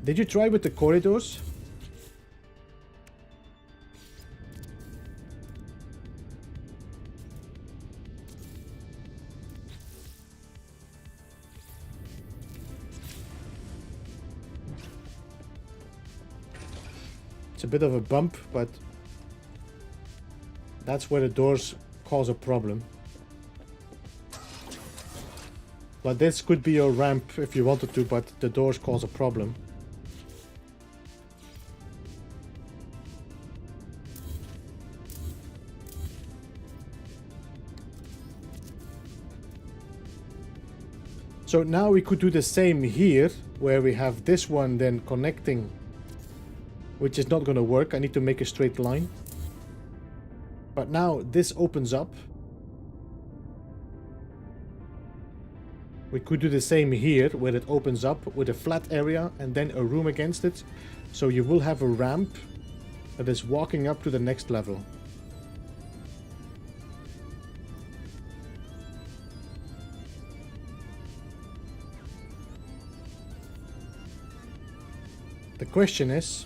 Did you try with the corridors? It's a bit of a bump, but that's where the doors cause a problem. But this could be your ramp if you wanted to, but the doors cause a problem. So now we could do the same here, where we have this one then connecting, which is not going to work. I need to make a straight line. But now this opens up. We could do the same here, where it opens up with a flat area and then a room against it. So you will have a ramp that is walking up to the next level. The question is...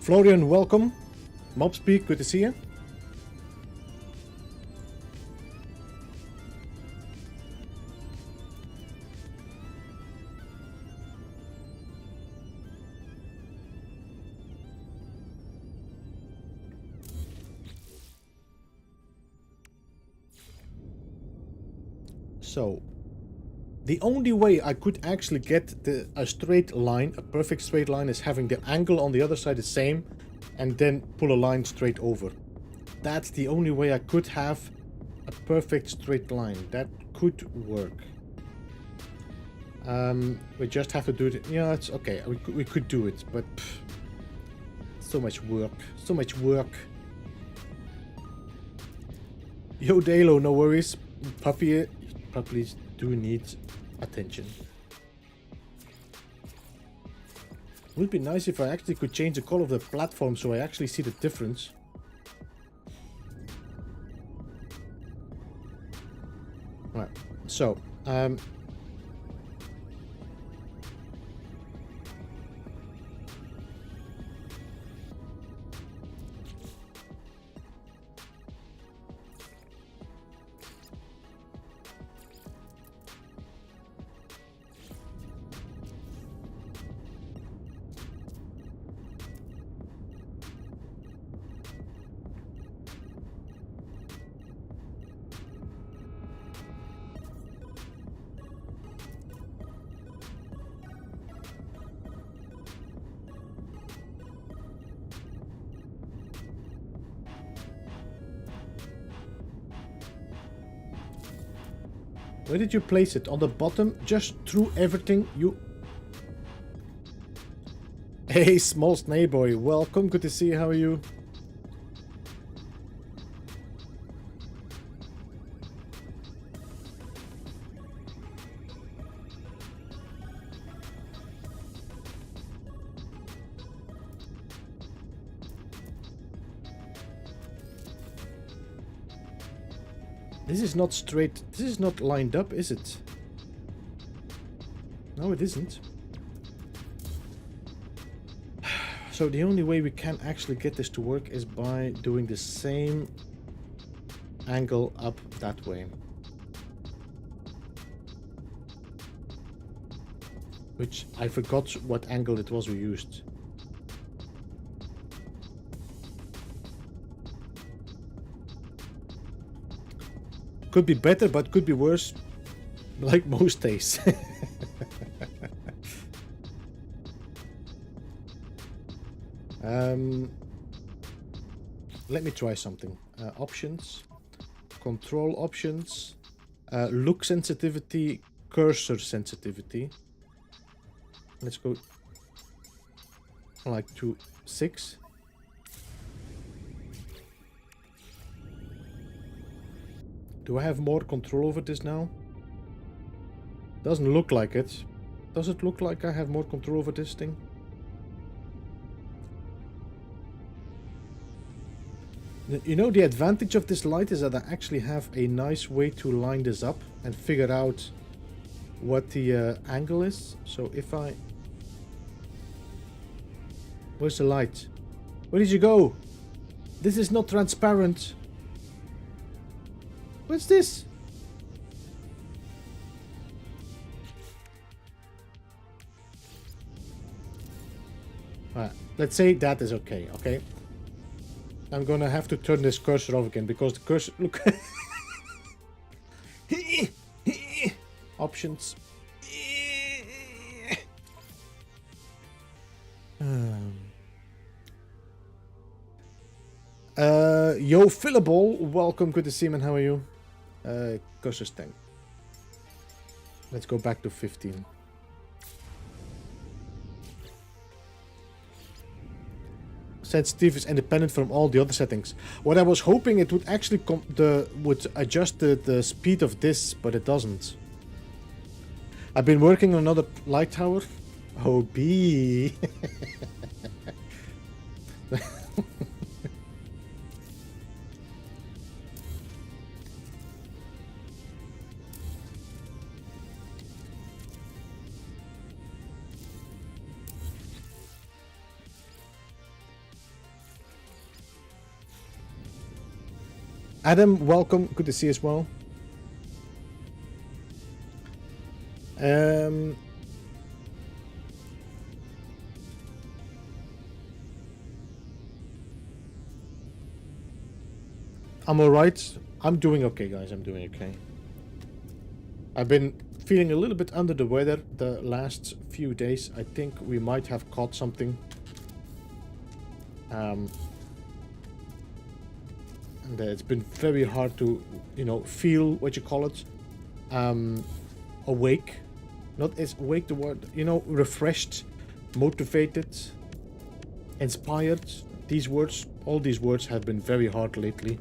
Florian, welcome. Mobspeak, good to see you. So, the only way I could actually get a straight line, a perfect straight line, is having the angle on the other side the same and then pull a line straight over. that's the only way I could have a perfect straight line. That could work. We just have to do it. Yeah, it's okay. We could do it, but so much work. So much work. Yo, Dalo, no worries. Puppies do need attention. Would be nice if I actually could change the color of the platform so I actually see the difference. Right. So, where did you place it? On the bottom? Just through everything? You... Hey, small snake boy. Welcome. Good to see you. How are you? This is not straight. This is not lined up, is it? No, it isn't. So the only way we can actually get this to work is by doing the same angle up that way. Which I forgot what angle it was we used. Could be better, but could be worse. Like most days. Let me try something. Options. Control options. Look sensitivity. Cursor sensitivity. Let's go like to 6. Do I have more control over this now? Doesn't look like it. Does it look like I have more control over this thing? You know, the advantage of this light is that I actually have a nice way to line this up and figure out what the angle is. So if I... Where's the light? Where did you go? This is not transparent. What's this? Alright, let's say that is okay, okay? I'm gonna have to turn this cursor off again because the cursor... Look... Options. Yo, Philibol, welcome, good to see you, man, how are you? Cursor stand. Let's go back to 15. Sensitive is independent from all the other settings. What I was hoping it would actually would adjust the speed of this, but it doesn't. I've been working on another light tower. Oh, B. Adam, welcome. Good to see you as well. I'm alright. I'm doing okay, guys. I'm doing okay. I've been feeling a little bit under the weather the last few days. I think we might have caught something. And it's been very hard to, you know, feel what you call it, awake. Not as awake the word, you know, refreshed, motivated, inspired. These words, all these words have been very hard lately.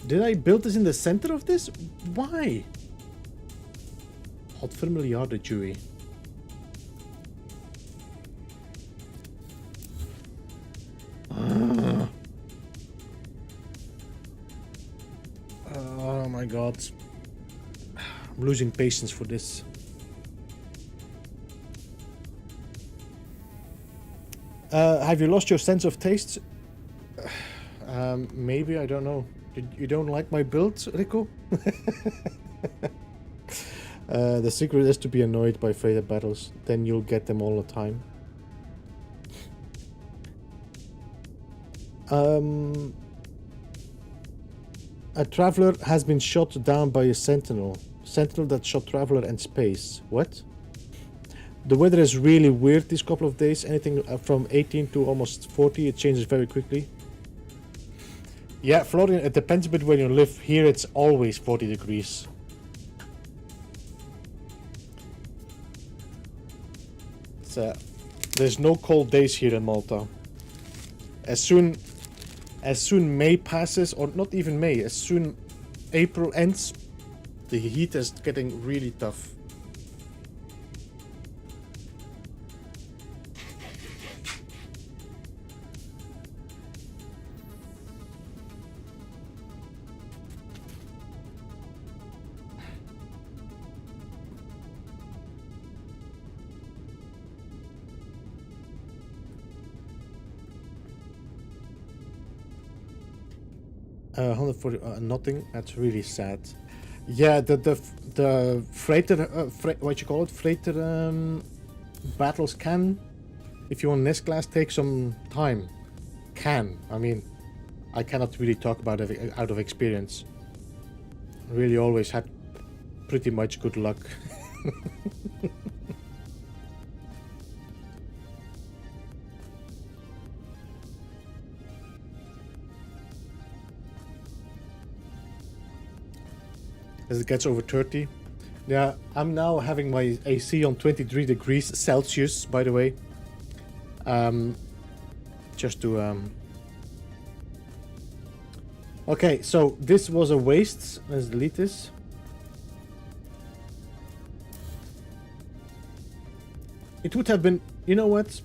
Did I build this in the center of this? Why? Hot for miljarden, Chewie. Oh my god. I'm losing patience for this. Have you lost your sense of taste? Maybe, I don't know. You don't like my build, Rico? The secret is to be annoyed by fated battles. Then you'll get them all the time. A traveler has been shot down by a sentinel. Sentinel that shot traveler in space. What? The weather is really weird these couple of days. Anything from 18 to almost 40. It changes very quickly. Yeah, Florian, it depends a bit where you live. Here it's always 40 degrees. So, there's no cold days here in Malta. As soon May passes, or not even May, as soon April ends, the heat is getting really tough. Nothing. That's really sad. Yeah, the freighter, what you call it, freighter battles can, if you want NES class, take some time. Can. I mean, I cannot really talk about it out of experience. Really, always had pretty much good luck. As it gets over 30. Yeah, I'm now having my AC on 23 degrees Celsius, by the way. Just to... Okay, so this was a waste. Let's delete this. It would have been... You know what?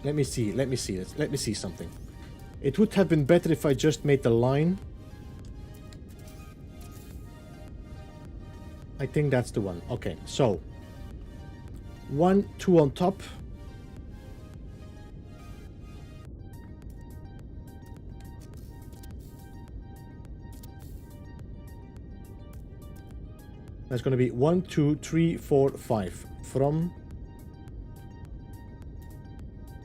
Let me see this. Let me see something. It would have been better if I just made the line. I think that's the one. Okay, so 1, 2 on top. That's going to be 1, 2, 3, 4, 5. From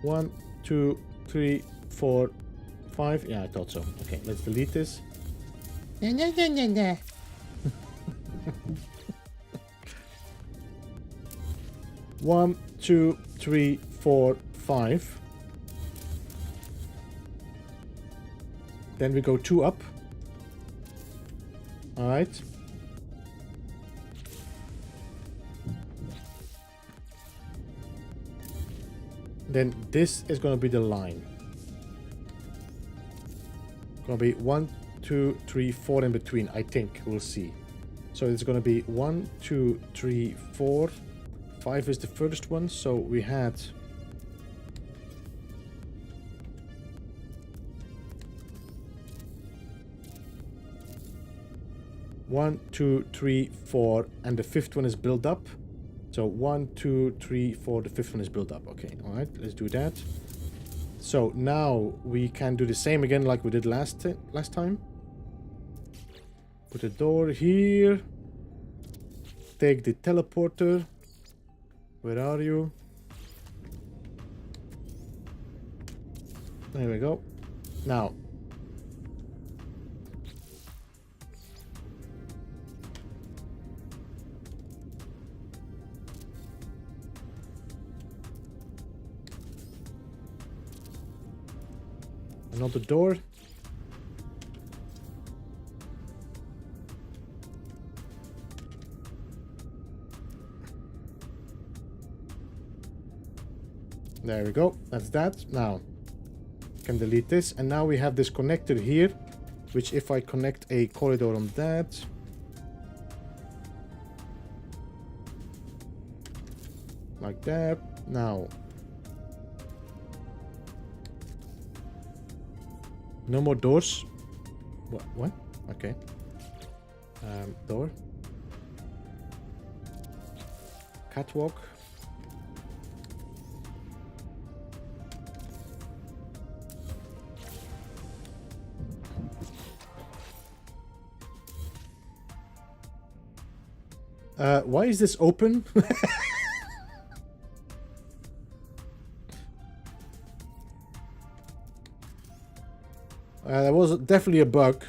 1, 2, 3, 4, 5. Yeah, I thought so. Okay, let's delete this. 1, 2, 3, 4, 5. Then we go 2 up. All right. Then this is going to be the line. Going to be 1, 2, 3, 4 in between, I think. We'll see. So it's going to be 1, 2, 3, 4. 5 is the first one, so we had... One, 2, 3, 4, and the fifth one is built up. So 1, 2, 3, 4, the fifth one is built up. Okay, alright, let's do that. So now we can do the same again like we did last time. Put a door here. Take the teleporter. Where are you? There we go. Now. Another door. There we go. That's that. Now, can delete this. And now we have this connector here, which if I connect a corridor on that. Like that. Now. No more doors. What? Okay. Door. Catwalk. Why is this open? That was definitely a bug.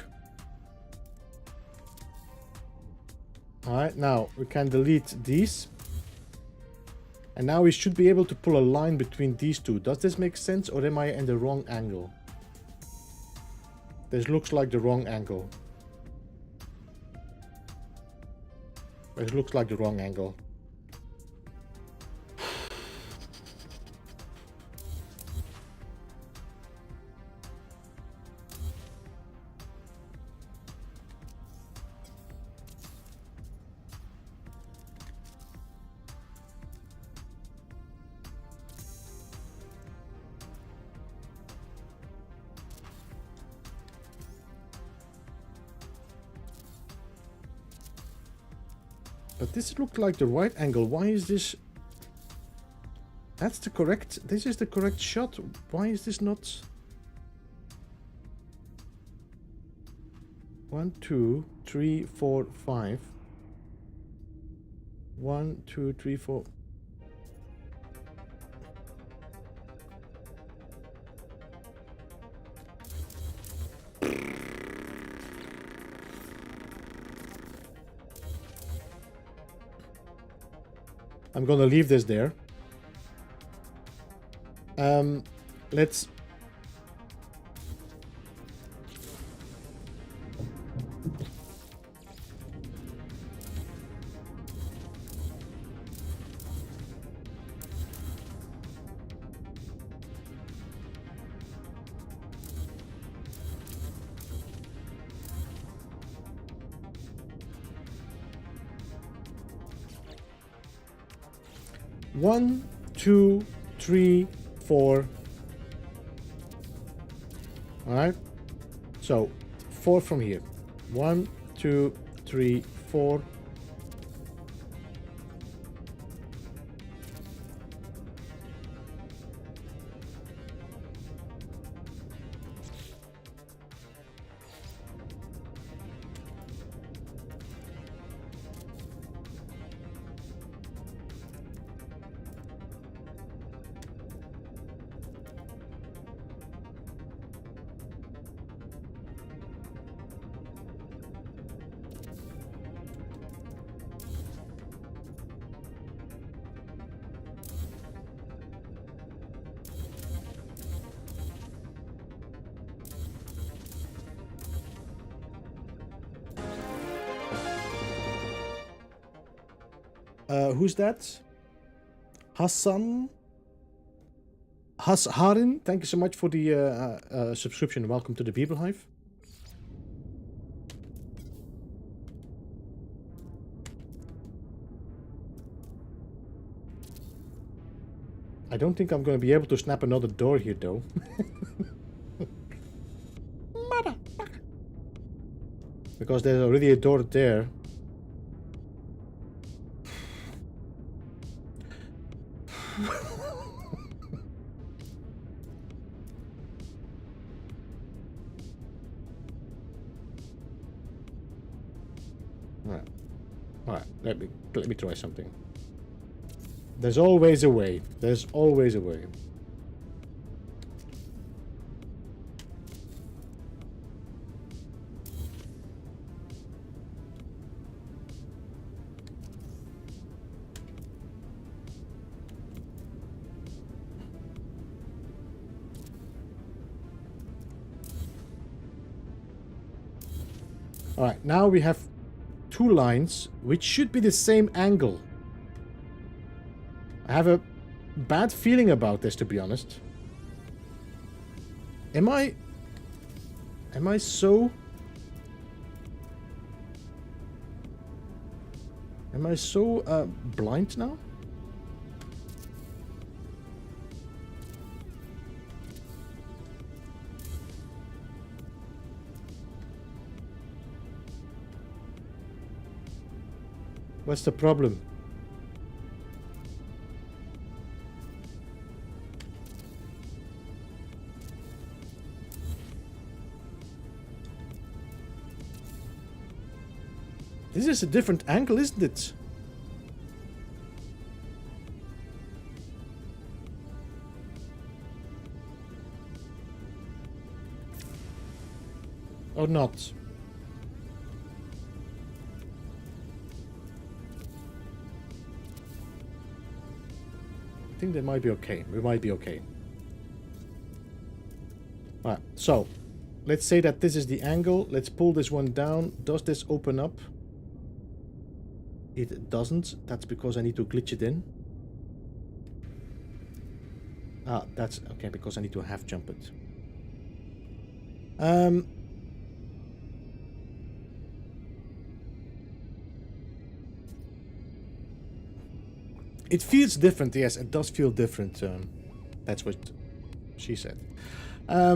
Alright, now we can delete these. And now we should be able to pull a line between these two. Does this make sense, or am I in the wrong angle? This looks like the wrong angle. This looks like the wrong angle. But this looked like the right angle. Why is this? That's the correct. This is the correct shot. Why is this not? 1, 2, 3, 4, 5. 1, 2, 3, 4. I'm gonna leave this there. Let's... One, 2, 3, 4. Alright. So 4 from here. 1, 2, 3, 4. Who's that? Hassan? Harin, thank you so much for the subscription. Welcome to the Beeble Hive. I don't think I'm going to be able to snap another door here, though. Because there's already a door there. Alright, let me try something. There's always a way. There's always a way. Alright, now we have two lines, which should be the same angle. I have a bad feeling about this, to be honest. Am I so... Am I so blind now? What's the problem? This is a different angle, isn't it? Or not? I think that might be okay. We might be okay. Alright, so let's say that this is the angle. Let's pull this one down. Does this open up? It doesn't. That's because I need to glitch it in. Ah, that's okay, because I need to half jump it. It feels different, yes, it does feel different. That's what she said. I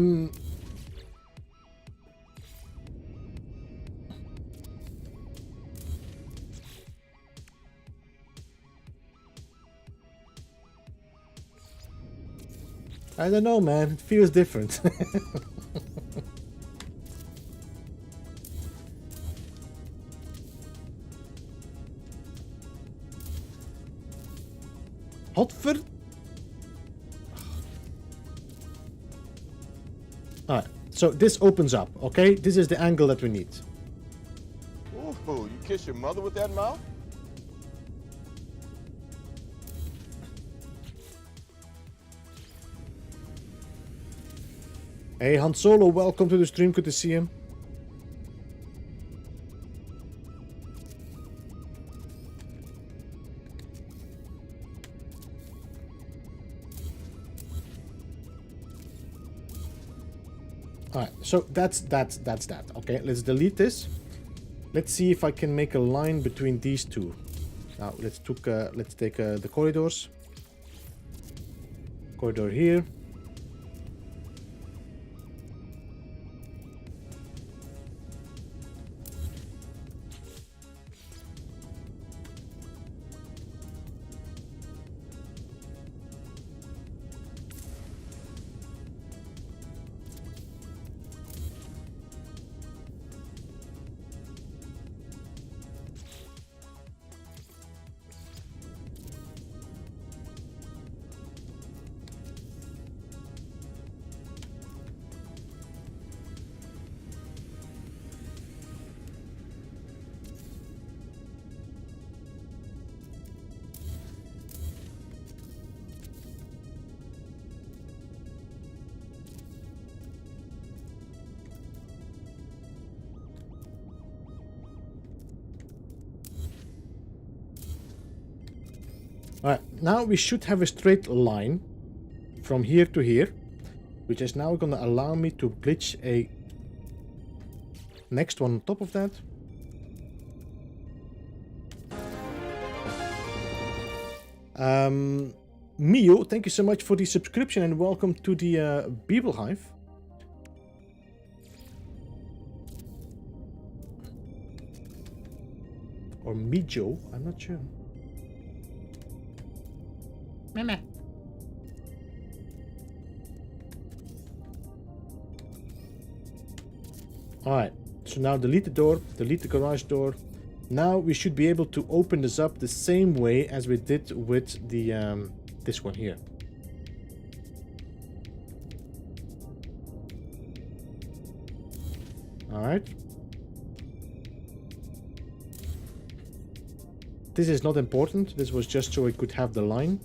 don't know, man. It feels different. Hotver. Alright, so this opens up, okay? This is the angle that we need. Ooh, you kiss your mother with that mouth? Hey, Han Solo, welcome to the stream. Good to see him. Alright, so that's that. Okay, let's delete this. Let's see if I can make a line between these two. Now let's take the corridors. Corridor here. Alright, now we should have a straight line from here to here, which is now going to allow me to glitch a next one on top of that. Mio, thank you so much for the subscription and welcome to the Beeblebum. Or Mijo, I'm not sure. Meme. Alright, so now delete the door, delete the garage door. Now we should be able to open this up the same way as we did with the this one here. Alright. This is not important, this was just so I could have the line.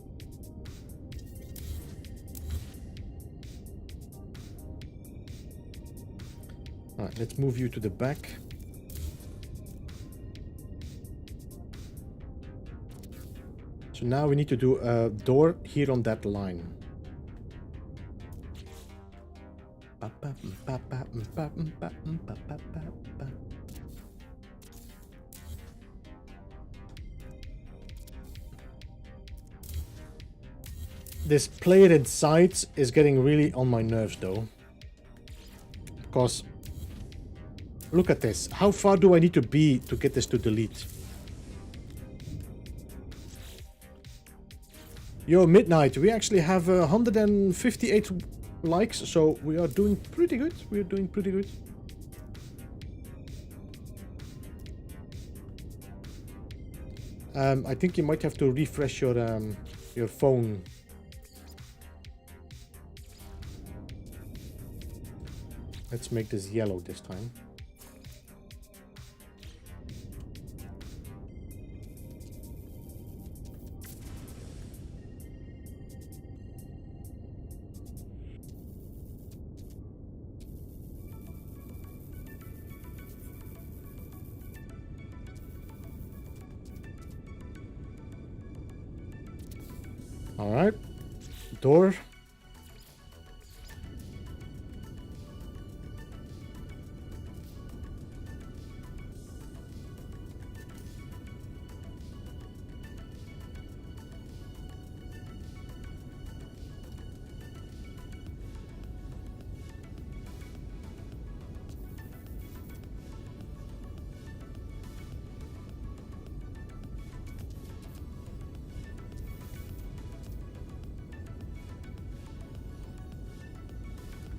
Alright, let's move you to the back. So now we need to do a door here on that line. This player inside is getting really on my nerves though. Because look at this. How far do I need to be to get this to delete? Yo, Midnight, we actually have 158 likes, so we are doing pretty good. We are doing pretty good. I think you might have to refresh your phone. Let's make this yellow this time. All right, door.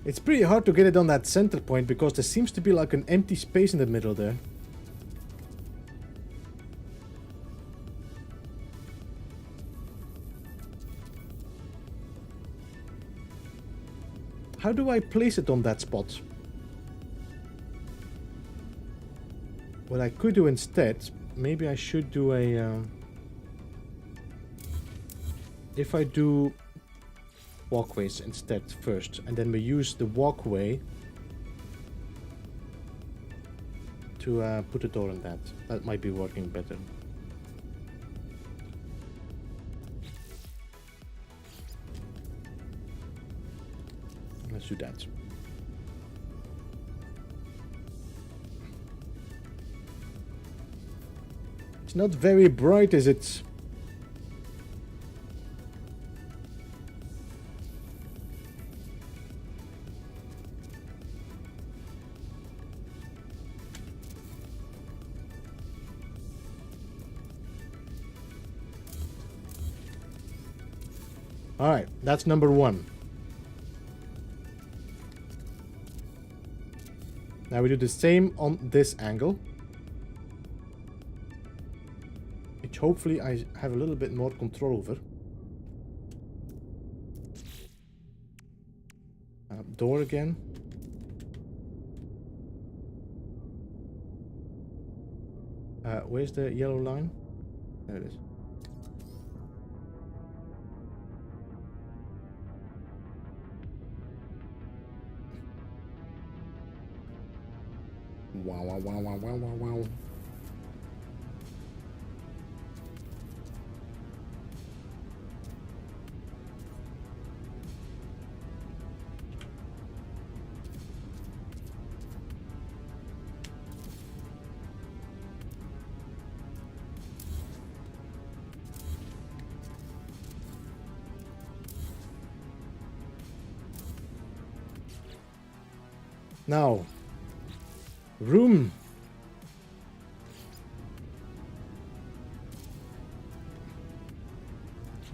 It's pretty hard to get it on that center point because there seems to be like an empty space in the middle there. How do I place it on that spot? What I could do instead, maybe I should do a... if I do walkways instead first, and then we use the walkway to put a door on that. That might be working better. Let's do that. It's not very bright, is it? All right, that's number one. Now we do the same on this angle, which hopefully I have a little bit more control over. Door again. Where's the yellow line? There it is. Wow, wow, wow, wow, wow, wow, wow. Now, room.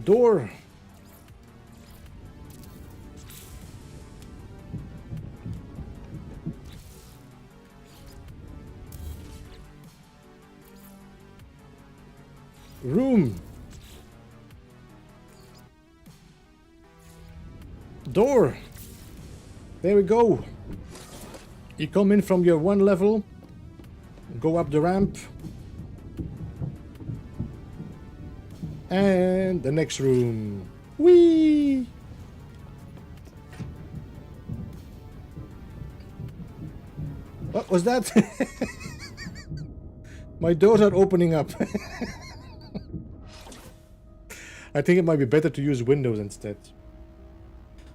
Door. Room. Door. There we go. You come in from your one level, go up the ramp, and the next room. Whee! What was that? My doors are opening up. I think it might be better to use windows instead.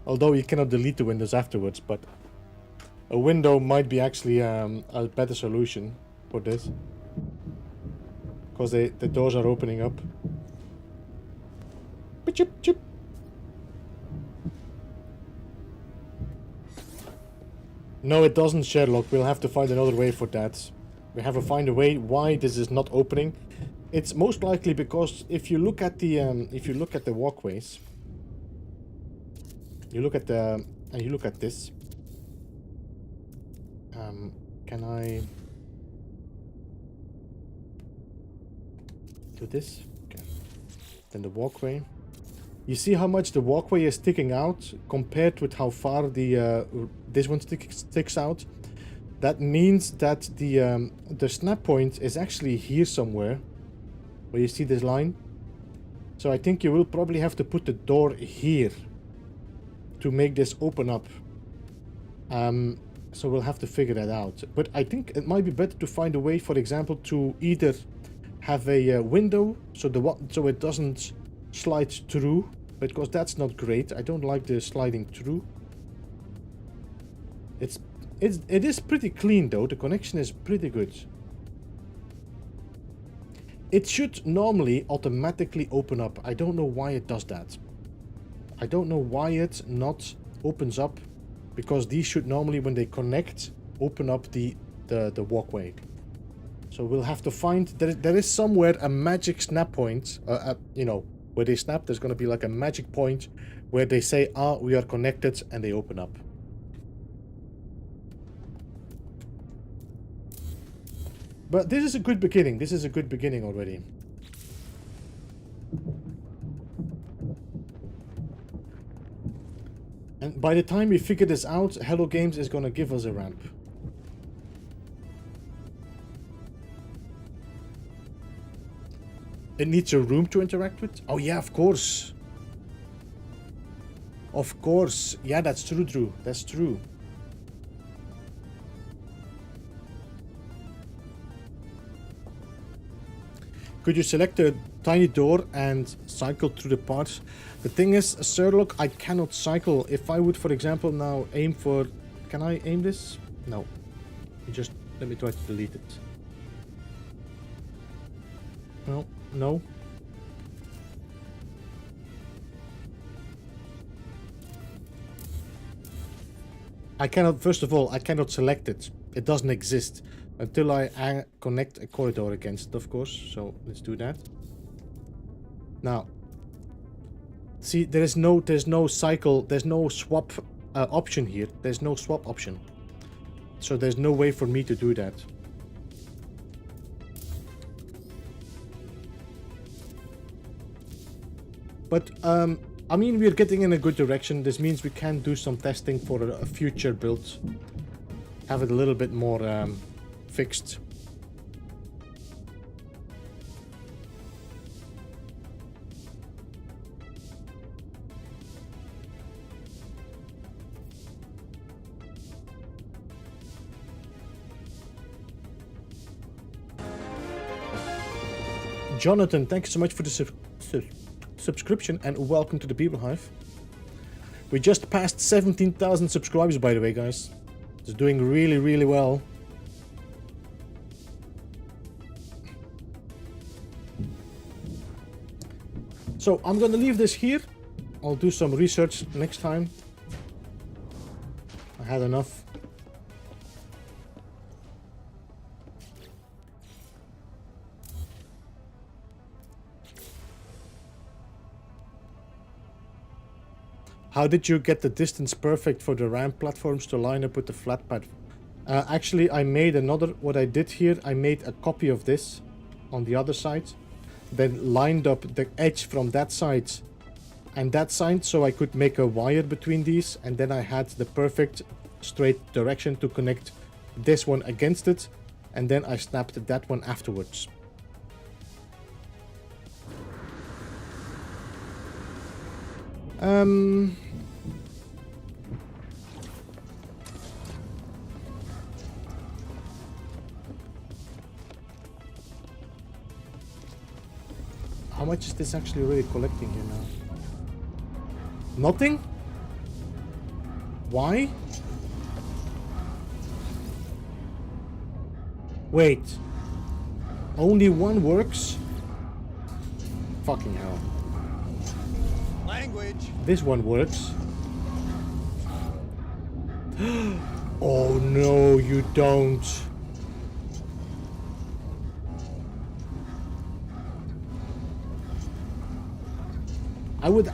Although you cannot delete the windows afterwards, but a window might be actually a better solution for this. Because the doors are opening up. Chip, chip. No, it doesn't, Sherlock. We'll have to find another way for that. We have to find a way why this is not opening. It's most likely because if you look at the walkways, you look at this. Can I do this? Okay. Then the walkway. You see how much the walkway is sticking out compared with how far the this one sticks out. That means that the snap point is actually here somewhere, where you see this line. So I think you will probably have to put the door here to make this open up. So we'll have to figure that out. But I think it might be better to find a way, for example, to either have a window so it doesn't slide through, because that's not great. I don't like the sliding through. It is pretty clean though. The connection is pretty good. It should normally automatically open up. I don't know why it does that. I don't know why it not opens up, because these should normally, when they connect, open up the walkway. So we'll have to find, there is somewhere a magic snap point, you know, where they snap, there's going to be like a magic point where they say, ah, we are connected, and they open up. But this is a good beginning. This is a good beginning already. And by the time we figure this out, Hello Games is going to give us a ramp. It needs a room to interact with? Oh yeah, of course. Of course. Yeah, that's true, Drew. That's true. Could you select a tiny door and cycle through the parts? The thing is, Sherlock, I cannot cycle. If I would, for example, now aim for... Can I aim this? No. Just let me try to delete it. No, no. I cannot, first of all, I cannot select it. It doesn't exist. Until I connect a corridor against it, of course. So let's do that. Now, see, there's no cycle, there's no swap option here. There's no swap option. So there's no way for me to do that. But I mean, we're getting in a good direction. This means we can do some testing for a future build. Have it a little bit more fixed. Jonathan, thanks so much for the subscription and welcome to the Beeble Hive. We just passed 17,000 subscribers, by the way, guys. It's doing really, really well. So I'm gonna leave this here. I'll do some research next time. I had enough. How did you get the distance perfect for the ramp platforms to line up with the flat pad? Actually, I made another, what I did here, I made a copy of this on the other side. Then lined up the edge from that side and that side, so I could make a wire between these, and then I had the perfect straight direction to connect this one against it, and then I snapped that one afterwards. How much is this actually really collecting here now? Nothing? Why? Wait. Only one works? Fucking hell. Language. This one works. Oh no, you don't.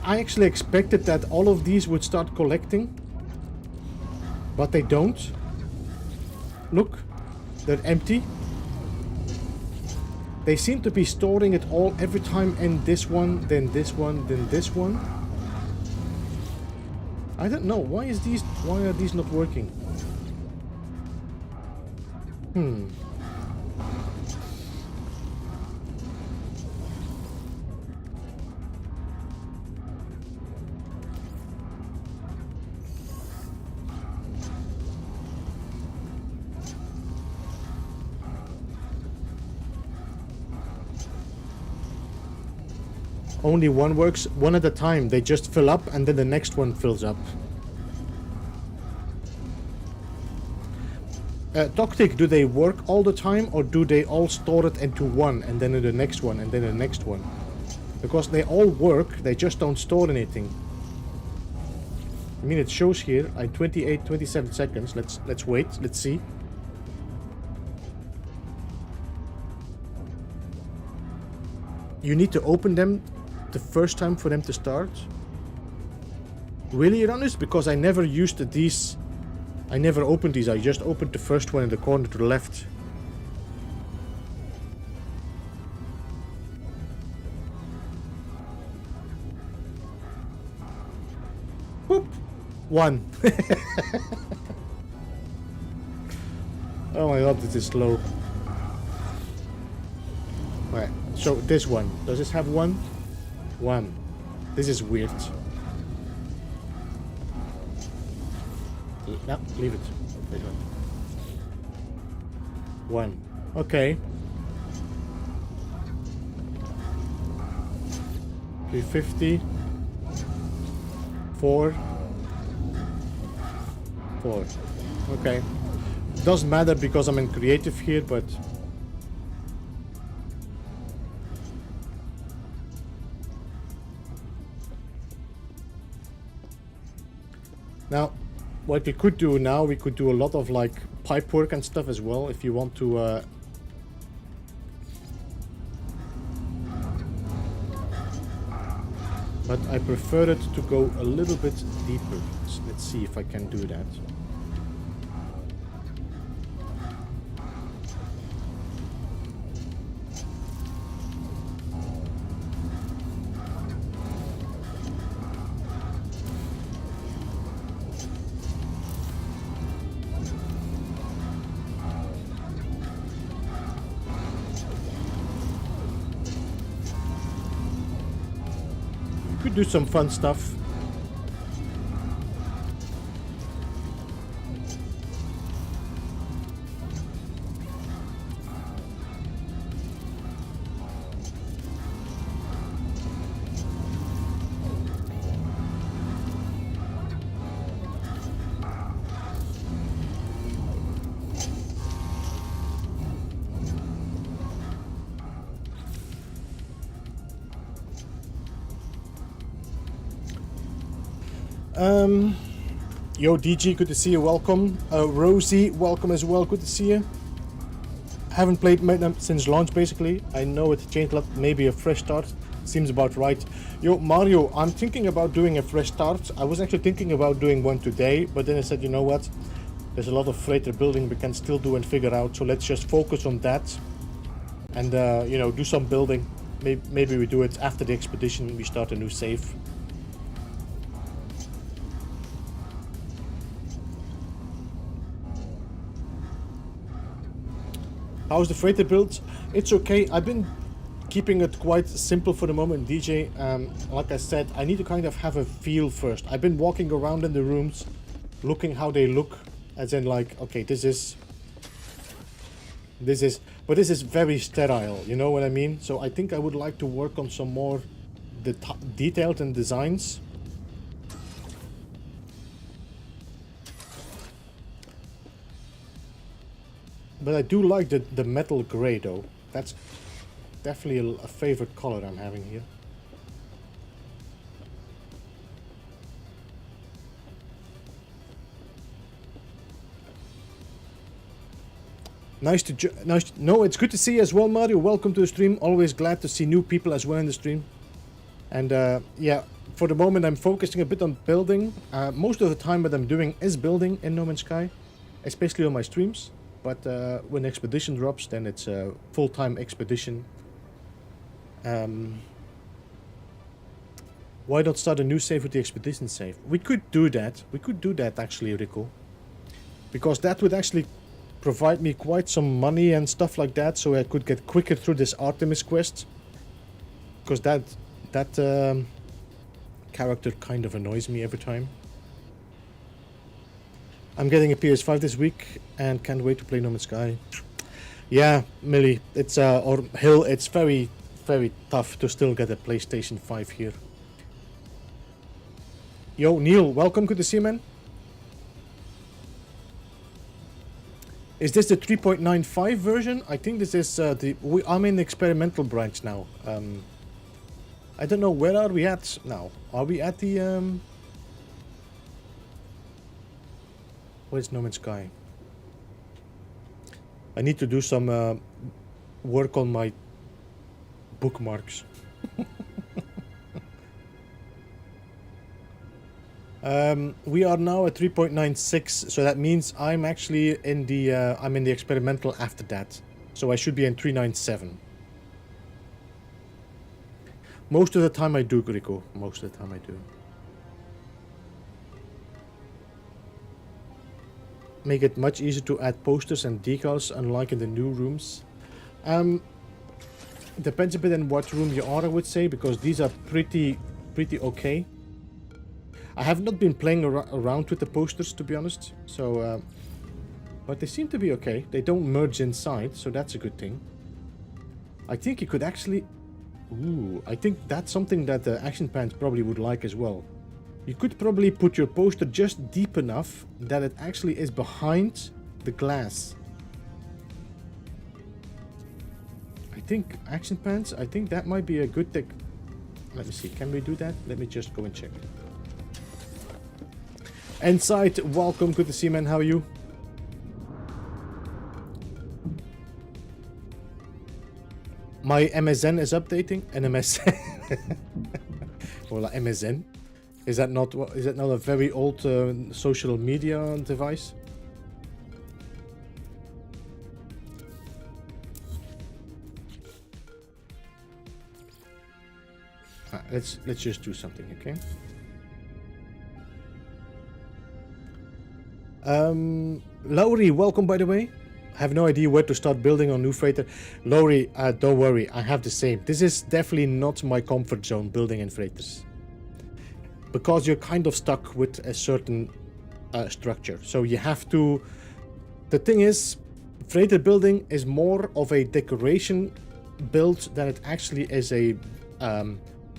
I actually expected that all of these would start collecting, but they don't. Look, they're empty. They seem to be storing it all every time, and this one, then this one, then this one. I don't know, why are these not working? Only one works, one at a time. They just fill up and then the next one fills up. Toctic, do they work all the time, or do they all store it into one and then in the next one and then the next one? Because they all work, they just don't store anything. I mean, it shows here 27 seconds. Let's wait, let's see. You need to open them the first time for them to start. Really, Iranus? Because I never used these. I never opened these. I just opened the first one in the corner to the left. Whoop! One. Oh my god, this is slow. Right, so this one. Does this have one? One. This is weird. No, leave it. This one. One. Okay. 350. 4. 4. Okay. Doesn't matter because I'm in creative here, but now, what we could do now, we could do a lot of like pipe work and stuff as well if you want to but I prefer it to go a little bit deeper. Let's see if I can do that. Do some fun stuff. Yo, DG, good to see you, welcome. Rosie, welcome as well, good to see you. Haven't played since launch, basically. I know it changed a lot, maybe a fresh start. Seems about right. Yo, Mario, I'm thinking about doing a fresh start. I was actually thinking about doing one today, but then I said, you know what? There's a lot of freighter building we can still do and figure out, so let's just focus on that. And, you know, do some building. Maybe we do it after the expedition, we start a new save. How's the freighter build? It's okay. I've been keeping it quite simple for the moment, DJ. Like I said, I need to kind of have a feel first. I've been walking around in the rooms, looking how they look, as in like, okay, this is This is very sterile, you know what I mean? So I think I would like to work on some more detailed and designs. But I do like the metal gray though. That's definitely a favorite color I'm having here. Nice to no, it's good to see you as well, Mario. Welcome to the stream. Always glad to see new people as well in the stream. And yeah, for the moment I'm focusing a bit on building. Most of the time what I'm doing is building in No Man's Sky, especially on my streams. But when Expedition drops, then it's a full-time Expedition. Why not start a new save with the Expedition save? We could do that. We could do that actually, Rico. Because that would actually provide me quite some money and stuff like that, so I could get quicker through this Artemis quest. Because that character kind of annoys me every time. I'm getting a PS5 this week and can't wait to play No Man's Sky. Yeah, Millie, it's or Hill, it's very, very tough to still get a PlayStation 5 here. Yo, Neil, welcome. Good to see you, man. Is this the 3.95 version? I think this is I'm in the experimental branch now. I don't know, where are we at now? Are we at the where's No Man's Sky? I need to do some work on my bookmarks. We are now at 3.96, so that means I'm actually in the experimental after that. So I should be in 3.97. Most of the time I do, Rico. Most of the time I do. Make it much easier to add posters and decals, unlike in the new rooms. Depends a bit on what room you are, I would say, because these are pretty okay. I have not been playing around with the posters, to be honest. So, but they seem to be okay. They don't merge inside, so that's a good thing. I think you could actually... Ooh, I think that's something that the Action Pants probably would like as well. You could probably put your poster just deep enough that it actually is behind the glass. I think Action Pants, I think that might be a good thing. Let me see, can we do that? Let me just go and check. Insight, welcome, good to see you, man. How are you? My MSN is updating. NMS. Well, MSN. Is that not a very old social media device? Let's just do something, okay? Lowry, welcome, by the way. I have no idea where to start building on new freighter. Lowry, don't worry, I have the same. This is definitely not my comfort zone, building in freighters. Because you're kind of stuck with a certain structure. So you have to... The thing is, freighter building is more of a decoration build than it actually is a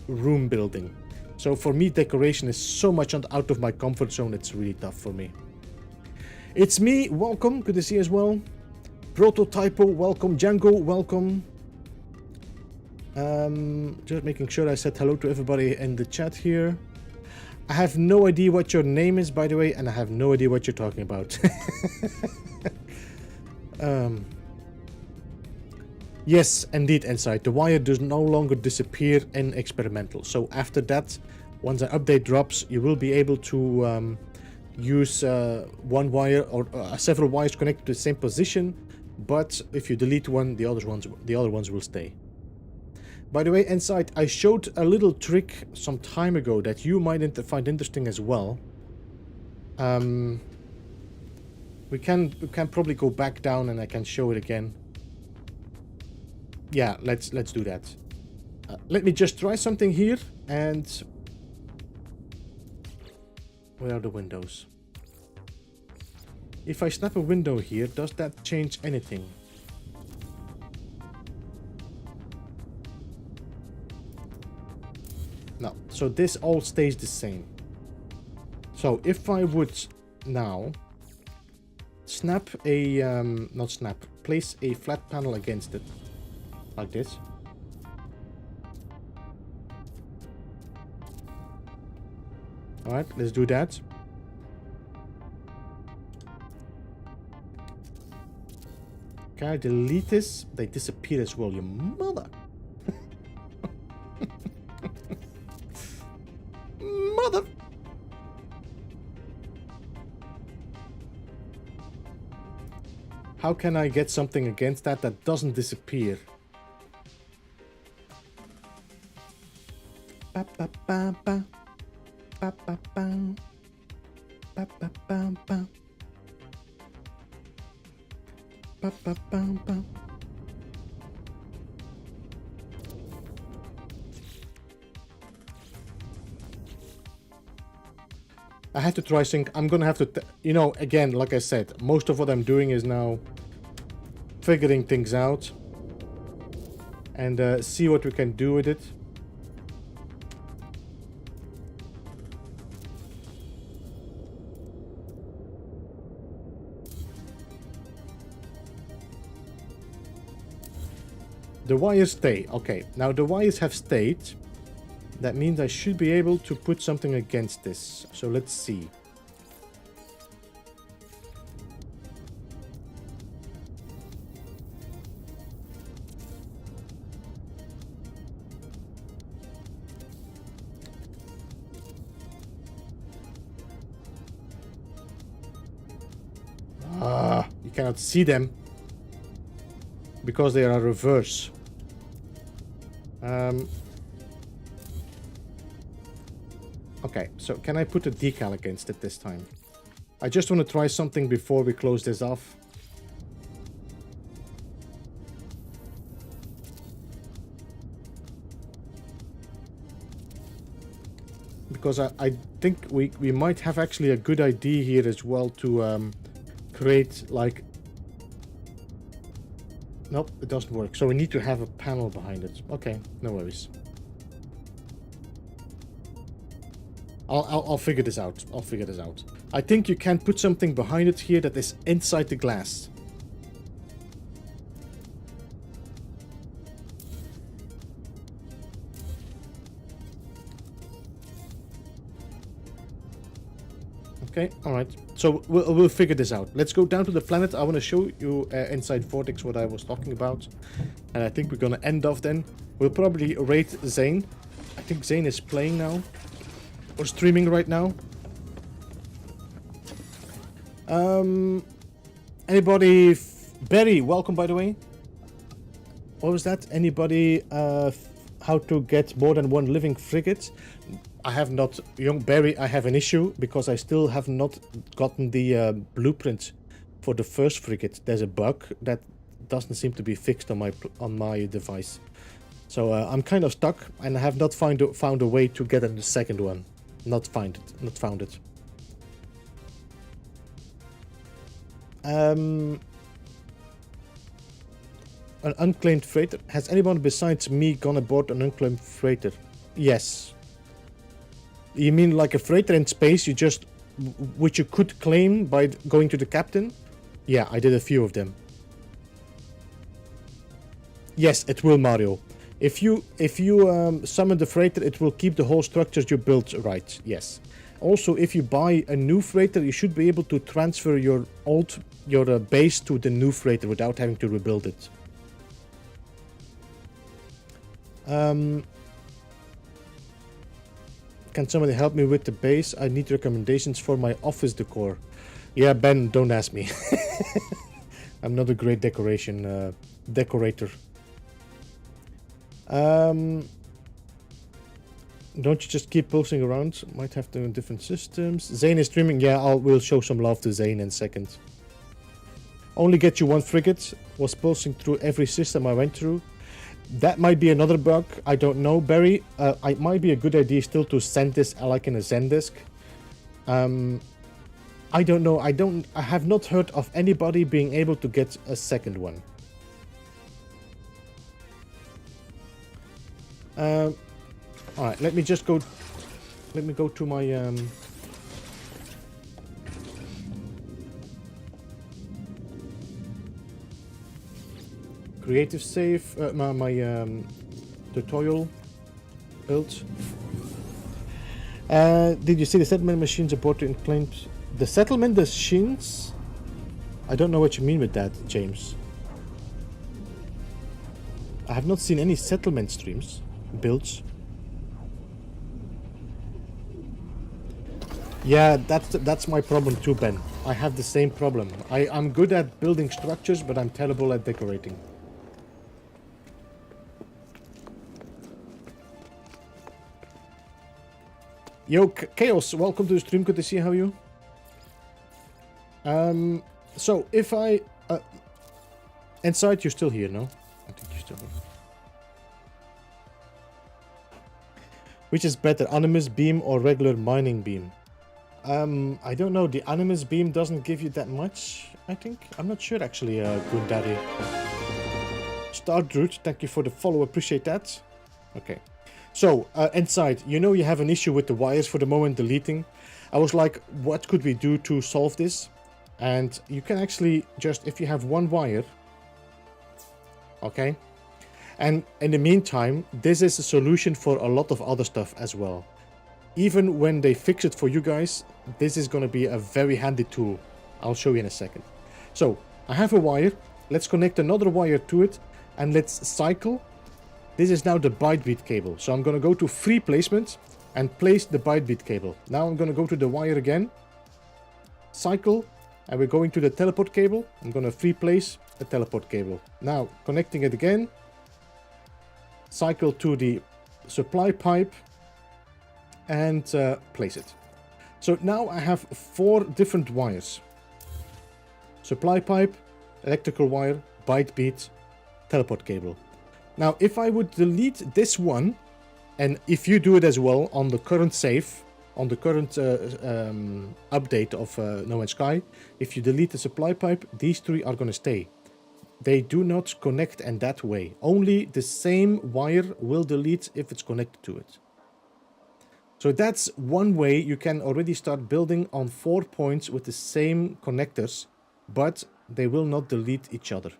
room building. So for me, decoration is so much out of my comfort zone, it's really tough for me. It's me, welcome, good to see you as well. Prototypo, welcome. Django, welcome. Just making sure I said hello to everybody in the chat here. I have no idea what your name is, by the way, and I have no idea what you're talking about. Yes, indeed, Insight. The wire does no longer disappear in experimental. So after that, once an update drops, you will be able to use one wire or several wires connected to the same position. But if you delete one, the other ones will stay. By the way, Insight, I showed a little trick some time ago that you might find interesting as well. We can probably go back down and I can show it again. Yeah, let's do that. Let me just try something here, and where are the windows? If I snap a window here, does that change anything? So this all stays the same. So if I would now snap a, not snap, place a flat panel against it, like this. Alright, let's do that. Can I delete this? They disappear as well, your mother. Mother. How can I get something against that that doesn't disappear? Ba ba ba ba. Ba ba ba. Ba ba ba ba. Ba ba ba ba. I had to try sync. I'm gonna have to, you know, again, like I said, most of what I'm doing is now figuring things out and see what we can do with it. The wires stay. Okay, now the wires have stayed. That means I should be able to put something against this. So let's see. You cannot see them because they are reverse. Okay, so can I put a decal against it this time? I just want to try something before we close this off. Because I think we might have actually a good idea here as well to create like... Nope, it doesn't work. So we need to have a panel behind it. Okay, no worries. I'll figure this out. I'll figure this out. I think you can put something behind it here that is inside the glass. Okay, alright. So we'll figure this out. Let's go down to the planet. I want to show you inside Vortex what I was talking about. And I think we're going to end off then. We'll probably rate Zane. I think Zane is playing now. Or streaming right now. Anybody... Barry, welcome by the way. What was that? Anybody how to get more than one living frigate? I have not... Young Barry, I have an issue because I still have not gotten the blueprint for the first frigate. There's a bug that doesn't seem to be fixed on my device. So I'm kind of stuck and I have not found a way to get the second one. Not found it. An unclaimed freighter. Has anyone besides me gone aboard an unclaimed freighter? Yes. You mean like a freighter in space which you could claim by going to the captain? Yeah, I did a few of them. Yes, it will, Mario. If you summon the freighter, it will keep the whole structure you built right. Yes. Also, if you buy a new freighter, you should be able to transfer your base to the new freighter without having to rebuild it. Can somebody help me with the base? I need recommendations for my office decor. Yeah, Ben, don't ask me. I'm not a great decorator. Don't you just keep pulsing around? Might have to in different systems. Zane is streaming. Yeah, we'll show some love to Zane in a second. Only get you one frigate. Was pulsing through every system I went through. That might be another bug. I don't know, Barry. It might be a good idea still to send this like in a Zendisk. I don't know. I have not heard of anybody being able to get a second one. Alright, let me just go let me go to my creative save, my tutorial build. Did you see the settlement machines aborted and claimed? The settlement machines? I don't know what you mean with that, James. I have not seen any settlement streams, builds. Yeah, that's my problem too, Ben. I have the same problem. I'm good at building structures, but I'm terrible at decorating. Yo, Chaos, welcome to the stream. Good to see how you. So if I inside, you're still here, no? I think you're still here. Which is better, Animus beam or regular mining beam? I don't know. The Animus beam doesn't give you that much, I think. I'm not sure actually, Gundaddy. Stardroot, thank you for the follow. Appreciate that. Okay. So, inside, you know you have an issue with the wires for the moment deleting. I was like, what could we do to solve this? And you can actually just, if you have one wire, okay? And in the meantime, this is a solution for a lot of other stuff as well. Even when they fix it for you guys, this is going to be a very handy tool. I'll show you in a second. So, I have a wire. Let's connect another wire to it. And let's cycle. This is now the byte-beat cable. So I'm going to go to free placement and place the byte-beat cable. Now I'm going to go to the wire again. Cycle. And we're going to the teleport cable. I'm going to free place the teleport cable. Now, connecting it again. Cycle to the supply pipe. And place it. So now I have 4 different wires. Supply pipe, electrical wire, byte-beat, teleport cable. Now, if I would delete this one, and if you do it as well on the current save, on the current update of No Man's Sky, if you delete the supply pipe, these 3 are going to stay. They do not connect in that way. Only the same wire will delete if it's connected to it. So that's one way you can already start building on 4 points with the same connectors, but they will not delete each other.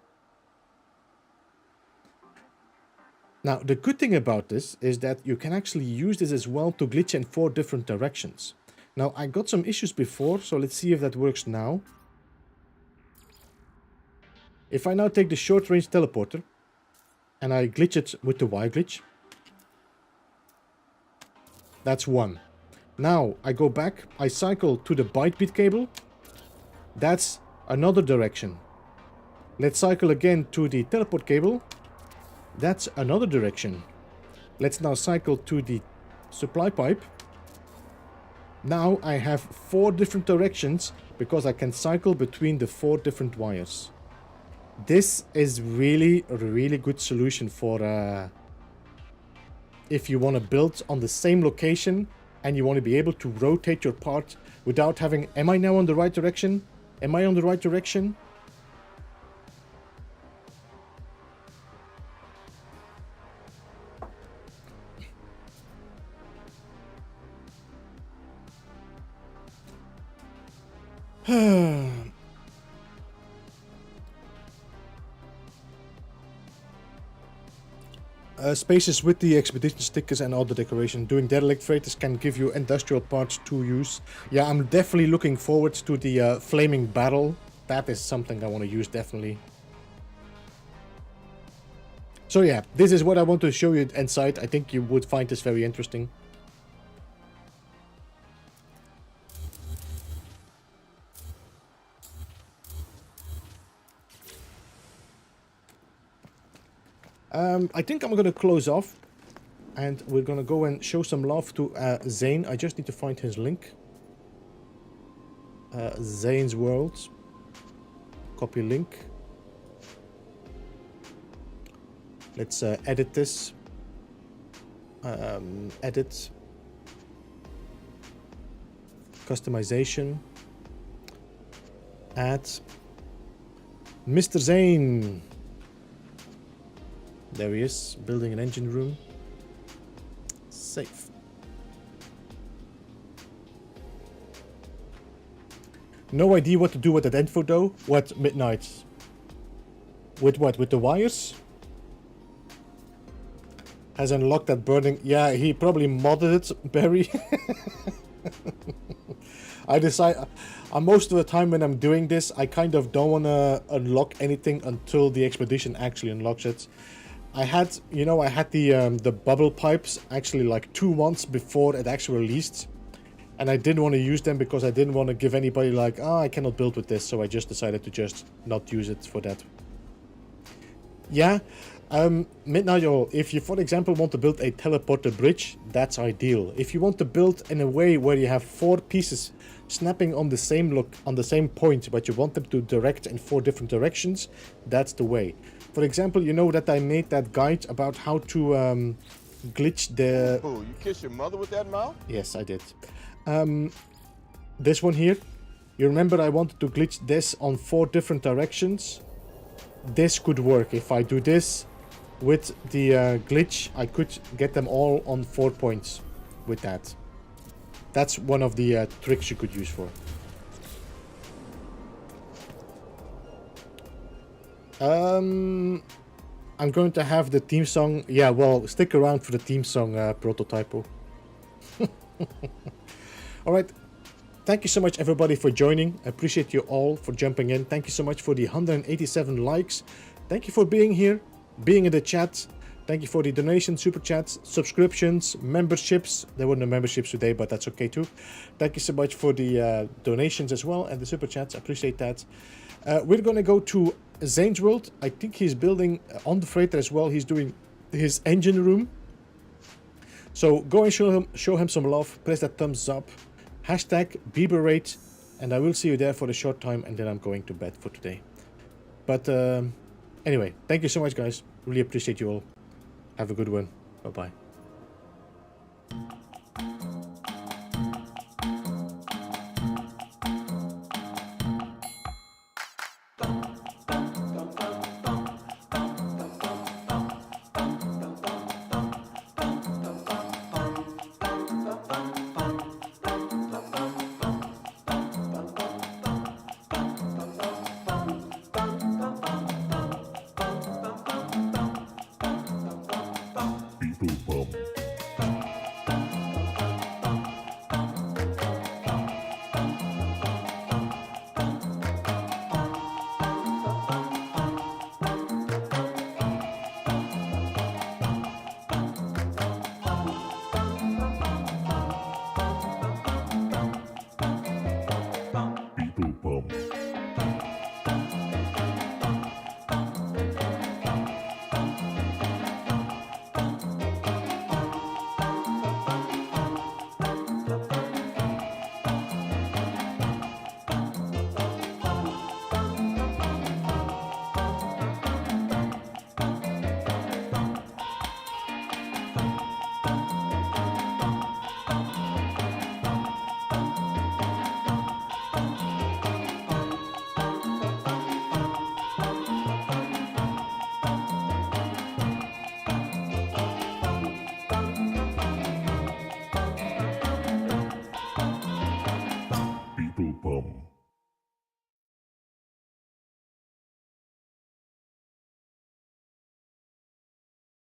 Now, the good thing about this is that you can actually use this as well to glitch in 4 different directions. Now, I got some issues before, so let's see if that works now. If I now take the short-range teleporter and I glitch it with the Y glitch, that's 1. Now, I go back, I cycle to the byte-beat cable, that's another direction. Let's cycle again to the teleport cable. That's another direction. Let's now cycle to the supply pipe. Now I have 4 different directions because I can cycle between the 4 different wires. This is really a really good solution for if you want to build on the same location and you want to be able to rotate your part without having, am I now on the right direction? Am I on the right direction? Spaces with the expedition stickers and all the decoration. Doing derelict freighters can give you industrial parts to use. Yeah, I'm definitely looking forward to the flaming barrel. That is something I want to use, definitely. So yeah, this is what I want to show you inside. I think you would find this very interesting. I think I'm going to close off and we're going to go and show some love to Zane. I just need to find his link. Zane's World. Copy link. Let's edit this. Edit. Customization. Add. Mr. Zane. There he is, building an engine room. Safe. No idea what to do with that info though. What, Midnight? With what? With the wires? Has unlocked that burning... Yeah, he probably modded it, Barry. I decide... most of the time when I'm doing this, I kind of don't want to unlock anything until the expedition actually unlocks it. I had, you know, I had the bubble pipes actually like 2 months before it actually released. And I didn't want to use them because I didn't want to give anybody like, oh, I cannot build with this. So I just decided to just not use it for that. Yeah, Midnight Owl, if you, for example, want to build a teleporter bridge, that's ideal. If you want to build in a way where you have 4 pieces snapping on the same point, but you want them to direct in 4 different directions, that's the way. For example, you know that I made that guide about how to glitch the... Oh, you kiss your mother with that mouth? Yes, I did. This one here, you remember I wanted to glitch this on 4 different directions? This could work. If I do this with the glitch, I could get them all on 4 points with that. That's one of the tricks you could use for. I'm going to have the theme song. Yeah, well, stick around for the theme song, Prototypo. Alright. Thank you so much, everybody, for joining. I appreciate you all for jumping in. Thank you so much for the 187 likes. Thank you for being here, being in the chat. Thank you for the donations, super chats, subscriptions, memberships. There were no memberships today, but that's okay too. Thank you so much for the donations as well and the super chats. I appreciate that. We're going to go to Zane's World. I think he's building on the freighter as well. He's doing his engine room. So go and show him some love. Press that thumbs up. Hashtag Beeberate. And I will see you there for a short time. And then I'm going to bed for today. But anyway, thank you so much, guys. Really appreciate you all. Have a good one. Bye-bye.